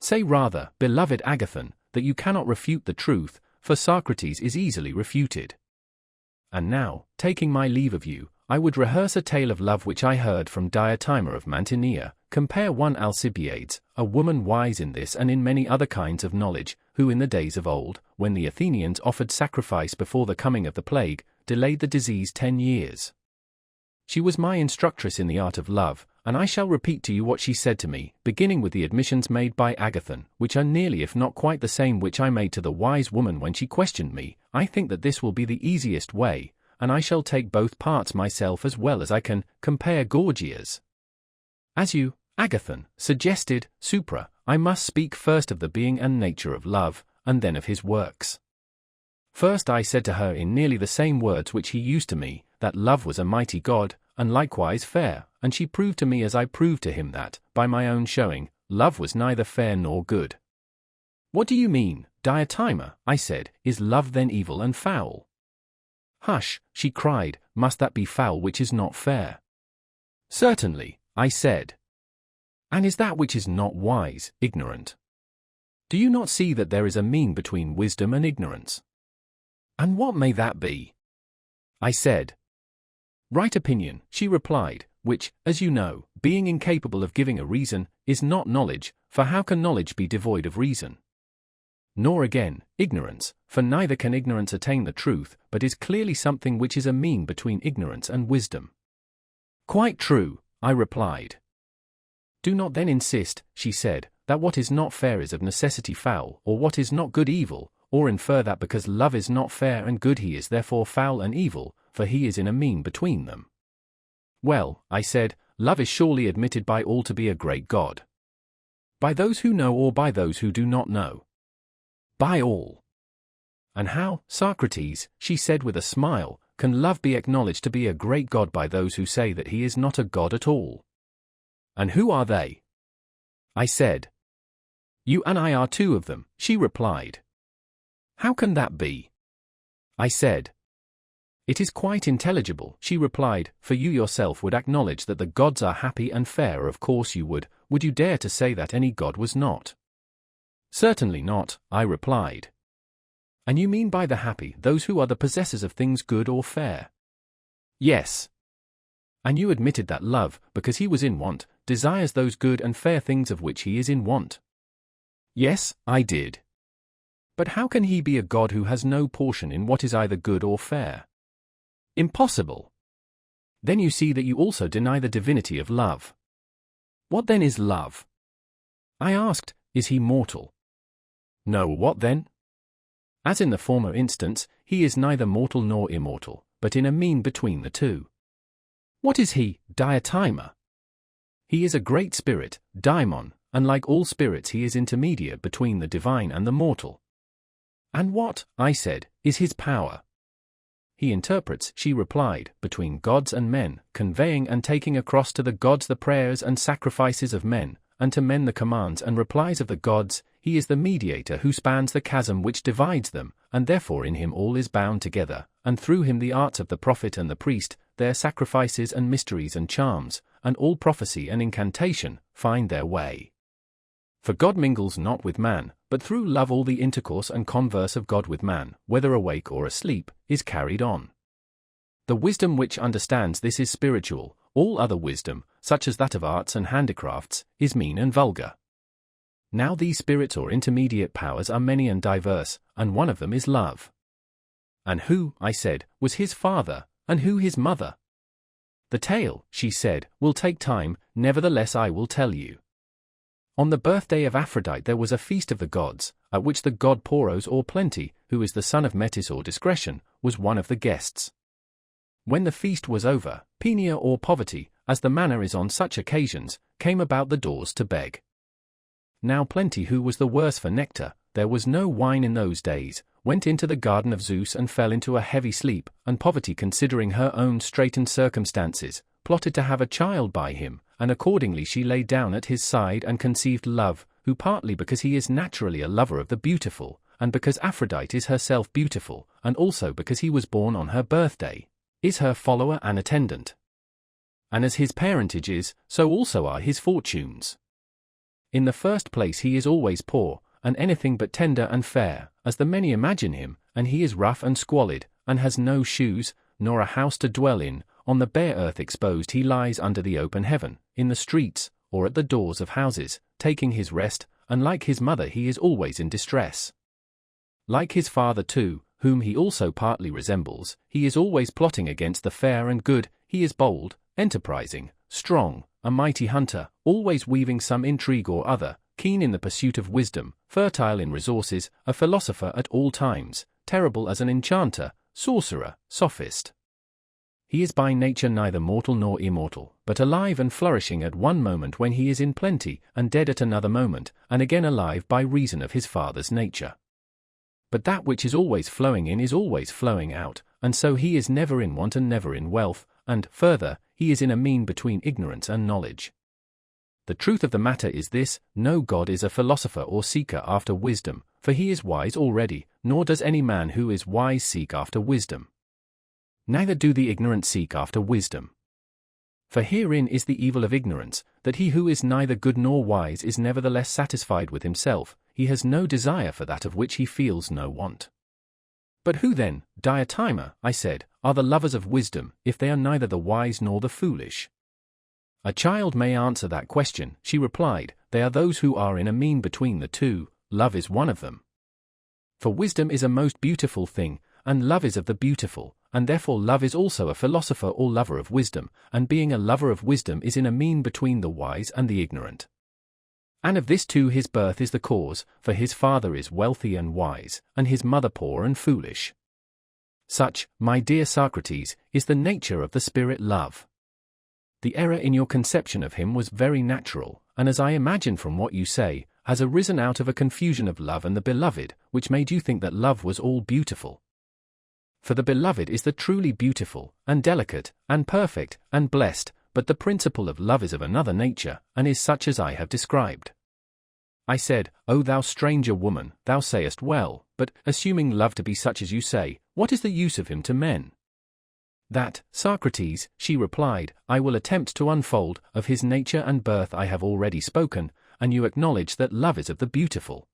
Say rather, beloved Agathon, that you cannot refute the truth, for Socrates is easily refuted. And now, taking my leave of you, I would rehearse a tale of love which I heard from Diotima of Mantinea. Compare one Alcibiades, a woman wise in this and in many other kinds of knowledge, who in the days of old, when the Athenians offered sacrifice before the coming of the plague, delayed the disease 10 years. She was my instructress in the art of love, and I shall repeat to you what she said to me, beginning with the admissions made by Agathon, which are nearly if not quite the same which I made to the wise woman when she questioned me. I think that this will be the easiest way, and I shall take both parts myself as well as I can. Compare Gorgias. As you, Agathon, suggested, supra, I must speak first of the being and nature of love, and then of his works. First I said to her in nearly the same words which he used to me, that love was a mighty god, and likewise fair, and she proved to me as I proved to him that, by my own showing, love was neither fair nor good. What do you mean, Diotima? I said, is love then evil and foul? Hush, she cried, must that be foul which is not fair? Certainly, I said. And is that which is not wise, ignorant? Do you not see that there is a mean between wisdom and ignorance? And what may that be? I said. Right opinion, she replied, which, as you know, being incapable of giving a reason, is not knowledge, for how can knowledge be devoid of reason? Nor again, ignorance, for neither can ignorance attain the truth, but is clearly something which is a mean between ignorance and wisdom. Quite true, I replied. Do not then insist, she said, that what is not fair is of necessity foul, or what is not good evil, or infer that because love is not fair and good he is therefore foul and evil, for he is in a mean between them. Well, I said, love is surely admitted by all to be a great god. By those who know or by those who do not know? By all. And how, Socrates, she said with a smile, can love be acknowledged to be a great god by those who say that he is not a god at all? And who are they? I said. You and I are two of them, she replied. How can that be? I said. It is quite intelligible, she replied, for you yourself would acknowledge that the gods are happy and fair. Of course you would you dare to say that any god was not? Certainly not, I replied. And you mean by the happy those who are the possessors of things good or fair? Yes. And you admitted that love, because he was in want, desires those good and fair things of which he is in want? Yes, I did. But how can he be a god who has no portion in what is either good or fair? Impossible. Then you see that you also deny the divinity of love. What then is love? I asked, is he mortal? No, what then? As in the former instance, he is neither mortal nor immortal, but in a mean between the two. What is he, Diotima? He is a great spirit, daimon, and like all spirits he is intermediate between the divine and the mortal. And what, I said, is his power? He interprets, she replied, between gods and men, conveying and taking across to the gods the prayers and sacrifices of men, and to men the commands and replies of the gods. He is the mediator who spans the chasm which divides them, and therefore in him all is bound together, and through him the arts of the prophet and the priest, their sacrifices and mysteries and charms, and all prophecy and incantation, find their way. For God mingles not with man, but through love all the intercourse and converse of God with man, whether awake or asleep, is carried on. The wisdom which understands this is spiritual. All other wisdom, such as that of arts and handicrafts, is mean and vulgar. Now these spirits or intermediate powers are many and diverse, and one of them is love. And who, I said, was his father, and who his mother? The tale, she said, will take time, nevertheless I will tell you. On the birthday of Aphrodite there was a feast of the gods, at which the god Poros or Plenty, who is the son of Metis or Discretion, was one of the guests. When the feast was over, Peneia or Poverty, as the manner is on such occasions, came about the doors to beg. Now Plenty, who was the worse for nectar, there was no wine in those days, went into the garden of Zeus and fell into a heavy sleep, and Poverty, considering her own straitened circumstances, plotted to have a child by him, and accordingly she lay down at his side and conceived love, who partly because he is naturally a lover of the beautiful, and because Aphrodite is herself beautiful, and also because he was born on her birthday, is her follower and attendant. And as his parentage is, so also are his fortunes. In the first place he is always poor, and anything but tender and fair, as the many imagine him, and he is rough and squalid, and has no shoes, nor a house to dwell in, on the bare earth exposed he lies under the open heaven, in the streets, or at the doors of houses, taking his rest, and like his mother he is always in distress. Like his father too, whom he also partly resembles, he is always plotting against the fair and good, he is bold, enterprising, strong, a mighty hunter, always weaving some intrigue or other, keen in the pursuit of wisdom, fertile in resources, a philosopher at all times, terrible as an enchanter, sorcerer, sophist. He is by nature neither mortal nor immortal, but alive and flourishing at one moment when he is in plenty, and dead at another moment, and again alive by reason of his father's nature. But that which is always flowing in is always flowing out, and so he is never in want and never in wealth, and, further, he is in a mean between ignorance and knowledge. The truth of the matter is this: no god is a philosopher or seeker after wisdom, for he is wise already, nor does any man who is wise seek after wisdom. Neither do the ignorant seek after wisdom. For herein is the evil of ignorance, that he who is neither good nor wise is nevertheless satisfied with himself, he has no desire for that of which he feels no want. But who then, Diotima, I said, are the lovers of wisdom, if they are neither the wise nor the foolish? A child may answer that question, she replied, they are those who are in a mean between the two, love is one of them. For wisdom is a most beautiful thing, and love is of the beautiful, and therefore love is also a philosopher or lover of wisdom, and being a lover of wisdom is in a mean between the wise and the ignorant. And of this too his birth is the cause, for his father is wealthy and wise, and his mother poor and foolish. Such, my dear Socrates, is the nature of the spirit love. The error in your conception of him was very natural, and as I imagine from what you say, has arisen out of a confusion of love and the beloved, which made you think that love was all beautiful. For the beloved is the truly beautiful, and delicate, and perfect, and blessed, but the principle of love is of another nature, and is such as I have described. I said, O thou stranger woman, thou sayest well, but, assuming love to be such as you say, what is the use of him to men? That, Socrates, she replied, I will attempt to unfold. Of his nature and birth I have already spoken, and you acknowledge that love is of the beautiful.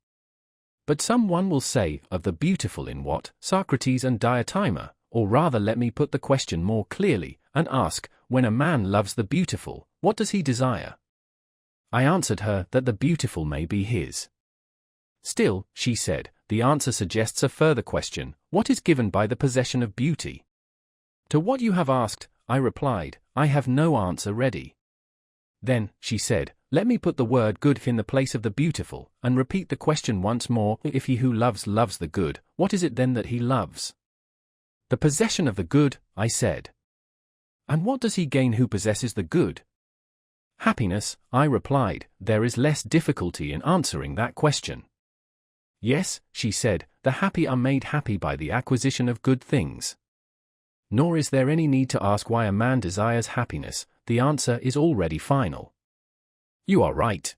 But some one will say, of the beautiful in what, Socrates and Diotima, or rather let me put the question more clearly, and ask, when a man loves the beautiful, what does he desire? I answered her that the beautiful may be his. Still, she said, the answer suggests a further question, what is given by the possession of beauty? To what you have asked, I replied, I have no answer ready. Then, she said, let me put the word good in the place of the beautiful, and repeat the question once more, if he who loves loves the good, what is it then that he loves? The possession of the good, I said. And what does he gain who possesses the good? Happiness, I replied, there is less difficulty in answering that question. Yes, she said, the happy are made happy by the acquisition of good things. Nor is there any need to ask why a man desires happiness, the answer is already final. You are right,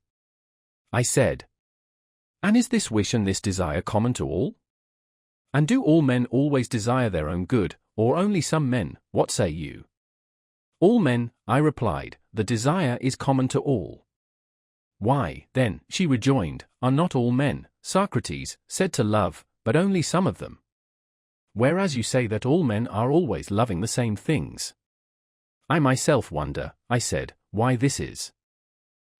I said. And is this wish and this desire common to all? And do all men always desire their own good, or only some men, what say you? All men, I replied, the desire is common to all. Why, then, she rejoined, are not all men, Socrates, said to love, but only some of them? Whereas you say that all men are always loving the same things. I myself wonder, I said, why this is.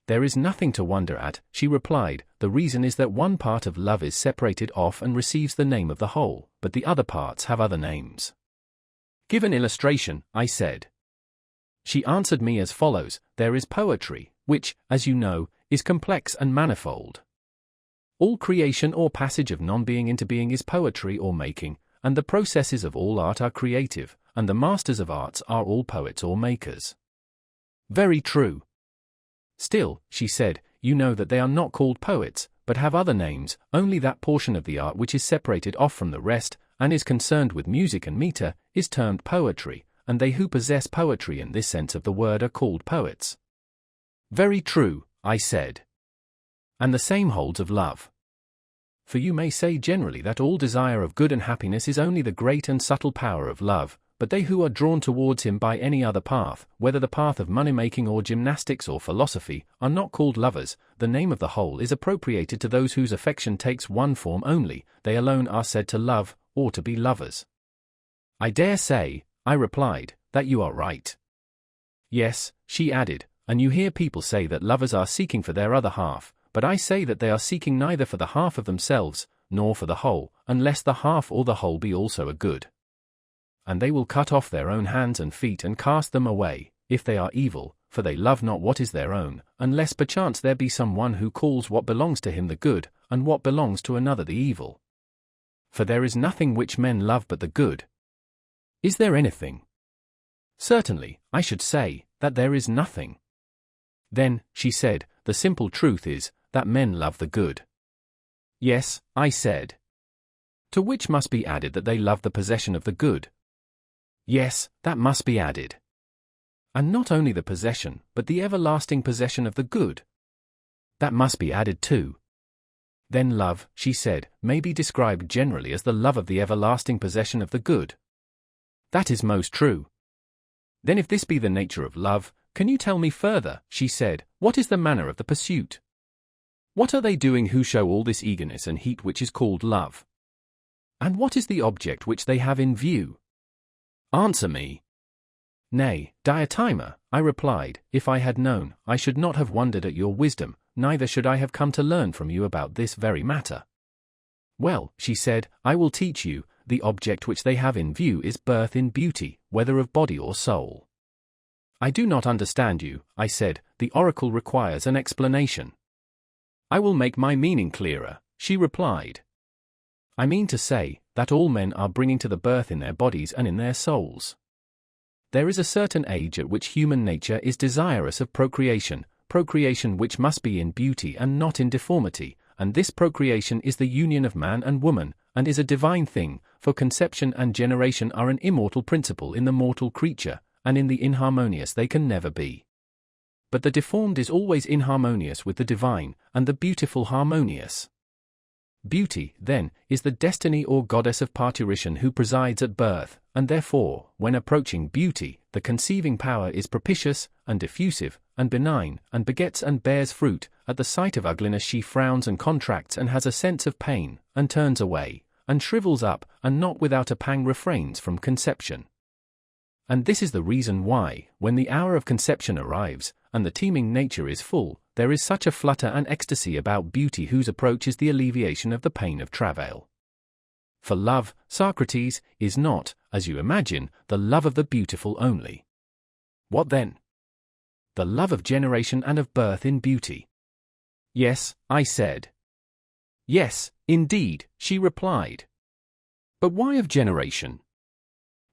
There is nothing to wonder at, she replied, the reason is that one part of love is separated off and receives the name of the whole, but the other parts have other names. Give an illustration, I said. She answered me as follows, there is poetry, which, as you know, is complex and manifold. All creation or passage of non-being into being is poetry or making, and the processes of all art are creative, and the masters of arts are all poets or makers. Very true. Still, she said, you know that they are not called poets, but have other names, only that portion of the art which is separated off from the rest, and is concerned with music and meter, is termed poetry, and they who possess poetry in this sense of the word are called poets. Very true, I said. And the same holds of love. For you may say generally that all desire of good and happiness is only the great and subtle power of love, but they who are drawn towards him by any other path, whether the path of money-making or gymnastics or philosophy, are not called lovers. The name of the whole is appropriated to those whose affection takes one form only. They alone are said to love, or to be lovers. I dare say, I replied, that you are right. Yes, she added, and you hear people say that lovers are seeking for their other half, but I say that they are seeking neither for the half of themselves, nor for the whole, unless the half or the whole be also a good. And they will cut off their own hands and feet and cast them away, if they are evil, for they love not what is their own, unless perchance there be some one who calls what belongs to him the good, and what belongs to another the evil. For there is nothing which men love but the good. Is there anything? Certainly, I should say, that there is nothing. Then, she said, the simple truth is, that men love the good. Yes, I said. To which must be added that they love the possession of the good. Yes, that must be added. And not only the possession, but the everlasting possession of the good. That must be added too. Then love, she said, may be described generally as the love of the everlasting possession of the good. That is most true. Then if this be the nature of love, can you tell me further, she said, what is the manner of the pursuit? What are they doing who show all this eagerness and heat which is called love? And what is the object which they have in view? Answer me. Nay, Diotima, I replied, if I had known, I should not have wondered at your wisdom, neither should I have come to learn from you about this very matter. Well, she said, I will teach you, the object which they have in view is birth in beauty, whether of body or soul. I do not understand you, I said, the oracle requires an explanation. I will make my meaning clearer, she replied. I mean to say, that all men are bringing to the birth in their bodies and in their souls. There is a certain age at which human nature is desirous of procreation which must be in beauty and not in deformity, and this procreation is the union of man and woman, and is a divine thing, for conception and generation are an immortal principle in the mortal creature, and in the inharmonious they can never be. But the deformed is always inharmonious with the divine, and the beautiful harmonious. Beauty, then, is the destiny or goddess of parturition who presides at birth, and therefore, when approaching beauty, the conceiving power is propitious, and diffusive, and benign, and begets and bears fruit. At the sight of ugliness she frowns and contracts and has a sense of pain, and turns away, and shrivels up, and not without a pang refrains from conception. And this is the reason why, when the hour of conception arrives, and the teeming nature is full, there is such a flutter and ecstasy about beauty whose approach is the alleviation of the pain of travail. For love, Socrates, is not, as you imagine, the love of the beautiful only. What then? The love of generation and of birth in beauty. Yes, I said. Yes, indeed, she replied. But why of generation?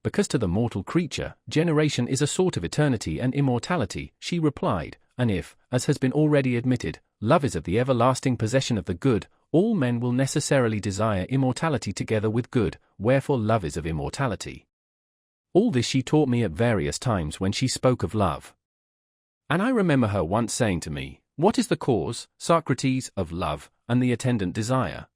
Because to the mortal creature, generation is a sort of eternity and immortality, she replied, and if, as has been already admitted, love is of the everlasting possession of the good, all men will necessarily desire immortality together with good, wherefore love is of immortality. All this she taught me at various times when she spoke of love. And I remember her once saying to me, what is the cause, Socrates, of love, and the attendant desire?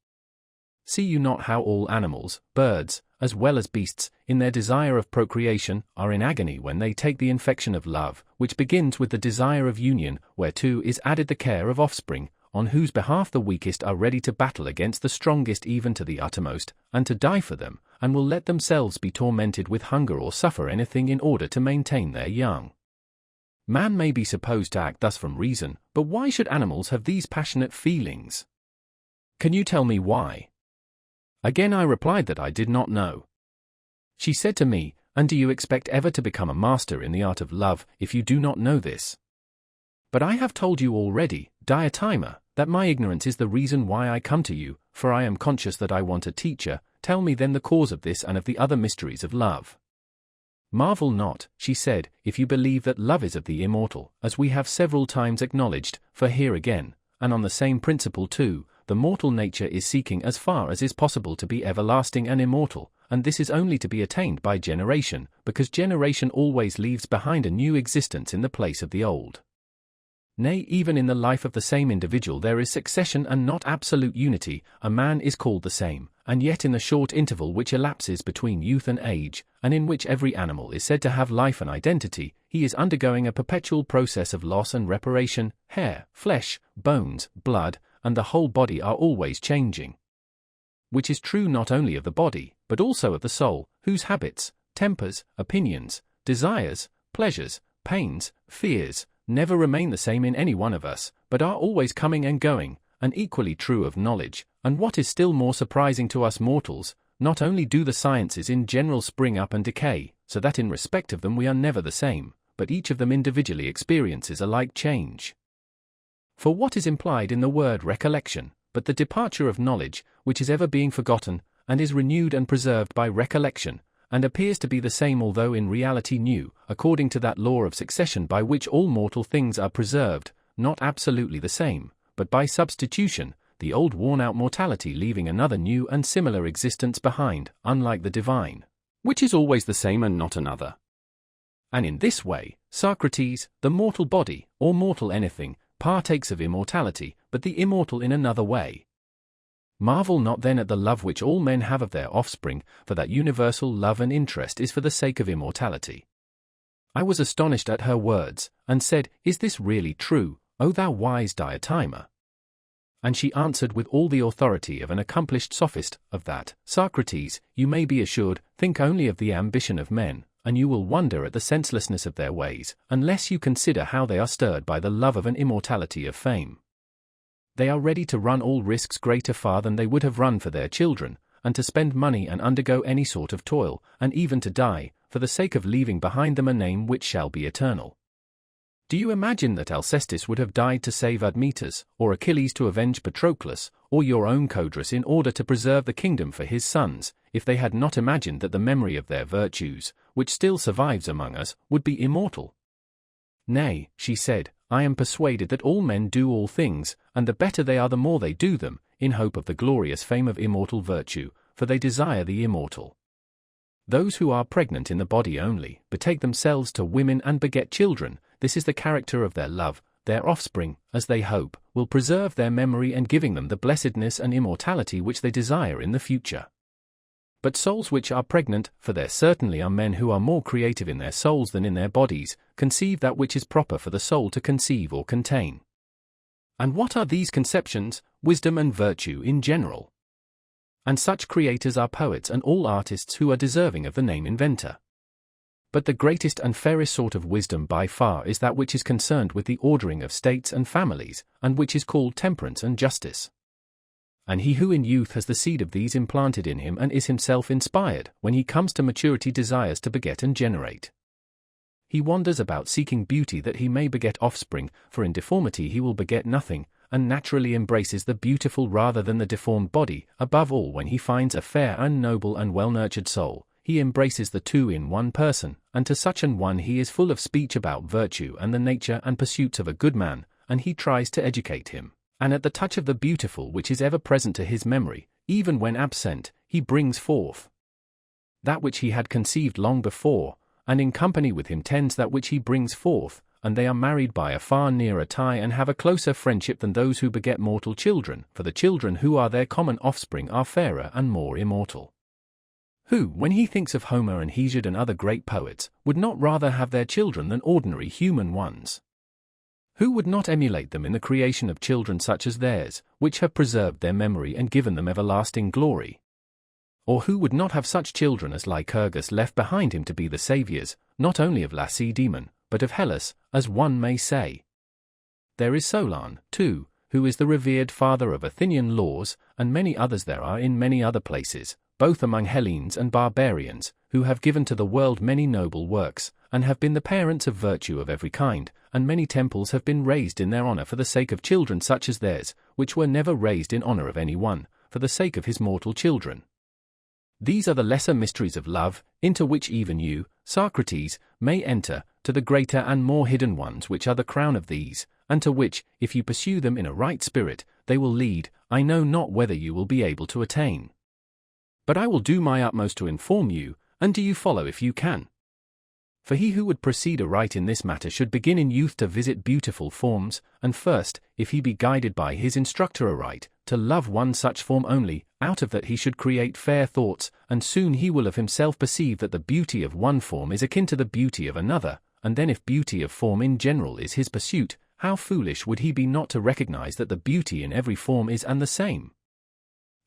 See you not how all animals, birds, as well as beasts, in their desire of procreation, are in agony when they take the infection of love, which begins with the desire of union, whereto is added the care of offspring, on whose behalf the weakest are ready to battle against the strongest even to the uttermost, and to die for them, and will let themselves be tormented with hunger or suffer anything in order to maintain their young. Man may be supposed to act thus from reason, but why should animals have these passionate feelings? Can you tell me why? Again I replied that I did not know. She said to me, and do you expect ever to become a master in the art of love, if you do not know this? But I have told you already, Diotima, that my ignorance is the reason why I come to you, for I am conscious that I want a teacher. Tell me then the cause of this and of the other mysteries of love. Marvel not, she said, if you believe that love is of the immortal, as we have several times acknowledged, for here again, and on the same principle too, the mortal nature is seeking as far as is possible to be everlasting and immortal, and this is only to be attained by generation, because generation always leaves behind a new existence in the place of the old. Nay, even in the life of the same individual there is succession and not absolute unity. A man is called the same, and yet in the short interval which elapses between youth and age, and in which every animal is said to have life and identity, he is undergoing a perpetual process of loss and reparation. Hair, flesh, bones, blood, and the whole body are always changing. Which is true not only of the body, but also of the soul, whose habits, tempers, opinions, desires, pleasures, pains, fears, never remain the same in any one of us, but are always coming and going, and equally true of knowledge, and what is still more surprising to us mortals, not only do the sciences in general spring up and decay, so that in respect of them we are never the same, but each of them individually experiences a like change. For what is implied in the word recollection, but the departure of knowledge, which is ever being forgotten, and is renewed and preserved by recollection, and appears to be the same although in reality new, according to that law of succession by which all mortal things are preserved, not absolutely the same, but by substitution, the old worn-out mortality leaving another new and similar existence behind, unlike the divine, which is always the same and not another. And in this way, Socrates, the mortal body, or mortal anything, partakes of immortality, but the immortal in another way. Marvel not then at the love which all men have of their offspring, for that universal love and interest is for the sake of immortality. I was astonished at her words, and said, Is this really true, O thou wise Diotima? And she answered with all the authority of an accomplished sophist, of that, Socrates, you may be assured, think only of the ambition of men, and you will wonder at the senselessness of their ways, unless you consider how they are stirred by the love of an immortality of fame. They are ready to run all risks greater far than they would have run for their children, and to spend money and undergo any sort of toil, and even to die, for the sake of leaving behind them a name which shall be eternal. Do you imagine that Alcestis would have died to save Admetus, or Achilles to avenge Patroclus, or your own Codrus in order to preserve the kingdom for his sons, if they had not imagined that the memory of their virtues, which still survives among us, would be immortal? Nay, she said, I am persuaded that all men do all things, and the better they are the more they do them, in hope of the glorious fame of immortal virtue, for they desire the immortal. Those who are pregnant in the body only, betake themselves to women and beget children. This is the character of their love. Their offspring, as they hope, will preserve their memory and giving them the blessedness and immortality which they desire in the future. But souls which are pregnant, for there certainly are men who are more creative in their souls than in their bodies, conceive that which is proper for the soul to conceive or contain. And what are these conceptions? Wisdom and virtue in general. And such creators are poets and all artists who are deserving of the name inventor. But the greatest and fairest sort of wisdom by far is that which is concerned with the ordering of states and families, and which is called temperance and justice. And he who in youth has the seed of these implanted in him and is himself inspired, when he comes to maturity desires to beget and generate. He wanders about seeking beauty that he may beget offspring, for in deformity he will beget nothing, and naturally embraces the beautiful rather than the deformed body. Above all, when he finds a fair and noble and well-nurtured soul, he embraces the two in one person, and to such an one he is full of speech about virtue and the nature and pursuits of a good man, and he tries to educate him. And at the touch of the beautiful which is ever present to his memory, even when absent, he brings forth that which he had conceived long before, and in company with him tends that which he brings forth, and they are married by a far nearer tie and have a closer friendship than those who beget mortal children, for the children who are their common offspring are fairer and more immortal. Who, when he thinks of Homer and Hesiod and other great poets, would not rather have their children than ordinary human ones? Who would not emulate them in the creation of children such as theirs, which have preserved their memory and given them everlasting glory? Or who would not have such children as Lycurgus left behind him to be the saviours, not only of Lacedaemon, but of Hellas, as one may say? There is Solon, too, who is the revered father of Athenian laws, and many others there are in many other places, both among Hellenes and barbarians, who have given to the world many noble works, and have been the parents of virtue of every kind, and many temples have been raised in their honor for the sake of children such as theirs, which were never raised in honor of any one, for the sake of his mortal children. These are the lesser mysteries of love, into which even you, Socrates, may enter, to the greater and more hidden ones which are the crown of these, and to which, if you pursue them in a right spirit, they will lead. I know not whether you will be able to attain. But I will do my utmost to inform you, and do you follow if you can. For he who would proceed aright in this matter should begin in youth to visit beautiful forms, and first, if he be guided by his instructor aright, to love one such form only, out of that he should create fair thoughts, and soon he will of himself perceive that the beauty of one form is akin to the beauty of another, and then if beauty of form in general is his pursuit, how foolish would he be not to recognize that the beauty in every form is and the same.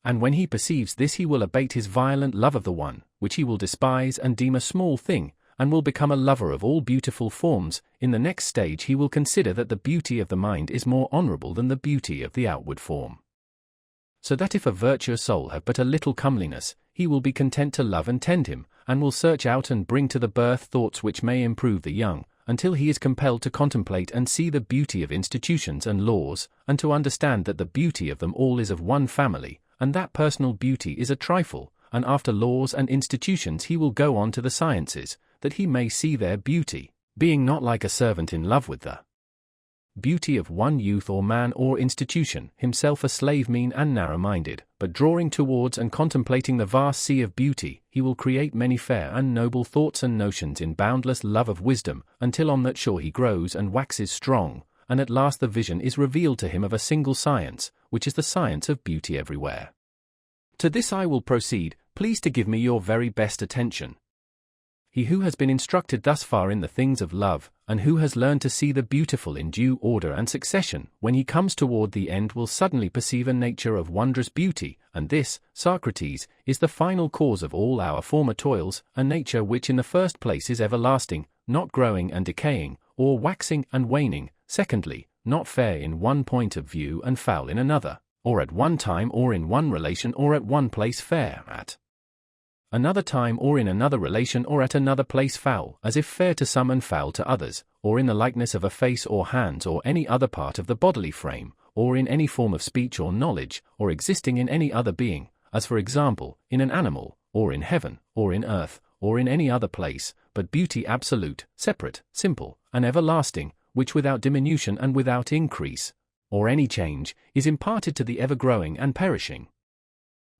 And when he perceives this he will abate his violent love of the one, which he will despise and deem a small thing, and will become a lover of all beautiful forms. In the next stage he will consider that the beauty of the mind is more honorable than the beauty of the outward form. So that if a virtuous soul have but a little comeliness, he will be content to love and tend him, and will search out and bring to the birth thoughts which may improve the young, until he is compelled to contemplate and see the beauty of institutions and laws, and to understand that the beauty of them all is of one family, and that personal beauty is a trifle, and after laws and institutions he will go on to the sciences, that he may see their beauty, being not like a servant in love with the beauty of one youth or man or institution, himself a slave mean and narrow-minded, but drawing towards and contemplating the vast sea of beauty, he will create many fair and noble thoughts and notions in boundless love of wisdom, until on that shore he grows and waxes strong, and at last the vision is revealed to him of a single science, which is the science of beauty everywhere. To this I will proceed, please to give me your very best attention. He who has been instructed thus far in the things of love, and who has learned to see the beautiful in due order and succession, when he comes toward the end will suddenly perceive a nature of wondrous beauty, and this, Socrates, is the final cause of all our former toils, a nature which in the first place is everlasting, not growing and decaying, or waxing and waning, secondly, not fair in one point of view and foul in another, or at one time or in one relation or at one place fair at another time or in another relation or at another place foul, as if fair to some and foul to others, or in the likeness of a face or hands or any other part of the bodily frame, or in any form of speech or knowledge, or existing in any other being, as for example, in an animal, or in heaven, or in earth, or in any other place, but beauty absolute, separate, simple, and everlasting, which without diminution and without increase, or any change, is imparted to the ever-growing and perishing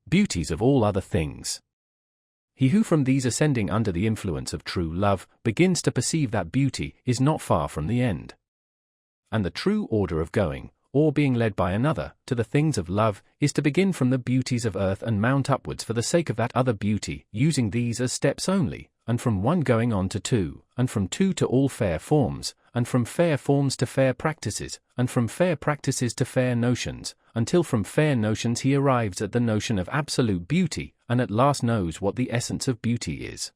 beauties of all other things. He who from these ascending under the influence of true love, begins to perceive that beauty is not far from the end. And the true order of going, or being led by another, to the things of love, is to begin from the beauties of earth and mount upwards for the sake of that other beauty, using these as steps only, and from one going on to two, and from two to all fair forms, and from fair forms to fair practices, and from fair practices to fair notions, until from fair notions he arrives at the notion of absolute beauty, and at last knows what the essence of beauty is.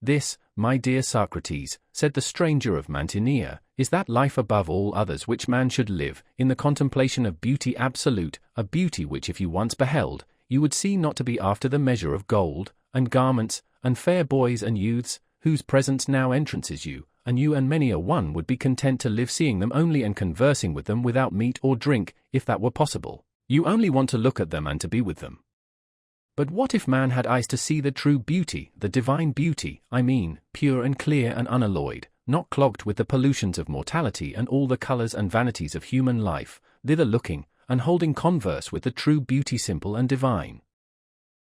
This, my dear Socrates, said the stranger of Mantinea, is that life above all others which man should live, in the contemplation of beauty absolute, a beauty which if you once beheld, you would see not to be after the measure of gold, and garments, and fair boys and youths, whose presence now entrances you, and you and many a one would be content to live seeing them only and conversing with them without meat or drink, if that were possible. You only want to look at them and to be with them. But what if man had eyes to see the true beauty, the divine beauty, I mean, pure and clear and unalloyed, not clogged with the pollutions of mortality and all the colors and vanities of human life, thither looking, and holding converse with the true beauty simple and divine?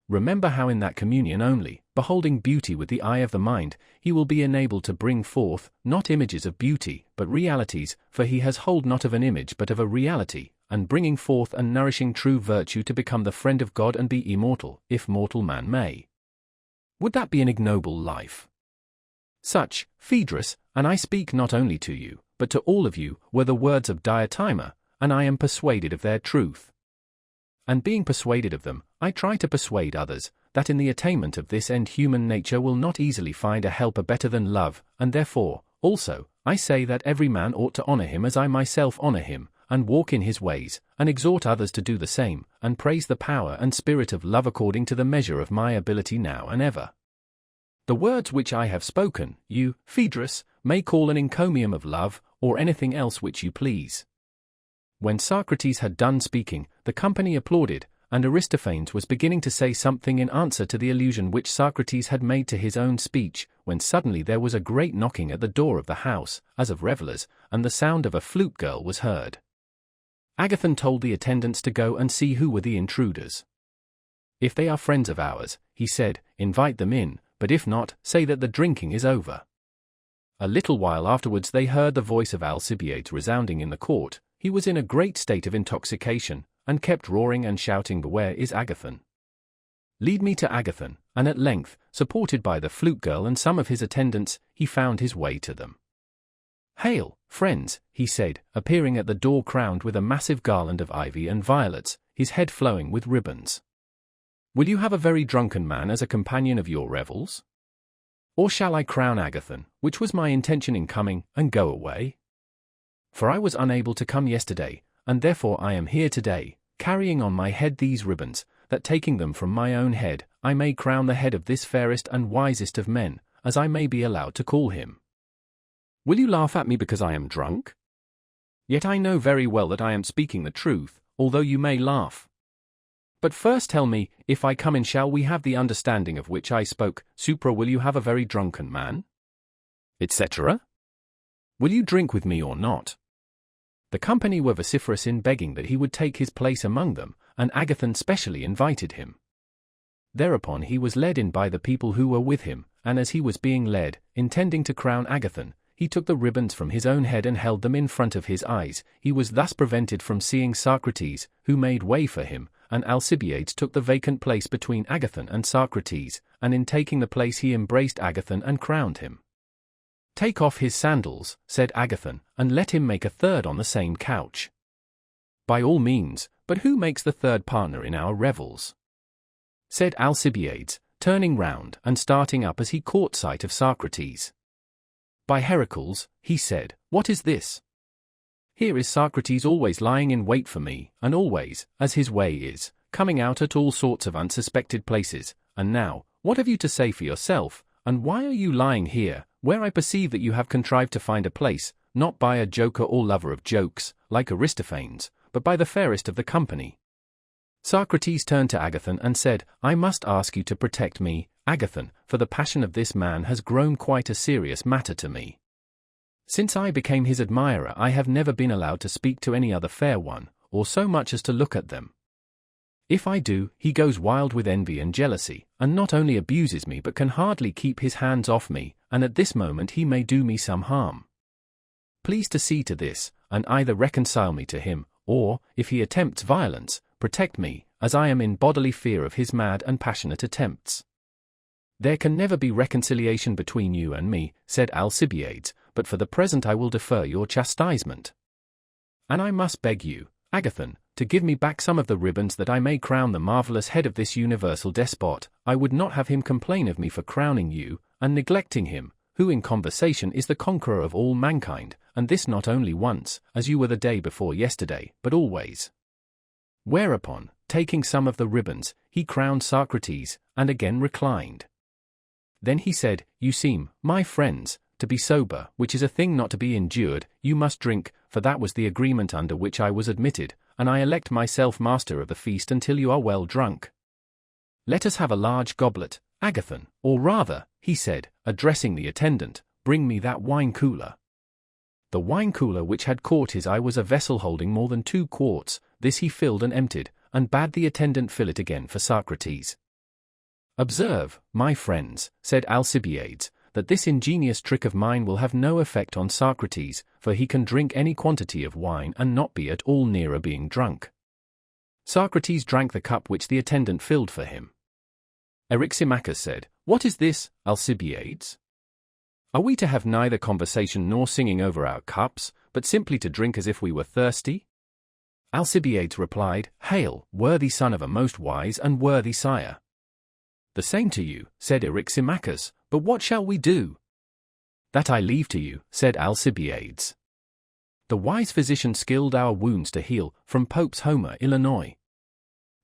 Remember how in that communion only, beholding beauty with the eye of the mind, he will be enabled to bring forth, not images of beauty, but realities, for he has hold not of an image but of a reality, and bringing forth and nourishing true virtue to become the friend of God and be immortal, if mortal man may. Would that be an ignoble life? Such, Phaedrus, and I speak not only to you, but to all of you, were the words of Diotima, and I am persuaded of their truth. And being persuaded of them, I try to persuade others, that in the attainment of this end human nature will not easily find a helper better than love, and therefore, also, I say that every man ought to honor him as I myself honor him, and walk in his ways, and exhort others to do the same, and praise the power and spirit of love according to the measure of my ability now and ever. The words which I have spoken, you, Phaedrus, may call an encomium of love, or anything else which you please. When Socrates had done speaking, the company applauded, and Aristophanes was beginning to say something in answer to the allusion which Socrates had made to his own speech, when suddenly there was a great knocking at the door of the house, as of revellers, and the sound of a flute girl was heard. Agathon told the attendants to go and see who were the intruders. If they are friends of ours, he said, invite them in, but if not, say that the drinking is over. A little while afterwards they heard the voice of Alcibiades resounding in the court. He was in a great state of intoxication, and kept roaring and shouting, "Where is Agathon? Lead me to Agathon," and at length, supported by the flute girl and some of his attendants, he found his way to them. "Hail, friends," he said, appearing at the door crowned with a massive garland of ivy and violets, his head flowing with ribbons. "Will you have a very drunken man as a companion of your revels? Or shall I crown Agathon, which was my intention in coming, and go away? For I was unable to come yesterday, and therefore I am here today, carrying on my head these ribbons, that taking them from my own head, I may crown the head of this fairest and wisest of men, as I may be allowed to call him. Will you laugh at me because I am drunk? Yet I know very well that I am speaking the truth, although you may laugh. But first tell me, if I come in, shall we have the understanding of which I spoke? Supra, will you have a very drunken man? Etc. Will you drink with me or not?" The company were vociferous in begging that he would take his place among them, and Agathon specially invited him. Thereupon he was led in by the people who were with him, and as he was being led, intending to crown Agathon, he took the ribbons from his own head and held them in front of his eyes. He was thus prevented from seeing Socrates, who made way for him, and Alcibiades took the vacant place between Agathon and Socrates, and in taking the place he embraced Agathon and crowned him. "Take off his sandals," said Agathon, "and let him make a third on the same couch." "By all means, but who makes the third partner in our revels?" said Alcibiades, turning round and starting up as he caught sight of Socrates. "By Heracles," he said, "what is this? Here is Socrates always lying in wait for me, and always, as his way is, coming out at all sorts of unsuspected places. And now, what have you to say for yourself, and why are you lying here, where I perceive that you have contrived to find a place, not by a joker or lover of jokes, like Aristophanes, but by the fairest of the company?" Socrates turned to Agathon and said, "I must ask you to protect me, Agathon, for the passion of this man has grown quite a serious matter to me. Since I became his admirer, I have never been allowed to speak to any other fair one, or so much as to look at them. If I do, he goes wild with envy and jealousy, and not only abuses me but can hardly keep his hands off me, and at this moment he may do me some harm. Please to see to this, and either reconcile me to him, or, if he attempts violence, protect me, as I am in bodily fear of his mad and passionate attempts." "There can never be reconciliation between you and me," said Alcibiades, "but for the present I will defer your chastisement. And I must beg you, Agathon, to give me back some of the ribbons that I may crown the marvelous head of this universal despot. I would not have him complain of me for crowning you, and neglecting him, who in conversation is the conqueror of all mankind, and this not only once, as you were the day before yesterday, but always." Whereupon, taking some of the ribbons, he crowned Socrates, and again reclined. Then he said, "You seem, my friends, to be sober, which is a thing not to be endured. You must drink, for that was the agreement under which I was admitted, and I elect myself master of the feast until you are well drunk. Let us have a large goblet, Agathon, or rather," he said, addressing the attendant, "bring me that wine-cooler." The wine-cooler which had caught his eye was a vessel holding more than 2 quarts. This he filled and emptied, and bade the attendant fill it again for Socrates. "Observe, my friends," said Alcibiades, "that this ingenious trick of mine will have no effect on Socrates, for he can drink any quantity of wine and not be at all nearer being drunk." Socrates drank the cup which the attendant filled for him. Eryximachus said, "What is this, Alcibiades? Are we to have neither conversation nor singing over our cups, but simply to drink as if we were thirsty?" Alcibiades replied, "Hail, worthy son of a most wise and worthy sire." "The same to you," said Eryximachus, "but what shall we do?" "That I leave to you," said Alcibiades. "The wise physician skilled our wounds to heal, from Pope's Homer, Illinois,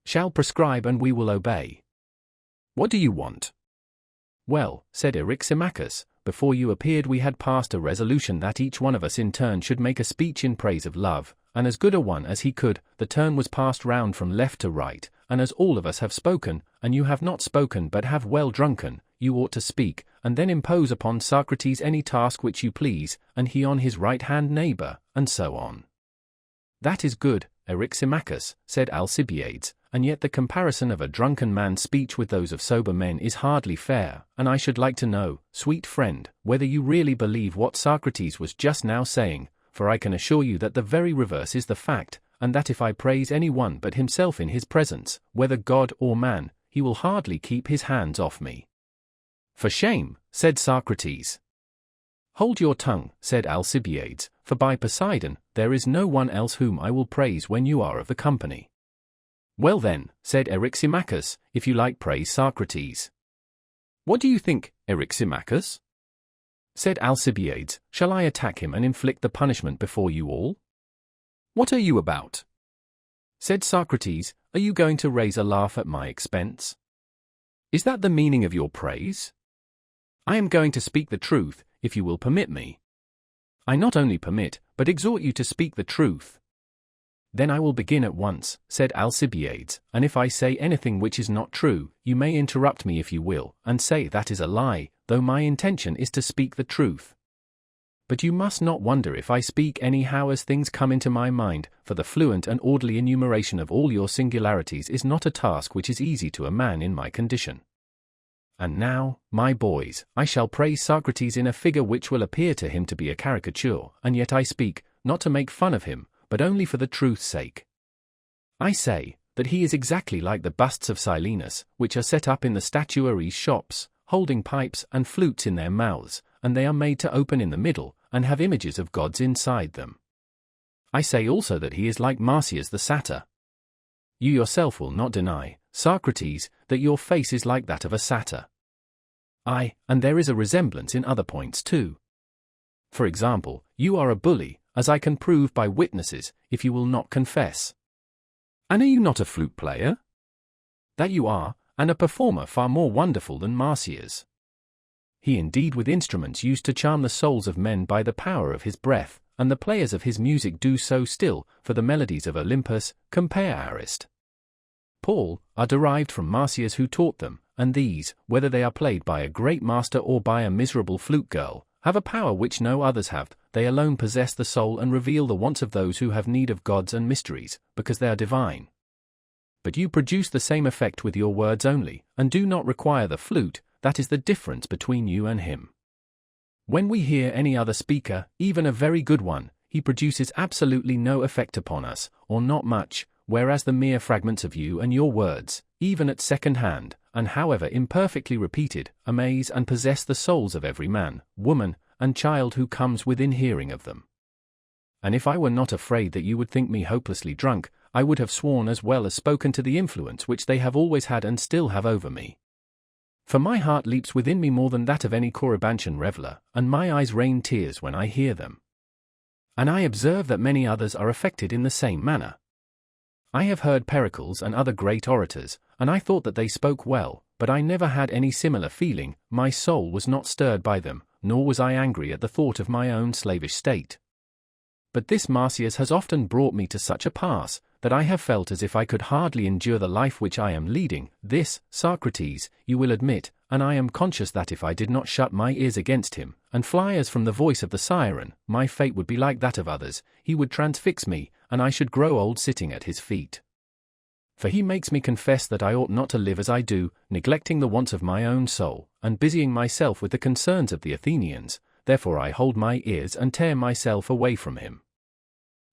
shall prescribe and we will obey. What do you want?" "Well," said Eryximachus, "before you appeared we had passed a resolution that each one of us in turn should make a speech in praise of love, and as good a one as he could. The turn was passed round from left to right, and as all of us have spoken, and you have not spoken but have well drunken, you ought to speak, and then impose upon Socrates any task which you please, and he on his right-hand neighbor, and so on." "That is good, Eryximachus," said Alcibiades, and yet the comparison of a drunken man's speech with those of sober men is hardly fair, and I should like to know, sweet friend, whether you really believe what Socrates was just now saying, for I can assure you that the very reverse is the fact, and that if I praise any one but himself in his presence, whether God or man, he will hardly keep his hands off me. For shame, said Socrates. Hold your tongue, said Alcibiades, for by Poseidon, there is no one else whom I will praise when you are of the company. Well then, said Eryximachus, if you like praise Socrates. What do you think, Eryximachus? Said Alcibiades, shall I attack him and inflict the punishment before you all? What are you about? Said Socrates, are you going to raise a laugh at my expense? Is that the meaning of your praise? I am going to speak the truth, if you will permit me. I not only permit, but exhort you to speak the truth. Then I will begin at once, said Alcibiades, and if I say anything which is not true, you may interrupt me if you will, and say that is a lie, though my intention is to speak the truth. But you must not wonder if I speak anyhow as things come into my mind, for the fluent and orderly enumeration of all your singularities is not a task which is easy to a man in my condition. And now, my boys, I shall praise Socrates in a figure which will appear to him to be a caricature, and yet I speak, not to make fun of him, but only for the truth's sake. I say, that he is exactly like the busts of Silenus, which are set up in the statuary's shops, holding pipes and flutes in their mouths, and they are made to open in the middle, and have images of gods inside them. I say also that he is like Marsyas the satyr. You yourself will not deny, Socrates, that your face is like that of a satyr. Aye, and there is a resemblance in other points too. For example, you are a bully, as I can prove by witnesses, if you will not confess. And are you not a flute player? That you are, and a performer far more wonderful than Marsyas. He indeed with instruments used to charm the souls of men by the power of his breath, and the players of his music do so still, for the melodies of Olympus, compare Arist. Paul, are derived from Marsyas who taught them, and these, whether they are played by a great master or by a miserable flute girl, have a power which no others have, they alone possess the soul and reveal the wants of those who have need of gods and mysteries, because they are divine. But you produce the same effect with your words only, and do not require the flute, that is the difference between you and him. When we hear any other speaker, even a very good one, he produces absolutely no effect upon us, or not much, whereas the mere fragments of you and your words, even at second hand, and however imperfectly repeated, amaze and possess the souls of every man, woman, and child who comes within hearing of them. And if I were not afraid that you would think me hopelessly drunk, I would have sworn as well as spoken to the influence which they have always had and still have over me. For my heart leaps within me more than that of any Corybantian reveller, and my eyes rain tears when I hear them. And I observe that many others are affected in the same manner. I have heard Pericles and other great orators, and I thought that they spoke well, but I never had any similar feeling, my soul was not stirred by them, nor was I angry at the thought of my own slavish state. But this Marsyas has often brought me to such a pass, that I have felt as if I could hardly endure the life which I am leading. This, Socrates, you will admit, and I am conscious that if I did not shut my ears against him, and fly as from the voice of the siren, my fate would be like that of others, he would transfix me, and I should grow old sitting at his feet. For he makes me confess that I ought not to live as I do, neglecting the wants of my own soul, and busying myself with the concerns of the Athenians, therefore I hold my ears and tear myself away from him.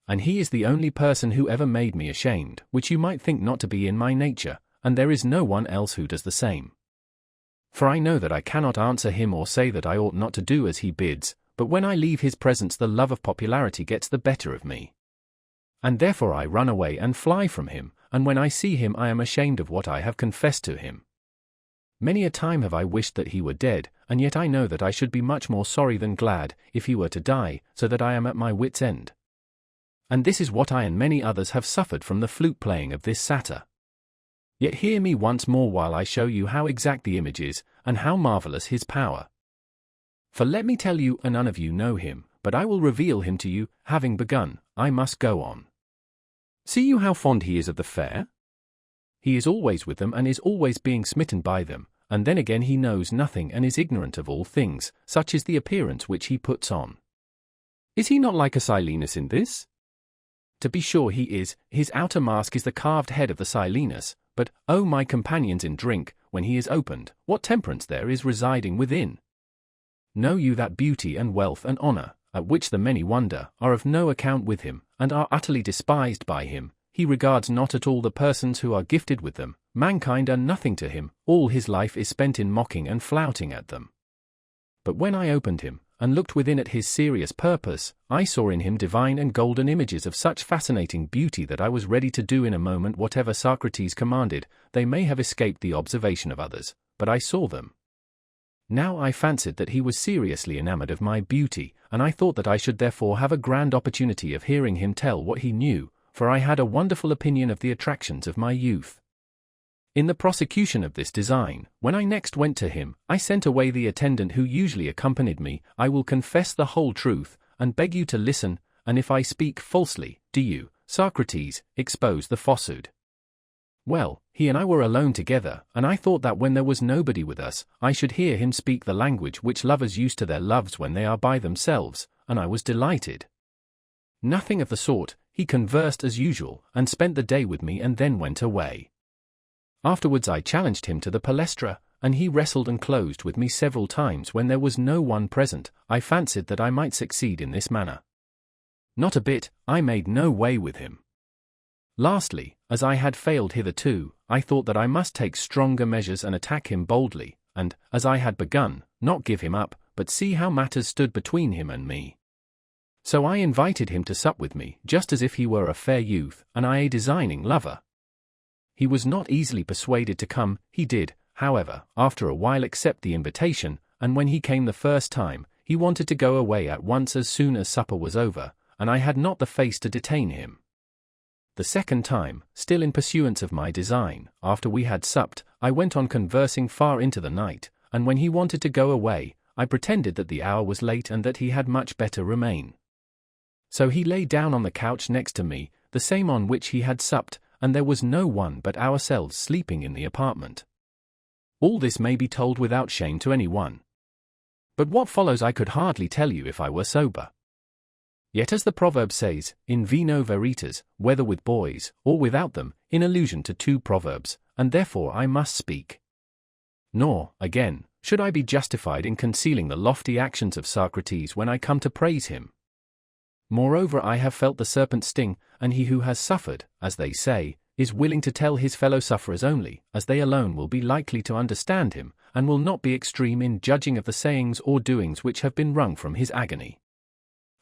And he is the only person who ever made me ashamed, which you might think not to be in my nature, and there is no one else who does the same. For I know that I cannot answer him or say that I ought not to do as he bids, but when I leave his presence the love of popularity gets the better of me. And therefore I run away and fly from him, and when I see him I am ashamed of what I have confessed to him. Many a time have I wished that he were dead, and yet I know that I should be much more sorry than glad, if he were to die, so that I am at my wit's end. And this is what I and many others have suffered from the flute playing of this satyr. Yet hear me once more while I show you how exact the image is, and how marvelous his power. For let me tell you, and none of you know him, but I will reveal him to you, having begun, I must go on. See you how fond he is of the fair? He is always with them and is always being smitten by them, and then again he knows nothing and is ignorant of all things, such is the appearance which he puts on. Is he not like a Silenus in this? To be sure he is, his outer mask is the carved head of the Silenus, but, O my companions in drink, when he is opened, what temperance there is residing within! Know you that beauty and wealth and honor, at which the many wonder, are of no account with him, and are utterly despised by him? He regards not at all the persons who are gifted with them. Mankind are nothing to him, all his life is spent in mocking and flouting at them. But when I opened him, and looked within at his serious purpose, I saw in him divine and golden images of such fascinating beauty that I was ready to do in a moment whatever Socrates commanded. They may have escaped the observation of others, but I saw them. Now I fancied that he was seriously enamored of my beauty, and I thought that I should therefore have a grand opportunity of hearing him tell what he knew, for I had a wonderful opinion of the attractions of my youth. In the prosecution of this design, when I next went to him, I sent away the attendant who usually accompanied me. I will confess the whole truth, and beg you to listen, and if I speak falsely, do you, Socrates, expose the falsehood. Well, he and I were alone together, and I thought that when there was nobody with us, I should hear him speak the language which lovers use to their loves when they are by themselves, and I was delighted. Nothing of the sort, he conversed as usual, and spent the day with me and then went away. Afterwards I challenged him to the palestra, and he wrestled and closed with me several times when there was no one present. I fancied that I might succeed in this manner. Not a bit, I made no way with him. Lastly, as I had failed hitherto, I thought that I must take stronger measures and attack him boldly, and, as I had begun, not give him up, but see how matters stood between him and me. So I invited him to sup with me, just as if he were a fair youth, and I a designing lover. He was not easily persuaded to come. He did, however, after a while accept the invitation, and when he came the first time, he wanted to go away at once as soon as supper was over, and I had not the face to detain him. The second time, still in pursuance of my design, after we had supped, I went on conversing far into the night, and when he wanted to go away, I pretended that the hour was late and that he had much better remain. So he lay down on the couch next to me, the same on which he had supped, and there was no one but ourselves sleeping in the apartment. All this may be told without shame to any one. But what follows I could hardly tell you if I were sober. Yet as the proverb says, in vino veritas, whether with boys, or without them, in allusion to two proverbs, and therefore I must speak. Nor, again, should I be justified in concealing the lofty actions of Socrates when I come to praise him. Moreover, I have felt the serpent's sting, and he who has suffered, as they say, is willing to tell his fellow sufferers only, as they alone will be likely to understand him, and will not be extreme in judging of the sayings or doings which have been wrung from his agony.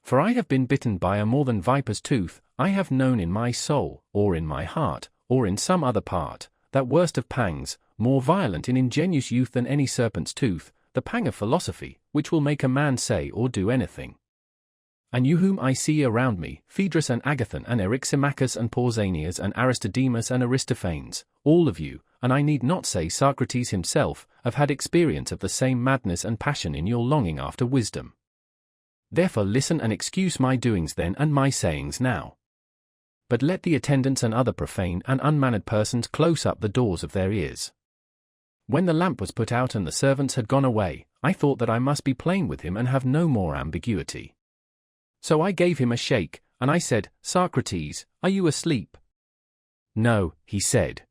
For I have been bitten by a more than viper's tooth. I have known in my soul, or in my heart, or in some other part, that worst of pangs, more violent in ingenuous youth than any serpent's tooth, the pang of philosophy, which will make a man say or do anything. And you whom I see around me, Phaedrus and Agathon and Eryximachus and Pausanias and Aristodemus and Aristophanes, all of you, and I need not say Socrates himself, have had experience of the same madness and passion in your longing after wisdom. Therefore listen and excuse my doings then and my sayings now. But let the attendants and other profane and unmannered persons close up the doors of their ears. When the lamp was put out and the servants had gone away, I thought that I must be plain with him and have no more ambiguity. So I gave him a shake, and I said, Socrates, are you asleep? No, he said.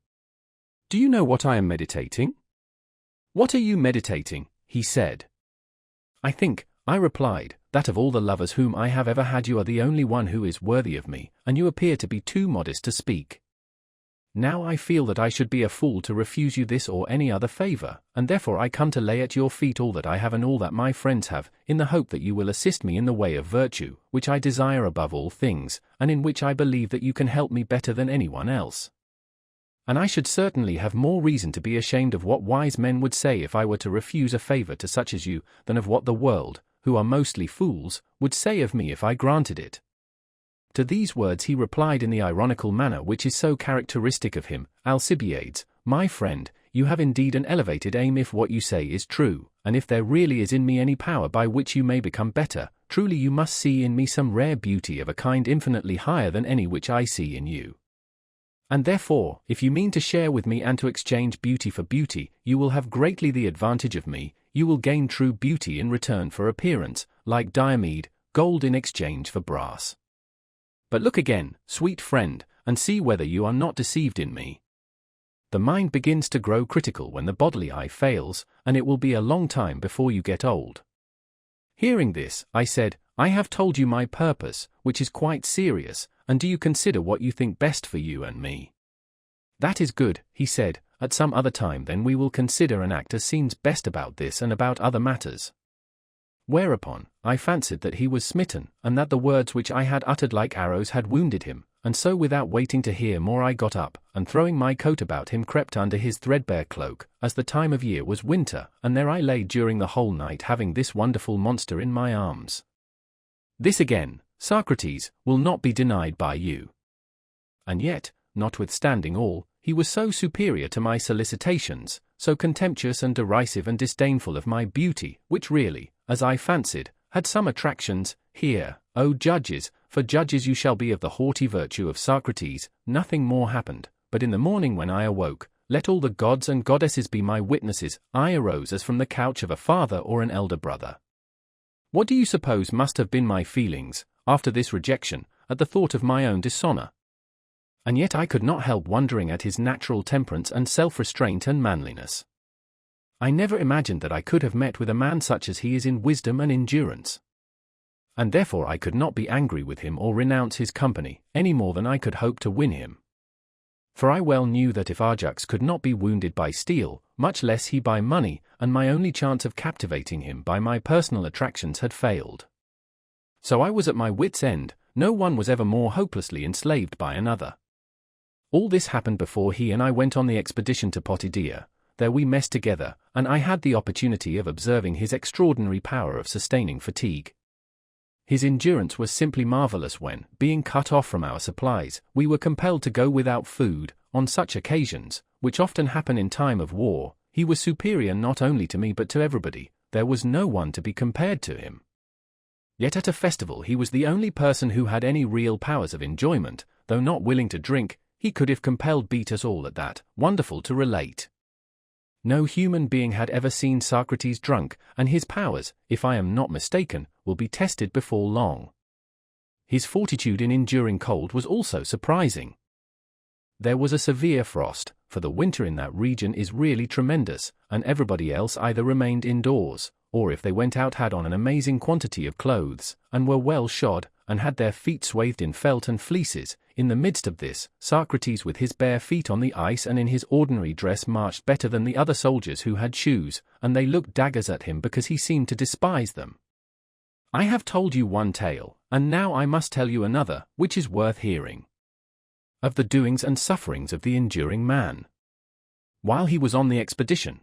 Do you know what I am meditating? What are you meditating? He said. I think, I replied, that of all the lovers whom I have ever had you are the only one who is worthy of me, and you appear to be too modest to speak. Now I feel that I should be a fool to refuse you this or any other favor, and therefore I come to lay at your feet all that I have and all that my friends have, in the hope that you will assist me in the way of virtue, which I desire above all things, and in which I believe that you can help me better than anyone else. And I should certainly have more reason to be ashamed of what wise men would say if I were to refuse a favor to such as you, than of what the world, who are mostly fools, would say of me if I granted it. To these words he replied in the ironical manner which is so characteristic of him, Alcibiades, my friend, you have indeed an elevated aim if what you say is true, and if there really is in me any power by which you may become better, truly you must see in me some rare beauty of a kind infinitely higher than any which I see in you. And therefore, if you mean to share with me and to exchange beauty for beauty, you will have greatly the advantage of me. You will gain true beauty in return for appearance, like Diomede, gold in exchange for brass. But look again, sweet friend, and see whether you are not deceived in me. The mind begins to grow critical when the bodily eye fails, and it will be a long time before you get old. Hearing this, I said, I have told you my purpose, which is quite serious, and do you consider what you think best for you and me? That is good, he said, at some other time then we will consider and act as seems best about this and about other matters. Whereupon, I fancied that he was smitten, and that the words which I had uttered like arrows had wounded him, and so without waiting to hear more I got up, and throwing my coat about him crept under his threadbare cloak, as the time of year was winter, and there I lay during the whole night having this wonderful monster in my arms. This again, Socrates, will not be denied by you. And yet, notwithstanding all, he was so superior to my solicitations, so contemptuous and derisive and disdainful of my beauty, which really, as I fancied, had some attractions. Here, O judges, for judges you shall be of the haughty virtue of Socrates, nothing more happened, but in the morning when I awoke, let all the gods and goddesses be my witnesses, I arose as from the couch of a father or an elder brother. What do you suppose must have been my feelings, after this rejection, at the thought of my own dishonor? And yet I could not help wondering at his natural temperance and self-restraint and manliness. I never imagined that I could have met with a man such as he is in wisdom and endurance. And therefore I could not be angry with him or renounce his company, any more than I could hope to win him. For I well knew that if Ajax could not be wounded by steel, much less he by money, and my only chance of captivating him by my personal attractions had failed. So I was at my wit's end, no one was ever more hopelessly enslaved by another. All this happened before he and I went on the expedition to Potidæa. There we messed together, and I had the opportunity of observing his extraordinary power of sustaining fatigue. His endurance was simply marvelous when, being cut off from our supplies, we were compelled to go without food. On such occasions, which often happen in time of war, he was superior not only to me but to everybody. There was no one to be compared to him. Yet at a festival he was the only person who had any real powers of enjoyment. Though not willing to drink, he could if compelled beat us all at that. Wonderful to relate. No human being had ever seen Socrates drunk, and his powers, if I am not mistaken, will be tested before long. His fortitude in enduring cold was also surprising. There was a severe frost, for the winter in that region is really tremendous, and everybody else either remained indoors, or if they went out had on an amazing quantity of clothes, and were well shod, and had their feet swathed in felt and fleeces. In the midst of this, Socrates with his bare feet on the ice and in his ordinary dress marched better than the other soldiers who had shoes, and they looked daggers at him because he seemed to despise them. I have told you one tale, and now I must tell you another, which is worth hearing. Of the doings and sufferings of the enduring man. While he was on the expedition,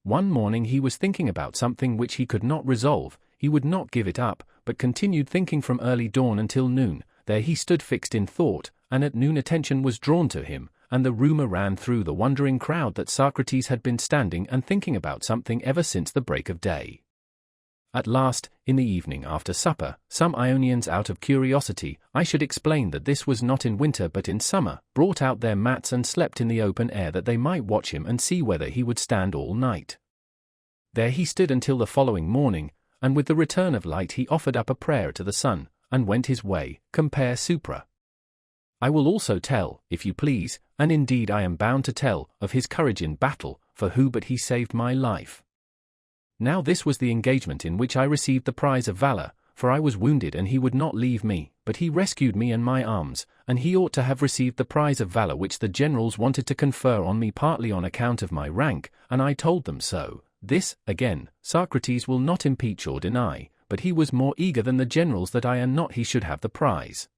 one morning he was thinking about something which he could not resolve. He would not give it up, but continued thinking from early dawn until noon. There he stood fixed in thought, and at noon attention was drawn to him, and the rumor ran through the wondering crowd that Socrates had been standing and thinking about something ever since the break of day. At last, in the evening after supper, some Ionians out of curiosity, I should explain that this was not in winter but in summer, brought out their mats and slept in the open air that they might watch him and see whether he would stand all night. There he stood until the following morning, and with the return of light he offered up a prayer to the sun, and went his way. Compare supra. I will also tell, if you please, and indeed I am bound to tell, of his courage in battle, for who but he saved my life. Now this was the engagement in which I received the prize of valor, for I was wounded and he would not leave me, but he rescued me and my arms, and he ought to have received the prize of valor which the generals wanted to confer on me partly on account of my rank, and I told them so. This, again, Socrates will not impeach or deny, but he was more eager than the generals that I and not he should have the prize.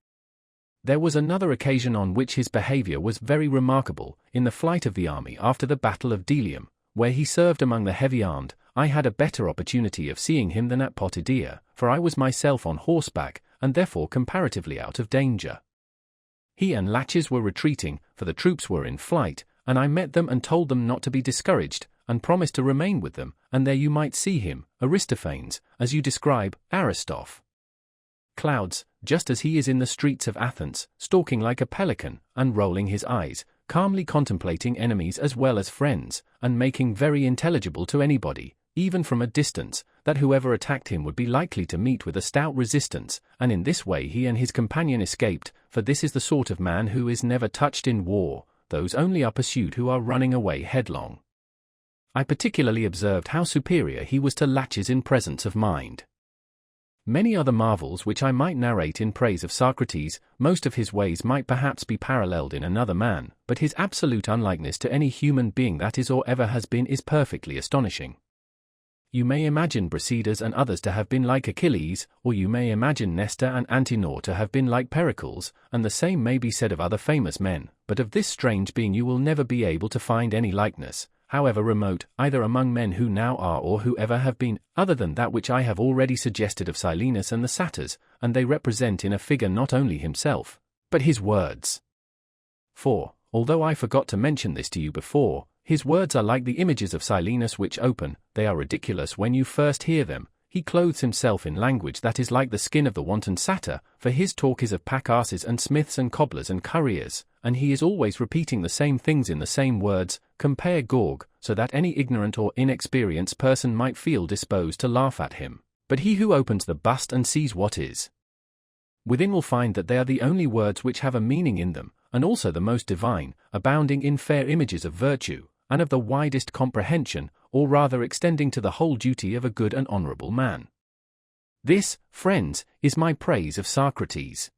There was another occasion on which his behavior was very remarkable, in the flight of the army after the battle of Delium, where he served among the heavy-armed. I had a better opportunity of seeing him than at Potidæa, for I was myself on horseback, and therefore comparatively out of danger. He and Laches were retreating, for the troops were in flight, and I met them and told them not to be discouraged, and promised to remain with them, and there you might see him, Aristophanes, as you describe, Aristophane. Clouds, just as he is in the streets of Athens, stalking like a pelican, and rolling his eyes, calmly contemplating enemies as well as friends, and making very intelligible to anybody, even from a distance, that whoever attacked him would be likely to meet with a stout resistance, and in this way he and his companion escaped, for this is the sort of man who is never touched in war, those only are pursued who are running away headlong. I particularly observed how superior he was to Laches in presence of mind. Many other marvels which I might narrate in praise of Socrates, most of his ways might perhaps be paralleled in another man, but his absolute unlikeness to any human being that is or ever has been is perfectly astonishing. You may imagine Brasidas and others to have been like Achilles, or you may imagine Nestor and Antenor to have been like Pericles, and the same may be said of other famous men, but of this strange being you will never be able to find any likeness, however remote, either among men who now are or who ever have been, other than that which I have already suggested of Silenus and the satyrs, and they represent in a figure not only himself, but his words. For, although I forgot to mention this to you before, his words are like the images of Silenus which open, they are ridiculous when you first hear them. He clothes himself in language that is like the skin of the wanton satyr, for his talk is of pack-asses and smiths and cobblers and curriers, and he is always repeating the same things in the same words, compare Gorg, so that any ignorant or inexperienced person might feel disposed to laugh at him. But he who opens the bust and sees what is within will find that they are the only words which have a meaning in them, and also the most divine, abounding in fair images of virtue, and of the widest comprehension, or rather extending to the whole duty of a good and honorable man. This, friends, is my praise of Socrates.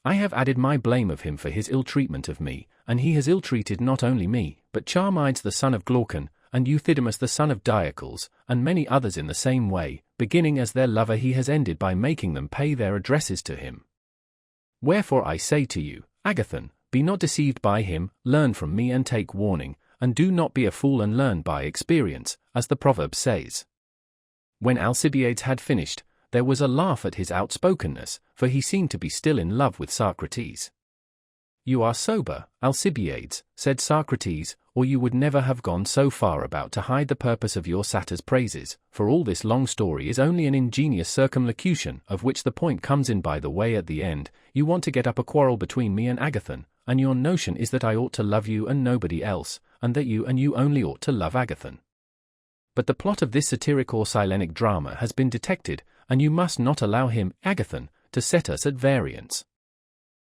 I have added my blame of him for his ill-treatment of me, and he has ill-treated not only me, but Charmides the son of Glaucon, and Euthydemus the son of Diocles, and many others in the same way. Beginning as their lover he has ended by making them pay their addresses to him. Wherefore I say to you, Agathon, be not deceived by him, learn from me and take warning, and do not be a fool and learn by experience, as the proverb says. When Alcibiades had finished, there was a laugh at his outspokenness, for he seemed to be still in love with Socrates. You are sober, Alcibiades, said Socrates, or you would never have gone so far about to hide the purpose of your satyr's praises, for all this long story is only an ingenious circumlocution, of which the point comes in by the way at the end. You want to get up a quarrel between me and Agathon, and your notion is that I ought to love you and nobody else, and that you and you only ought to love Agathon. But the plot of this satiric or Silenic drama has been detected, and you must not allow him, Agathon, to set us at variance.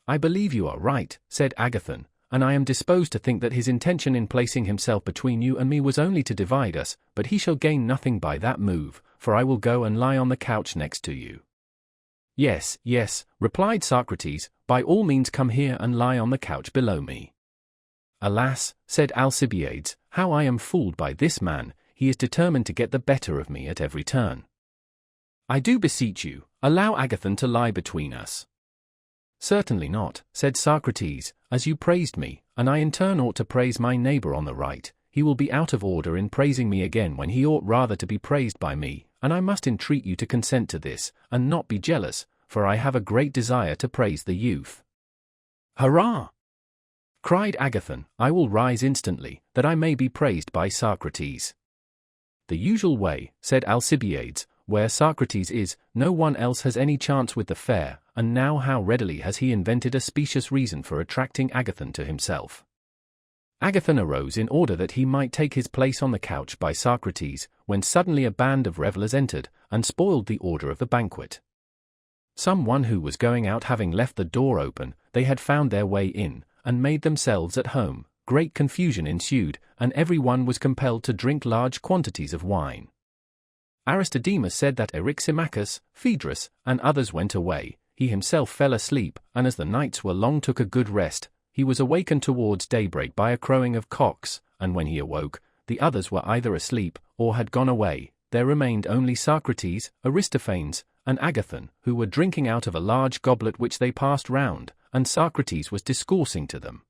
I believe you are right, said Agathon, and I am disposed to think that his intention in placing himself between you and me was only to divide us, but he shall gain nothing by that move, for I will go and lie on the couch next to you. Yes, yes, replied Socrates, by all means come here and lie on the couch below me. Alas, said Alcibiades, how I am fooled by this man, he is determined to get the better of me at every turn. I do beseech you, allow Agathon to lie between us. Certainly not, said Socrates, as you praised me, and I in turn ought to praise my neighbor on the right, he will be out of order in praising me again when he ought rather to be praised by me, and I must entreat you to consent to this, and not be jealous, for I have a great desire to praise the youth. Hurrah! Cried Agathon, I will rise instantly, that I may be praised by Socrates. The usual way, said Alcibiades, where Socrates is, no one else has any chance with the fair, and now how readily has he invented a specious reason for attracting Agathon to himself. Agathon arose in order that he might take his place on the couch by Socrates, when suddenly a band of revellers entered, and spoiled the order of the banquet. Some one who was going out having left the door open, they had found their way in, and made themselves at home. Great confusion ensued, and every one was compelled to drink large quantities of wine. Aristodemus said that Eryximachus, Phaedrus, and others went away. He himself fell asleep, and as the nights were long took a good rest. He was awakened towards daybreak by a crowing of cocks, and when he awoke, the others were either asleep, or had gone away. There remained only Socrates, Aristophanes, and Agathon, who were drinking out of a large goblet which they passed round, and Socrates was discoursing to them.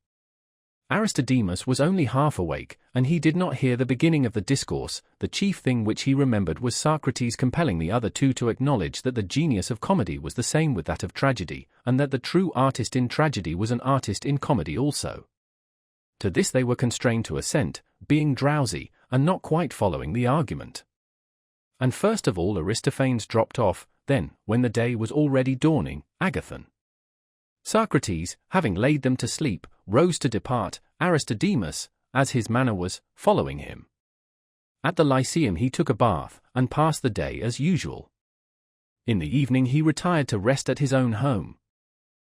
Aristodemus was only half awake, and he did not hear the beginning of the discourse. The chief thing which he remembered was Socrates compelling the other two to acknowledge that the genius of comedy was the same with that of tragedy, and that the true artist in tragedy was an artist in comedy also. To this they were constrained to assent, being drowsy, and not quite following the argument. And first of all Aristophanes dropped off, then, when the day was already dawning, Agathon. Socrates, having laid them to sleep, rose to depart, Aristodemus, as his manner was, following him. At the Lyceum he took a bath, and passed the day as usual. In the evening he retired to rest at his own home.